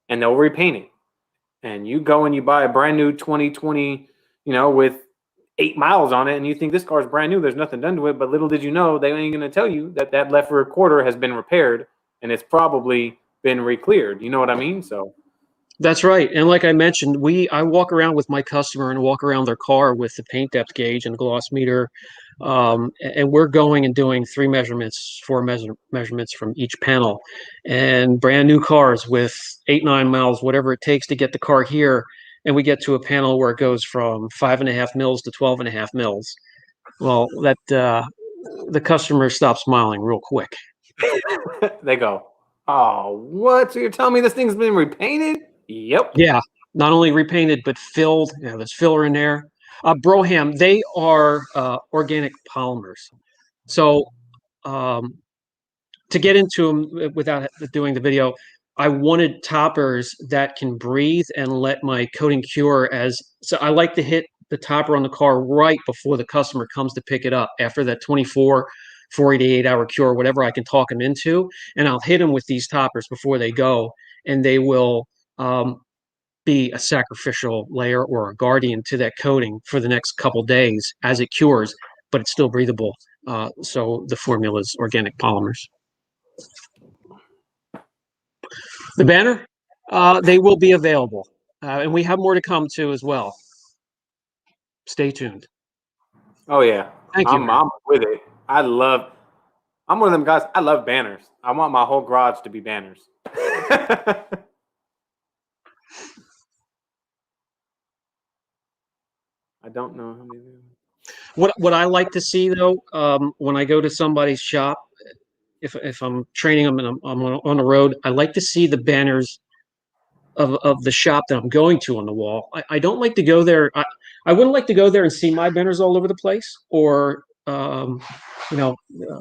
and they'll repaint it. And you go and you buy a brand new 2020, with 8 miles on it, and you think this car is brand new. There's nothing done to it, but little did you know they ain't going to tell you that that left rear quarter has been repaired and it's probably been re-cleared. You know what I mean? So That's right. And like I mentioned, I walk around with my customer and walk around their car with the paint depth gauge and gloss meter. And we're going and doing 4 measurements from each panel. And brand new cars with 8, 9 miles, whatever it takes to get the car here. And we get to a panel where it goes from 5.5 mils to 12.5 mils. Well, the customer stops smiling real quick. they go, "Oh, what? So you're telling me this thing's been repainted?" Yep. Yeah, not only repainted but filled. Yeah, there's filler in there. Broham, they are organic polymers. So to get into them without doing the video, I wanted toppers that can breathe and let my coating cure. So I like to hit the topper on the car right before the customer comes to pick it up after that 24, 48 hour cure, whatever I can talk them into, and I'll hit them with these toppers before they go, and they will be a sacrificial layer or a guardian to that coating for the next couple days as it cures, but it's still breathable. So the formula is organic polymers. The banner, they will be available, and we have more to come too as well. Stay tuned. Oh yeah. Thank you. I'm with it. I'm one of them guys. I love banners. I want my whole garage to be banners. I don't know how many. What I like to see though, when I go to somebody's shop, if I'm training them and I'm on the road, I like to see the banners of the shop that I'm going to on the wall. I don't like to go there. I wouldn't like to go there and see my banners all over the place, or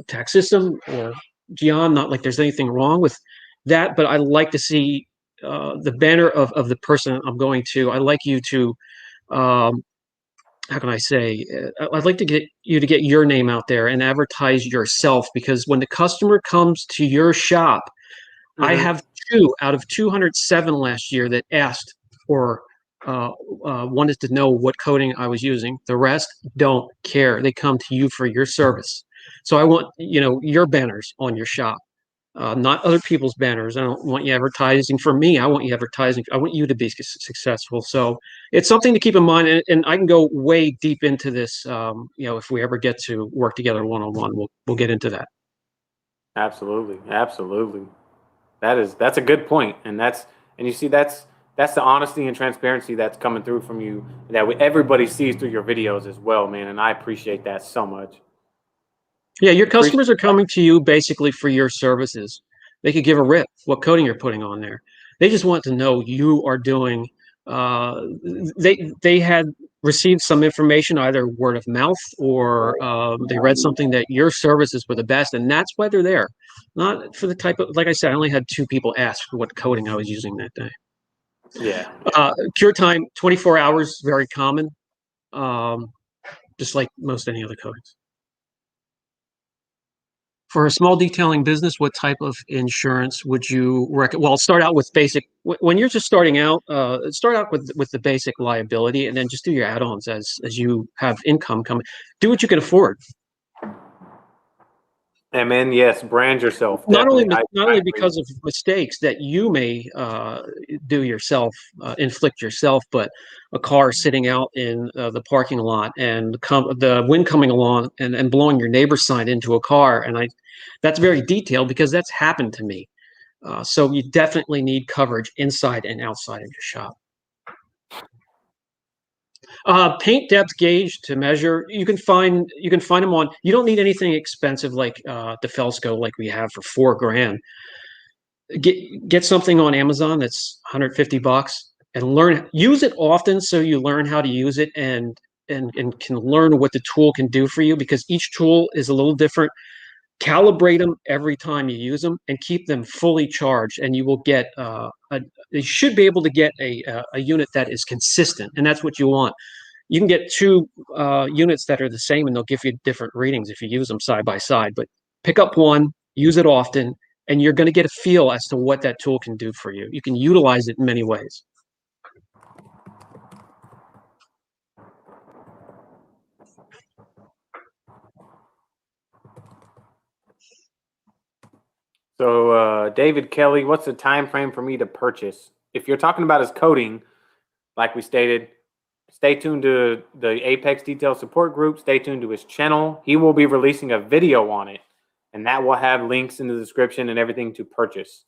tax system or Gian. Not like there's anything wrong with that, but I like to see the banner of the person I'm going to. I like you to how can I say? I'd like to get you to get your name out there and advertise yourself, because when the customer comes to your shop, I have 2 out of 207 last year that asked or wanted to know what coating I was using. The rest don't care. They come to you for your service. So I want your banners on your shop, not other people's banners. I don't want you advertising for me. I want you advertising. I want you to be successful. So it's something to keep in mind. And I can go way deep into this. If we ever get to work together one-on-one, we'll get into that. Absolutely. That's a good point, and you see that's the honesty and transparency that's coming through from you that everybody sees through your videos as well, man. And I appreciate that so much. Yeah, your customers are coming to you basically for your services. They could give a rip what coating you're putting on there. They just want to know you are doing. They had received some information, either word of mouth or they read something that your services were the best, and that's why they're there. Not for the type of, like I said, I only had 2 people ask what coating I was using that day. Yeah. Cure time 24 hours, very common, just like most any other coatings. For a small detailing business, what type of insurance would you recommend? Well, start out with basic. When you're just starting out, start out with the basic liability, and then just do your add-ons as you have income coming. Do what you can afford. And then, yes, brand yourself. Not only Definitely. not I only agree. because of mistakes that you may do yourself, inflict yourself, but a car sitting out in the parking lot and the wind coming along and blowing your neighbor's sign into a car, and that's very detailed because that's happened to me. So you definitely need coverage inside and outside of your shop. Paint depth gauge to measure. You can find them on. You don't need anything expensive like the Felsco like we have for $4,000. Get something on Amazon that's 150 bucks and use it often so you learn how to use it and can learn what the tool can do for you because each tool is a little different. Calibrate them every time you use them and keep them fully charged and you will get you should be able to get a unit that is consistent, and that's what you want. You can get two units that are the same and they'll give you different readings if you use them side by side, but pick up one, use it often, and you're going to get a feel as to what that tool can do for you. You can utilize it in many ways. So, David Kelly, what's the time frame for me to purchase? If you're talking about his coding, like we stated, stay tuned to the Apex Detail Support Group. Stay tuned to his channel. He will be releasing a video on it, and that will have links in the description and everything to purchase.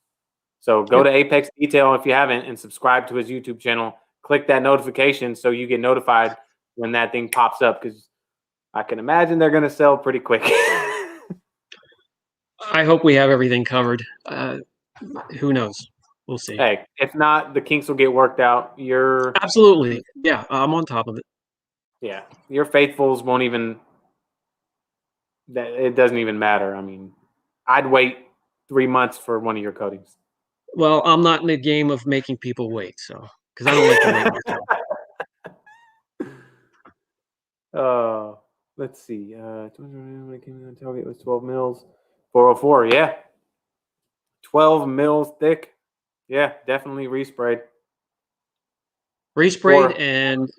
So go to Apex Detail if you haven't and subscribe to his YouTube channel. Click that notification so you get notified when that thing pops up because I can imagine they're going to sell pretty quick. I hope we have everything covered. Who knows? We'll see. Hey, if not, the kinks will get worked out. Absolutely. Yeah, I'm on top of it. Yeah, your faithfuls won't even. It doesn't even matter. I mean, I'd wait 3 months for one of your coatings. Well, I'm not in the game of making people wait, so because I don't like to wait myself. Let's see. When it came to the tailgate, it was 12 mils. 404, yeah. 12 mils thick. Yeah, definitely resprayed. Resprayed, and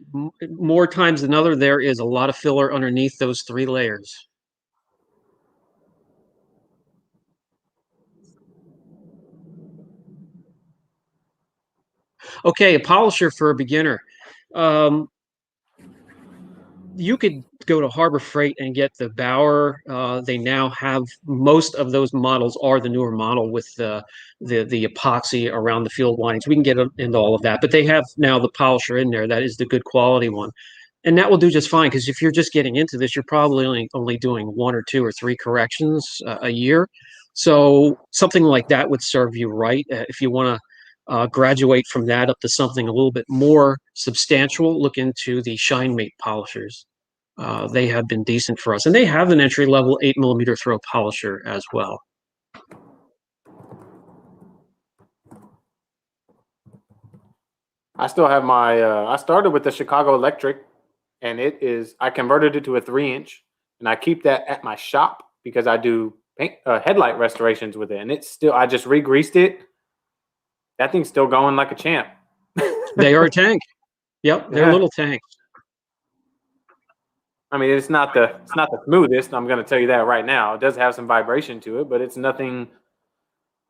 more times than other, there is a lot of filler underneath those 3 layers. Okay, a polisher for a beginner. You could go to Harbor Freight and get the Bauer. They now have most of those models are the newer model with the epoxy around the field windings. We can get into all of that, but they have now the polisher in there that is the good quality one, and that will do just fine. Because if you're just getting into this, you're probably only doing 1 or 2 or 3 corrections a year. So something like that would serve you right. If you want to graduate from that up to something a little bit more substantial, look into the ShineMate polishers. They have been decent for us, and they have an entry-level 8mm throw polisher as well. I still have my. I started with the Chicago Electric, and I converted it to a 3-inch, and I keep that at my shop because I do headlight restorations with it, and it's still. I just re-greased it. That thing's still going like a champ. They are a tank. Yep, they're little tanks. I mean, it's not the smoothest. I'm going to tell you that right now. It does have some vibration to it, but it's nothing.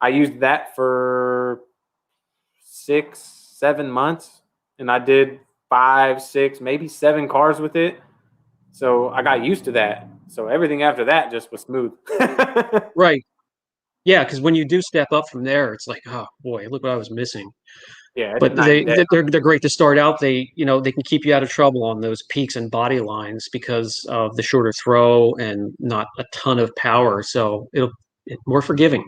I used that for 6, 7 months, and I did 5, 6, maybe 7 cars with it. So I got used to that. So everything after that just was smooth. Right. Yeah, because when you do step up from there, it's like, oh boy, look what I was missing. Yeah, but they're great to start out. They can keep you out of trouble on those peaks and body lines because of the shorter throw and not a ton of power. So it's more forgiving.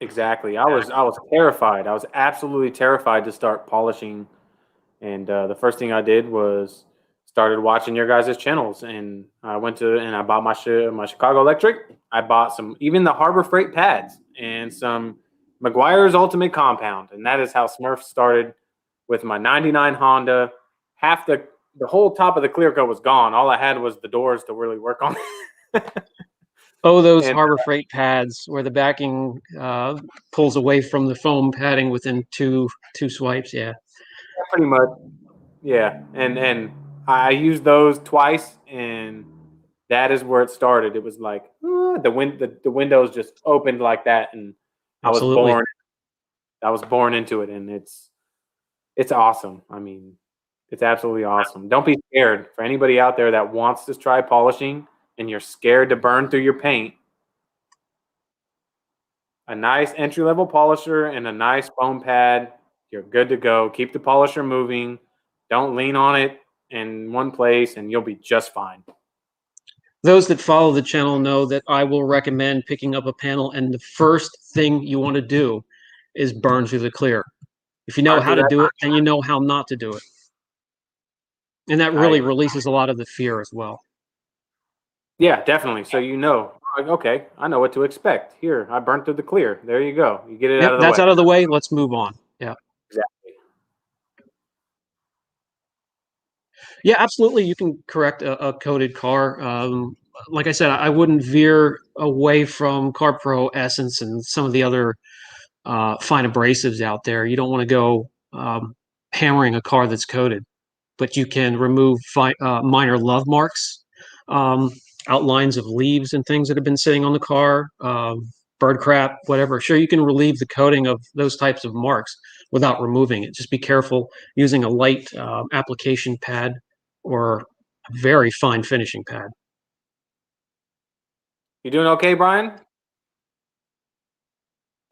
Exactly. I was terrified. I was absolutely terrified to start polishing, and the first thing I did was started watching your guys' channels, and I went to and I bought my Chicago Electric. I bought even the Harbor Freight pads and some McGuire's Ultimate Compound, and that is how Smurf started with my 99 Honda. Half the whole top of the clear coat was gone. All I had was the doors to really work on. Oh, those Harbor Freight pads where the backing pulls away from the foam padding within two swipes. Yeah, pretty much. Yeah, and I used those twice, and that is where it started. It was like the windows just opened like that, and Absolutely. I was born into it, and it's awesome. I mean, it's absolutely awesome. Don't be scared. For anybody out there that wants to try polishing and you're scared to burn through your paint, a nice entry-level polisher and a nice foam pad, you're good to go. Keep the polisher moving. Don't lean on it in one place, and you'll be just fine. Those that follow the channel know that I will recommend picking up a panel, and the first thing you want to do is burn through the clear. If you know Burn how through to that. do it, then you know how not to do it. And that really releases a lot of the fear as well. Yeah, definitely. So you know, like, okay, I know what to expect. Here, I burnt through the clear. There you go. You get it out of the way. That's out of the way. Let's move on. Yeah. Exactly. Yeah, absolutely. You can correct a coated car. Like I said, I wouldn't veer away from CarPro Essence and some of the other fine abrasives out there. You don't want to go hammering a car that's coated, but you can remove minor love marks, outlines of leaves and things that have been sitting on the car, bird crap, whatever. Sure, you can relieve the coating of those types of marks without removing it. Just be careful using a light application pad or a very fine finishing pad. You doing okay, Brian?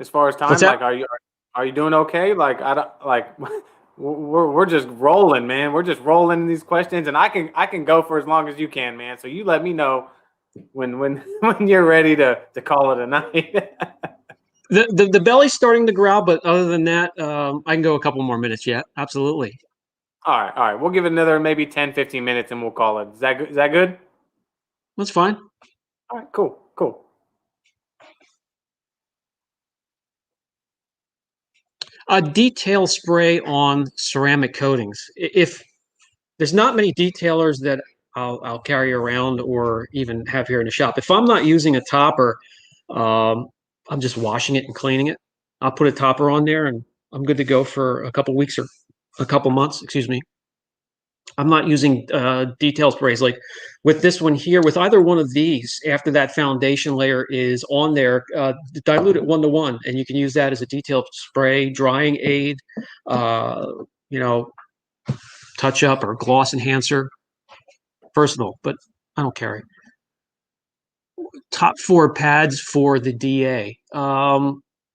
As far as What's time, that? like, are you doing okay? Like, I don't like. We're just rolling, man. We're just rolling these questions, and I can go for as long as you can, man. So you let me know when when you're ready to call it a night. The belly's starting to growl, but other than that, I can go a couple more minutes yet. Absolutely. All right. We'll give it another maybe 10, 15 minutes, and we'll call it. Is that good? Is that good? That's fine. All right. Cool. A detail spray on ceramic coatings. If there's not many detailers that I'll carry around or even have here in the shop. If I'm not using a topper, I'm just washing it and cleaning it. I'll put a topper on there and I'm good to go for a couple weeks or a couple months, excuse me. I'm not using detail sprays like with this one here. With either one of these, after that foundation layer is on there, dilute it 1:1, and you can use that as a detail spray, drying aid, you know, touch up or gloss enhancer. Versatile, but I don't carry. Top 4 pads for the DA.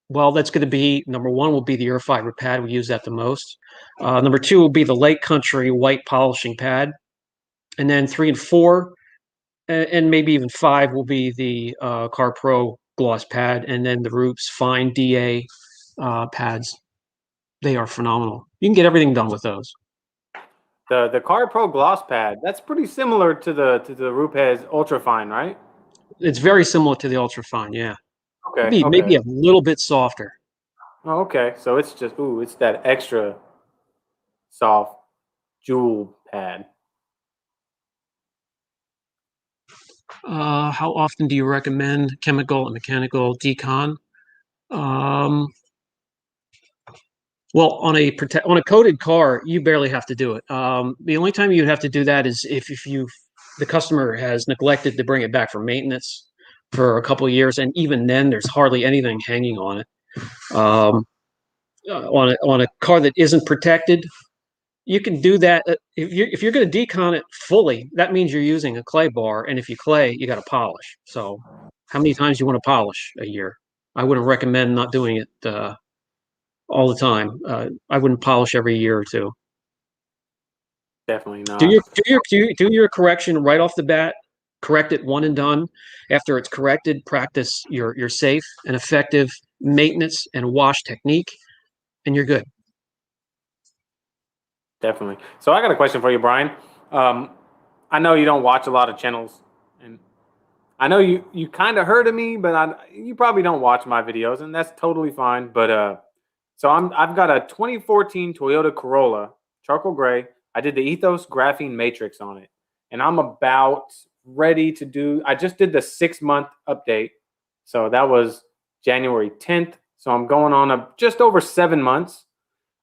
Well, that's going to be number 1 will be the Earth Fiber pad. We use that the most. Number 2 will be the Lake Country white polishing pad, and then 3 and 4, and maybe even 5 will be the CarPro gloss pad, and then the Roots Fine DA pads. They are phenomenal. You can get everything done with those. The CarPro gloss pad, that's pretty similar to the Rupes Ultra Fine, right? It's very similar to the Ultra Fine, yeah. Okay. Maybe a little bit softer. Oh, okay. So it's just it's that extra soft jewel pad. How often do you recommend chemical and mechanical decon? Well, on a coated car, you barely have to do it. The only time you'd have to do that is if the customer has neglected to bring it back for maintenance for a couple of years, and even then, there's hardly anything hanging on it. On a car that isn't protected, you can do that. If you're going to decon it fully, that means you're using a clay bar, and if you clay, you got to polish. So, how many times you want to polish a year? I wouldn't recommend not doing it all the time. I wouldn't polish every year or two. Definitely not. Do your correction right off the bat. Correct it one and done. After it's corrected, practice your safe and effective maintenance and wash technique, and you're good. Definitely. So I got a question for you, Brian. I know you don't watch a lot of channels, and I know you kind of heard of me, but you probably don't watch my videos, and that's totally fine. But so I've got a 2014 Toyota Corolla, charcoal gray. I did the Ethos Graphene Matrix on it, and I'm about ready to do. I just did the 6-month update, so that was January 10th. So I'm going on just over 7 months.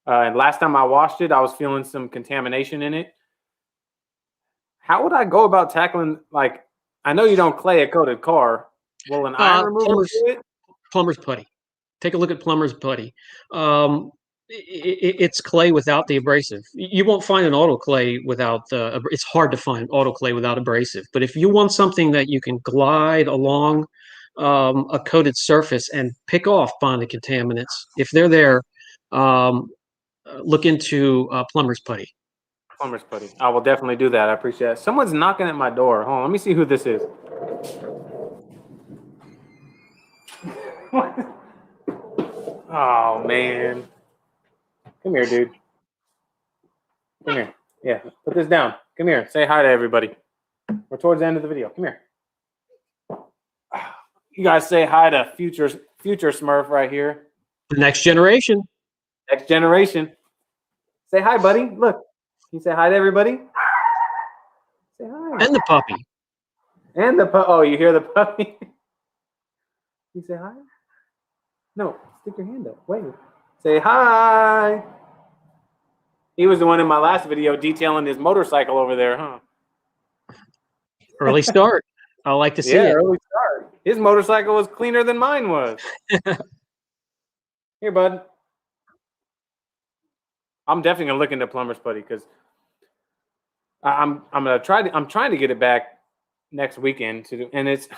And last time I washed it, I was feeling some contamination in it. How would I go about tackling, like, I know you don't clay a coated car. Will an iron remover do it? Plumber's putty. Take a look at plumber's putty. It's clay without the abrasive. You won't find an autoclay without the. It's hard to find autoclay without abrasive. But if you want something that you can glide along a coated surface and pick off bonded contaminants, if they're there, look into plumber's putty. Plumber's putty. I will definitely do that. I appreciate it. Someone's knocking at my door. Hold on, let me see who this is. Oh man. Come here, dude. Come here. Yeah, put this down. Come here. Say hi to everybody. We're towards the end of the video. Come here. You guys say hi to future Smurf right here. The next generation. Next generation. Say hi, buddy. Look. Can you say hi to everybody? Say hi. And the puppy. And the puppy. Oh, you hear the puppy? You say hi? No, stick your hand up. Wait. Say hi. He was the one in my last video detailing his motorcycle over there, huh? Early start. I like to see it. Early start. His motorcycle was cleaner than mine was. Here, bud. I'm definitely gonna look into plumber's putty because I'm trying to get it back next weekend to do, and it's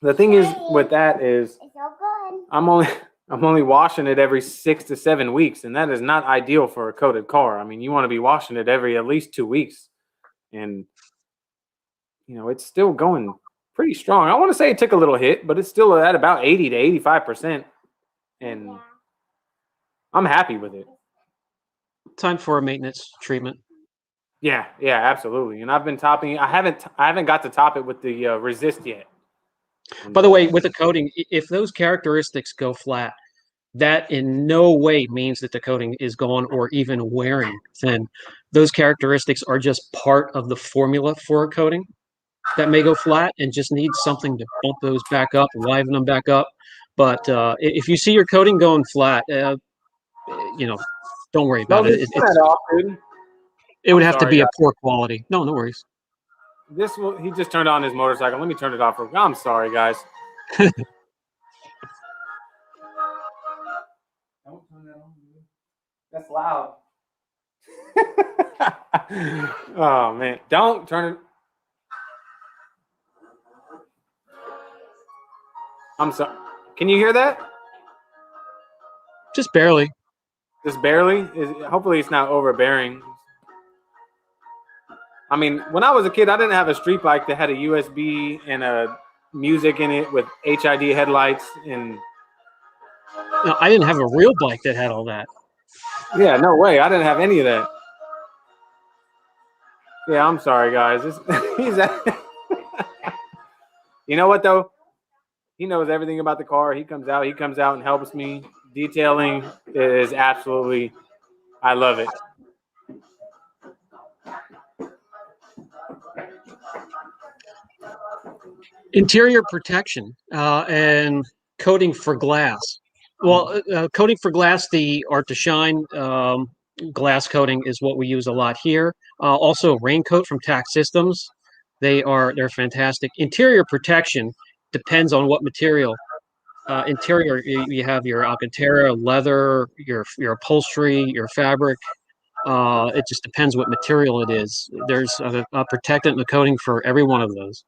the thing is with that is It's all good. I'm only washing it every 6 to 7 weeks, and that is not ideal for a coated car. I mean, you want to be washing it every at least 2 weeks, and you know it's still going pretty strong. I want to say it took a little hit, but it's still at about 80 to 85%, and Yeah. I'm happy with it. Time for a maintenance treatment. Yeah, absolutely. And I've been topping. I haven't got to top it with the resist yet. By the way, with the coating, if those characteristics go flat, that in no way means that the coating is gone or even wearing thin. Those characteristics are just part of the formula for a coating that may go flat and just needs something to bump those back up, liven them back up. But if you see your coating going flat, don't worry about it. It would have to be a poor quality. No worries. He just turned on his motorcycle. Let me turn it off. I'm sorry, guys. Don't turn that on, dude. That's loud. Oh man, don't turn it. I'm sorry. Can you hear that? Just barely. Just barely? Hopefully it's not overbearing. I mean, when I was a kid, I didn't have a street bike that had a USB and a music in it with HID headlights. And no, I didn't have a real bike that had all that. Yeah, no way. I didn't have any of that. Yeah, I'm sorry, guys. You know what, though? He knows everything about the car. He comes out and helps me. Detailing is absolutely, I love it. Interior protection and coating for glass. Well, coating for glass, the Art to Shine glass coating is what we use a lot here. Also, Raincoat from Tax Systems. They're fantastic. Interior protection depends on what material. Interior, you have your Alcantara, leather, your upholstery, your fabric. It just depends what material it is. There's a protectant and a coating for every one of those.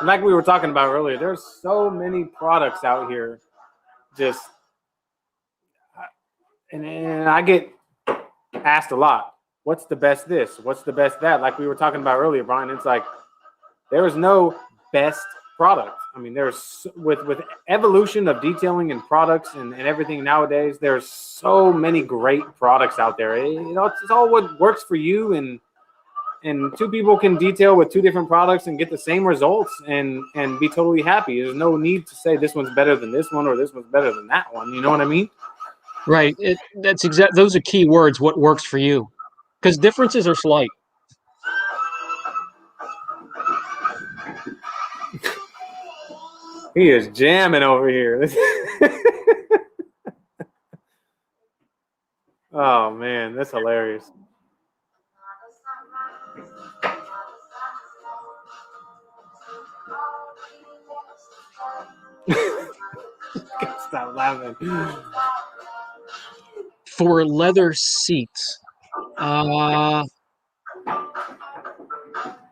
Like we were talking about earlier, there's so many products out here. And I get asked a lot, what's the best this? What's the best that? Like we were talking about earlier, Brian, it's like there is no best product. I mean, there's with evolution of detailing and products and everything nowadays, there's so many great products out there. It's all what works for you, and two people can detail with two different products and get the same results and be totally happy. There's no need to say this one's better than this one or this one's better than that one. You know what I mean? Right. Those are key words. What works for you? Because differences are slight. He is jamming over here. Oh man, that's hilarious. Stop laughing. For leather seats,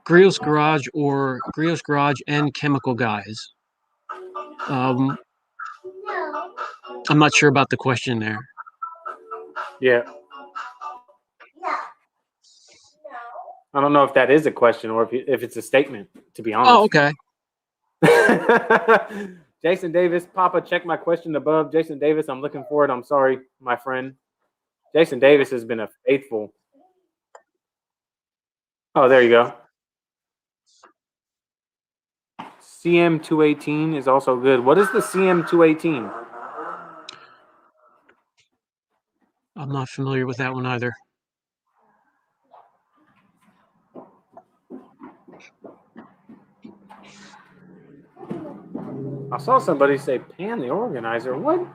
Griot's Garage and Chemical Guys. I'm not sure about the question there. Yeah. I don't know if that is a question or if it's a statement, to be honest. Oh, okay. Jason Davis, Papa, check my question above. Jason Davis, I'm looking for it. I'm sorry, my friend. Jason Davis has been a faithful. Oh, there you go. CM218 is also good. What is the CM218? I'm not familiar with that one either. I saw somebody say Pan the organizer. What?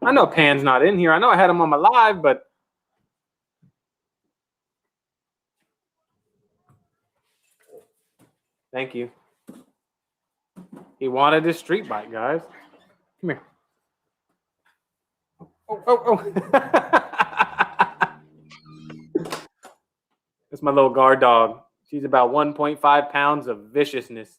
I know Pan's not in here. I know I had him on my live, but thank you. He wanted his street bike, guys. Come here. Oh. That's my little guard dog. She's about 1.5 pounds of viciousness.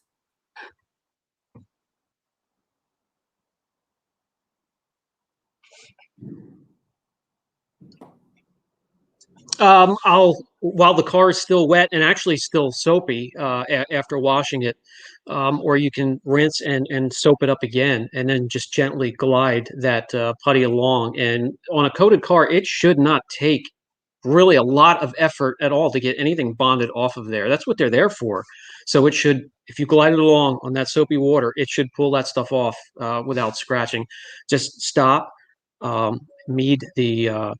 While the car is still wet and actually still soapy after washing it, or you can rinse and soap it up again, and then just gently glide that putty along. And on a coated car, it should not take really a lot of effort at all to get anything bonded off of there. That's what they're there for. So it should, if you glide it along on that soapy water, it should pull that stuff off without scratching. Just stop. Knead the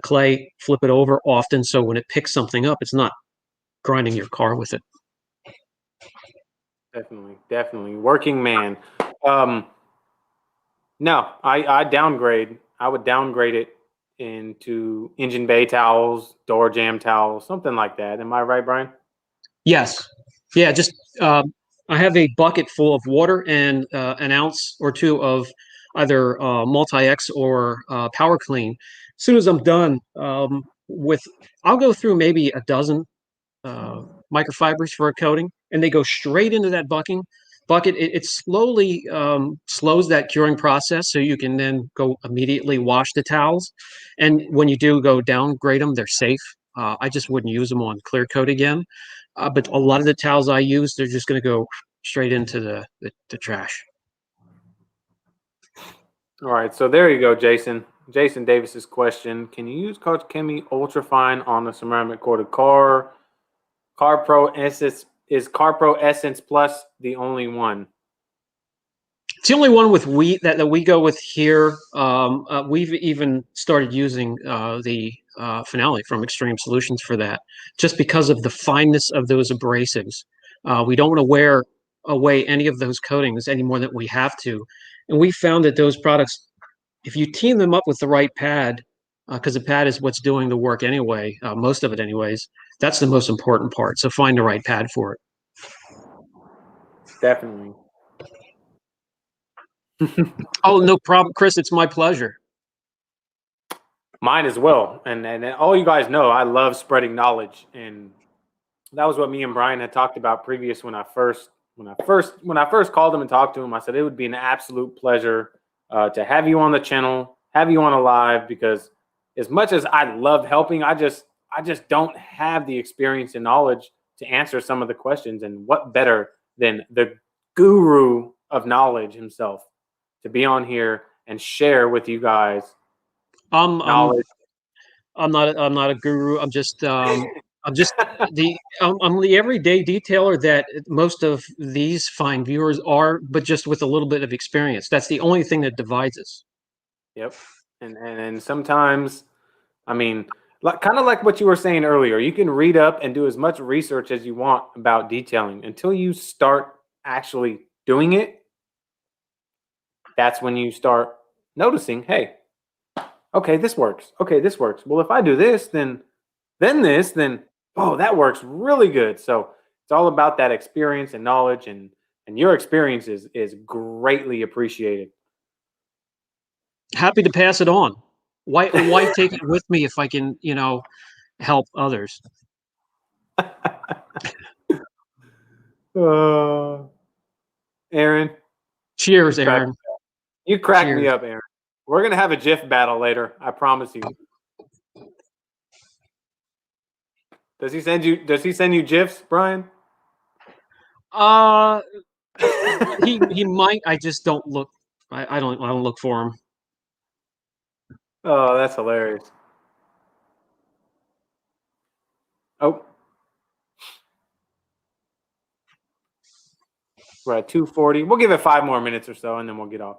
clay, flip it over often, so when it picks something up, it's not grinding your car with it. Definitely. Working man. No, I downgrade. I would downgrade it into engine bay towels, door jam towels, something like that. Am I right, Brian? Yes. Yeah, just I have a bucket full of water and an ounce or two of either Multi-X or Power Clean. As soon as I'm done I'll go through maybe a dozen microfibers for a coating, and they go straight into that bucket. It slowly slows that curing process, so you can then go immediately wash the towels. And when you do go downgrade them, they're safe. I just wouldn't use them on clear coat again. But a lot of the towels I use, they're just going to go straight into the trash. All right, so there you go, Jason. Jason Davis's question: can you use Coach Chemi Ultrafine on the ceramic coated car? CarPro Essence is CarPro Essence Plus the only one? It's the only one with that we go with here. We've even started using the Finale from Extreme Solutions for that, just because of the fineness of those abrasives. We don't want to wear away any of those coatings any more than we have to. And we found that those products, if you team them up with the right pad, because the pad is what's doing the work anyway, most of it anyways, that's the most important part. So find the right pad for it. Definitely. Oh, no problem, Chris. It's my pleasure. Mine as well. And all you guys know, I love spreading knowledge, and that was what me and Brian had talked about previous when I first called him and talked to him. I said it would be an absolute pleasure to have you on the channel, have you on a live, because as much as I love helping, I just don't have the experience and knowledge to answer some of the questions. And what better than the guru of knowledge himself to be on here and share with you guys knowledge. I'm not a guru. I'm just the everyday detailer that most of these fine viewers are, but just with a little bit of experience. That's the only thing that divides us. Yep. And sometimes, I mean, kind of like what you were saying earlier, you can read up and do as much research as you want about detailing until you start actually doing it. That's when you start noticing, hey, okay, this works. Okay, this works. Well, if I do this, then oh, that works really good. So it's all about that experience and knowledge and and your experience is greatly appreciated. Happy to pass it on. Why take it with me if I can, help others? Aaron. Cheers, Aaron. You crack me up, Aaron. We're gonna have a GIF battle later. I promise you. Does he send you GIFs, Brian? He might. I just don't look. I don't look for him. Oh, that's hilarious. Oh. We're at 2:40. We'll give it 5 more minutes or so, and then we'll get off.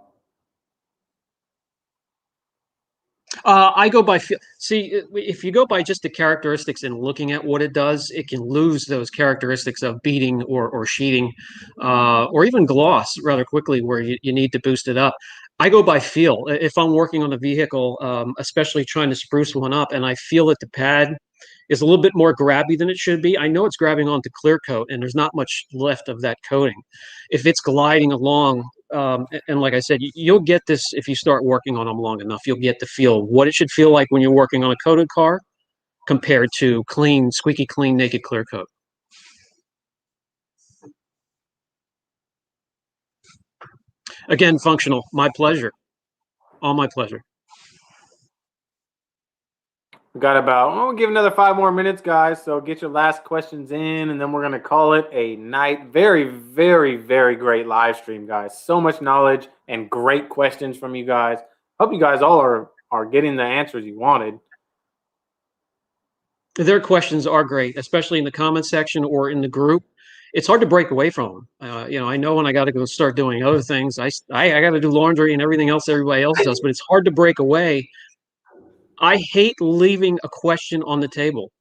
I go by feel. See, if you go by just the characteristics and looking at what it does, it can lose those characteristics of beating or sheeting, or even gloss rather quickly, where you need to boost it up. I go by feel. If I'm working on a vehicle, especially trying to spruce one up, and I feel that the pad is a little bit more grabby than it should be, I know it's grabbing onto clear coat, and there's not much left of that coating. If it's gliding along, and like I said, you'll get this if you start working on them long enough. You'll get the feel what it should feel like when you're working on a coated car compared to clean, squeaky clean, naked clear coat. Again, functional. My pleasure. All my pleasure. We got about, we'll give another 5 more minutes, guys. So get your last questions in, and then we're going to call it a night. Very, very, very great live stream, guys. So much knowledge and great questions from you guys. Hope you guys all are getting the answers you wanted. Their questions are great, especially in the comment section or in the group. It's hard to break away from them. I know when I got to go start doing other things, I got to do laundry and everything else everybody else does, but it's hard to break away. I hate leaving a question on the table.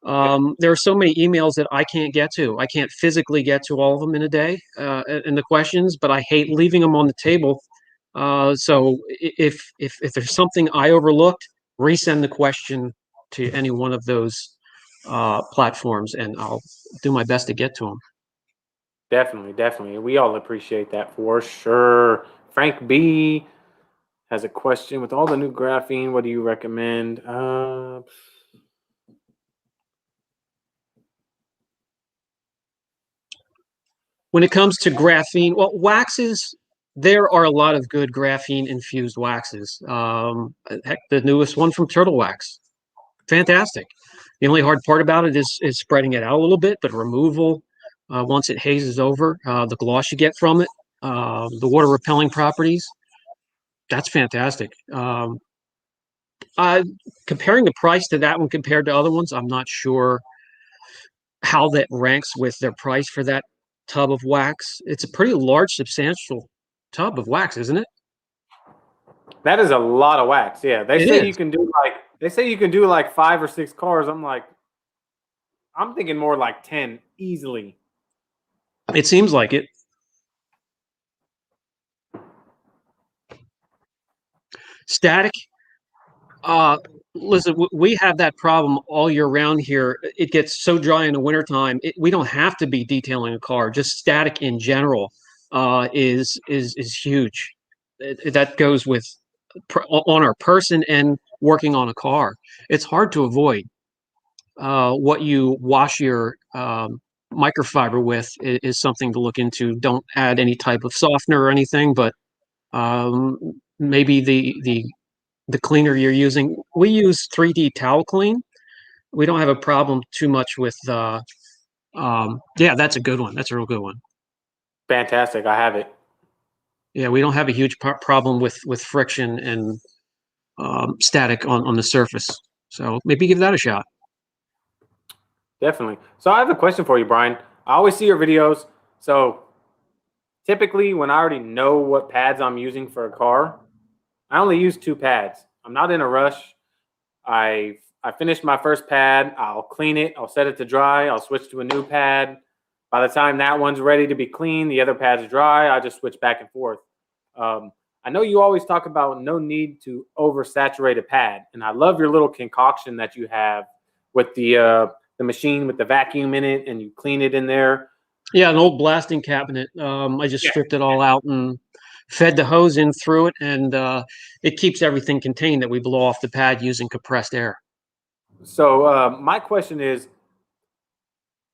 There are so many emails that I can't get to. I can't physically get to all of them in a day in the questions, but I hate leaving them on the table. So if there's something I overlooked, resend the question to any one of those platforms, and I'll do my best to get to them. Definitely, definitely. We all appreciate that for sure. Frank B has a question. With all the new graphene, what do you recommend? When it comes to graphene, well, waxes, there are a lot of good graphene infused waxes. Heck, the newest one from Turtle Wax, fantastic. The only hard part about it is spreading it out a little bit, but removal, once it hazes over, the gloss you get from it, the water repelling properties, that's fantastic. Comparing the price to that one compared to other ones, I'm not sure how that ranks with their price for that tub of wax. It's a pretty large, substantial tub of wax, isn't it? That is a lot of wax. Yeah, they say you can do like 5 or 6 cars. I'm thinking more like 10 easily. It seems like it. Static. Listen, we have that problem all year round here. It gets so dry in the wintertime. We don't have to be detailing a car. Just static in general is huge. That goes with on our person and working on a car. It's hard to avoid. What you wash your microfiber with is something to look into. Don't add any type of softener or anything, but maybe the cleaner you're using. We use 3D Towel Clean. We don't have a problem too much with. Yeah, that's a good one. That's a real good one. Fantastic. I have it. Yeah, we don't have a huge problem with friction and static on the surface. So maybe give that a shot. Definitely. So I have a question for you, Brian. I always see your videos. So typically when I already know what pads I'm using for a car, I only use 2 pads. I'm not in a rush. I finished my first pad. I'll clean it. I'll set it to dry. I'll switch to a new pad. By the time that one's ready to be clean, the other pad's dry. I just switch back and forth. I know you always talk about no need to oversaturate a pad, and I love your little concoction that you have with the machine with the vacuum in it, and you clean it in there. Yeah, an old blasting cabinet. I just Yeah. stripped it all out and fed the hose in through it, and it keeps everything contained that we blow off the pad using compressed air. So my question is,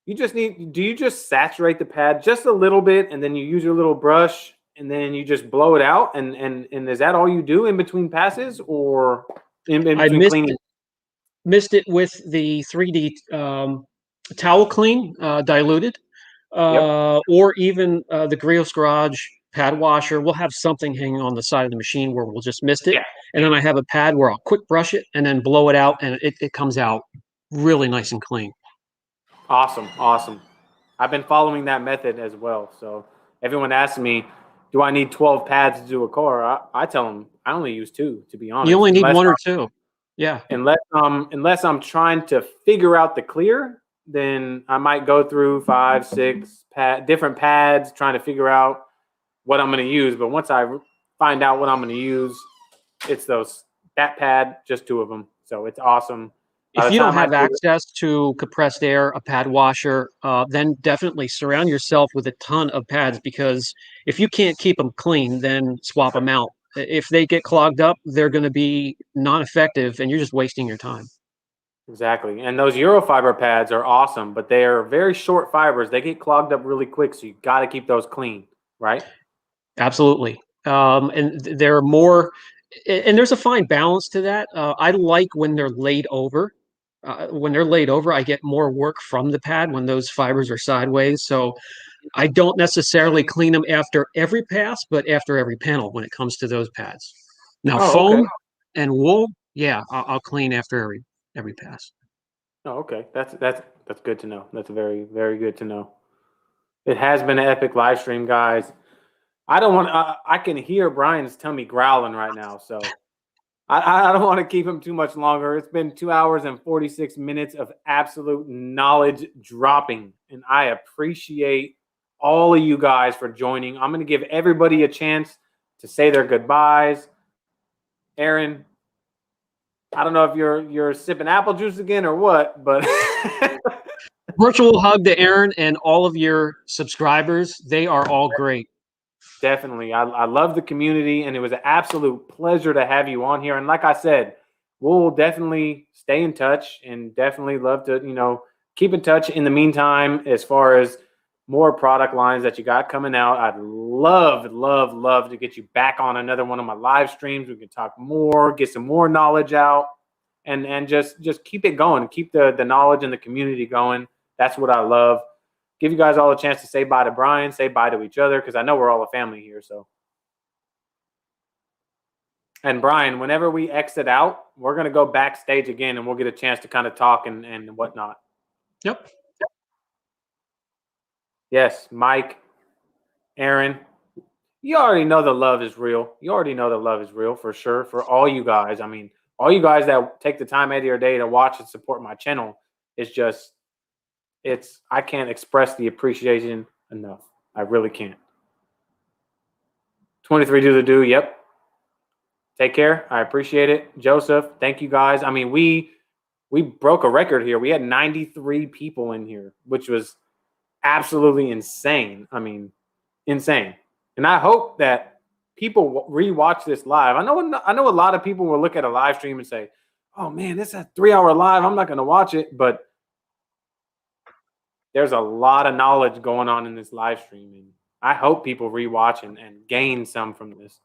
do you just saturate the pad just a little bit and then you use your little brush and then you just blow it out? And is that all you do in between passes or in I between cleaning? missed it with the 3D towel clean, diluted, Yep. or even the Griot's Garage pad washer. We'll have something hanging on the side of the machine where we'll just mist it. Yeah. And then I have a pad where I'll quick brush it and then blow it out, and it comes out really nice and clean. Awesome. Awesome. I've been following that method as well. So everyone asks me, do I need 12 pads to do a car? I tell them I only use 2, to be You honest. only need one or two. Yeah. Unless I'm trying to figure out the clear, then I might go through 5, 6 different pads trying to figure out what I'm going to use. But once I find out what I'm going to use, it's that pad, just 2 of them. So it's awesome. By If the you don't time I have do it, access to compressed air, a pad washer, then definitely surround yourself with a ton of pads, because if you can't keep them clean, then swap them out. If they get clogged up, they're going to be non-effective, and you're just wasting your time. exactly. And those Eurofiber pads are awesome, but they are very short fibers. They get clogged up really quick, so you got to keep those clean, right? Absolutely. And there are more, and there's a fine balance to that. I like when they're laid over. When they're laid over, I get more work from the pad when those fibers are sideways. So I don't necessarily clean them after every pass, but after every panel when it comes to those pads. Now, Oh, okay. foam and wool, yeah, I'll clean after every pass. Oh, okay. That's good to know. That's very, very good to know. It has been an epic live stream, guys. I don't want. I can hear Brian's tummy growling right now, so I don't want to keep him too much longer. It's been 2 hours and 46 minutes of absolute knowledge dropping, and I appreciate all of you guys for joining. I'm going to give everybody a chance to say their goodbyes. Aaron, I don't know if you're sipping apple juice again or what, but Virtual hug to Aaron and all of your subscribers. They are all great. definitely. I love the community, and it was an absolute pleasure to have you on here. And like I said, we'll definitely stay in touch and definitely love to, keep in touch in the meantime as far as more product lines that you got coming out. I'd love, love, love to get you back on another one of my live streams. We can talk more, get some more knowledge out, and just keep it going. Keep the knowledge and the community going. That's what I love. Give you guys all a chance to say bye to Brian, say bye to each other, because I know we're all a family here. So, and Brian, whenever we exit out, we're going to go backstage again and we'll get a chance to kind of talk and whatnot. Yep. Yes, Mike, Aaron, you already know the love is real. You already know the love is real for sure for all you guys. I mean, all you guys that take the time out of your day to watch and support my channel, I can't express the appreciation enough. I really can't. 23 do the do. Yep. Take care. I appreciate it. Joseph, thank you guys. I mean, we broke a record here. We had 93 people in here, which was absolutely insane. I mean, insane. And I hope that people rewatch this live. I know a lot of people will look at a live stream and say, "Oh man, this is a 3-hour live. I'm not going to watch it." But there's a lot of knowledge going on in this live stream, and I hope people rewatch and gain some from this.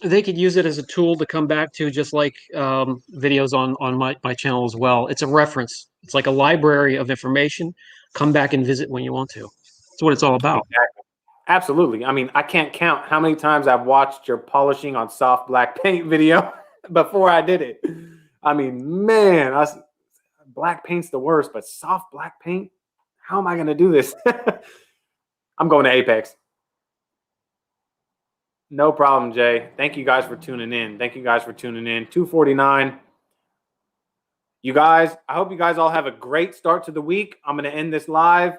They could use it as a tool to come back to, just like videos on my channel as well. It's a reference. It's like a library of information. Come back and visit when you want to. That's what it's all about. Exactly. Absolutely. I mean, I can't count how many times I've watched your polishing on soft black paint video before I did it. I mean, man, black paint's the worst, but soft black paint, how am I going to do this? I'm going to Apex. No problem, Jay. Thank you guys for tuning in. 249. You guys, I hope you guys all have a great start to the week. I'm going to end this live.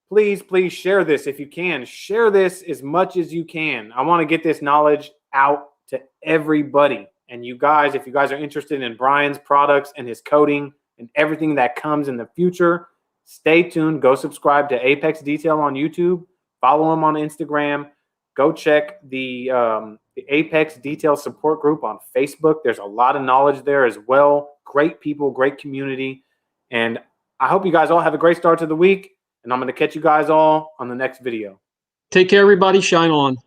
Please, please share this if you can. Share this as much as you can. I want to get this knowledge out to everybody. And you guys, if you guys are interested in Brian's products and his coating and everything that comes in the future, Stay tuned. Go subscribe to Apex Detail on YouTube. Follow him on Instagram. Go check the Apex Detail support group on Facebook. There's a lot of knowledge there as well. Great people, great community. And I hope you guys all have a great start to the week. And I'm going to catch you guys all on the next video. Take care, everybody. Shine on.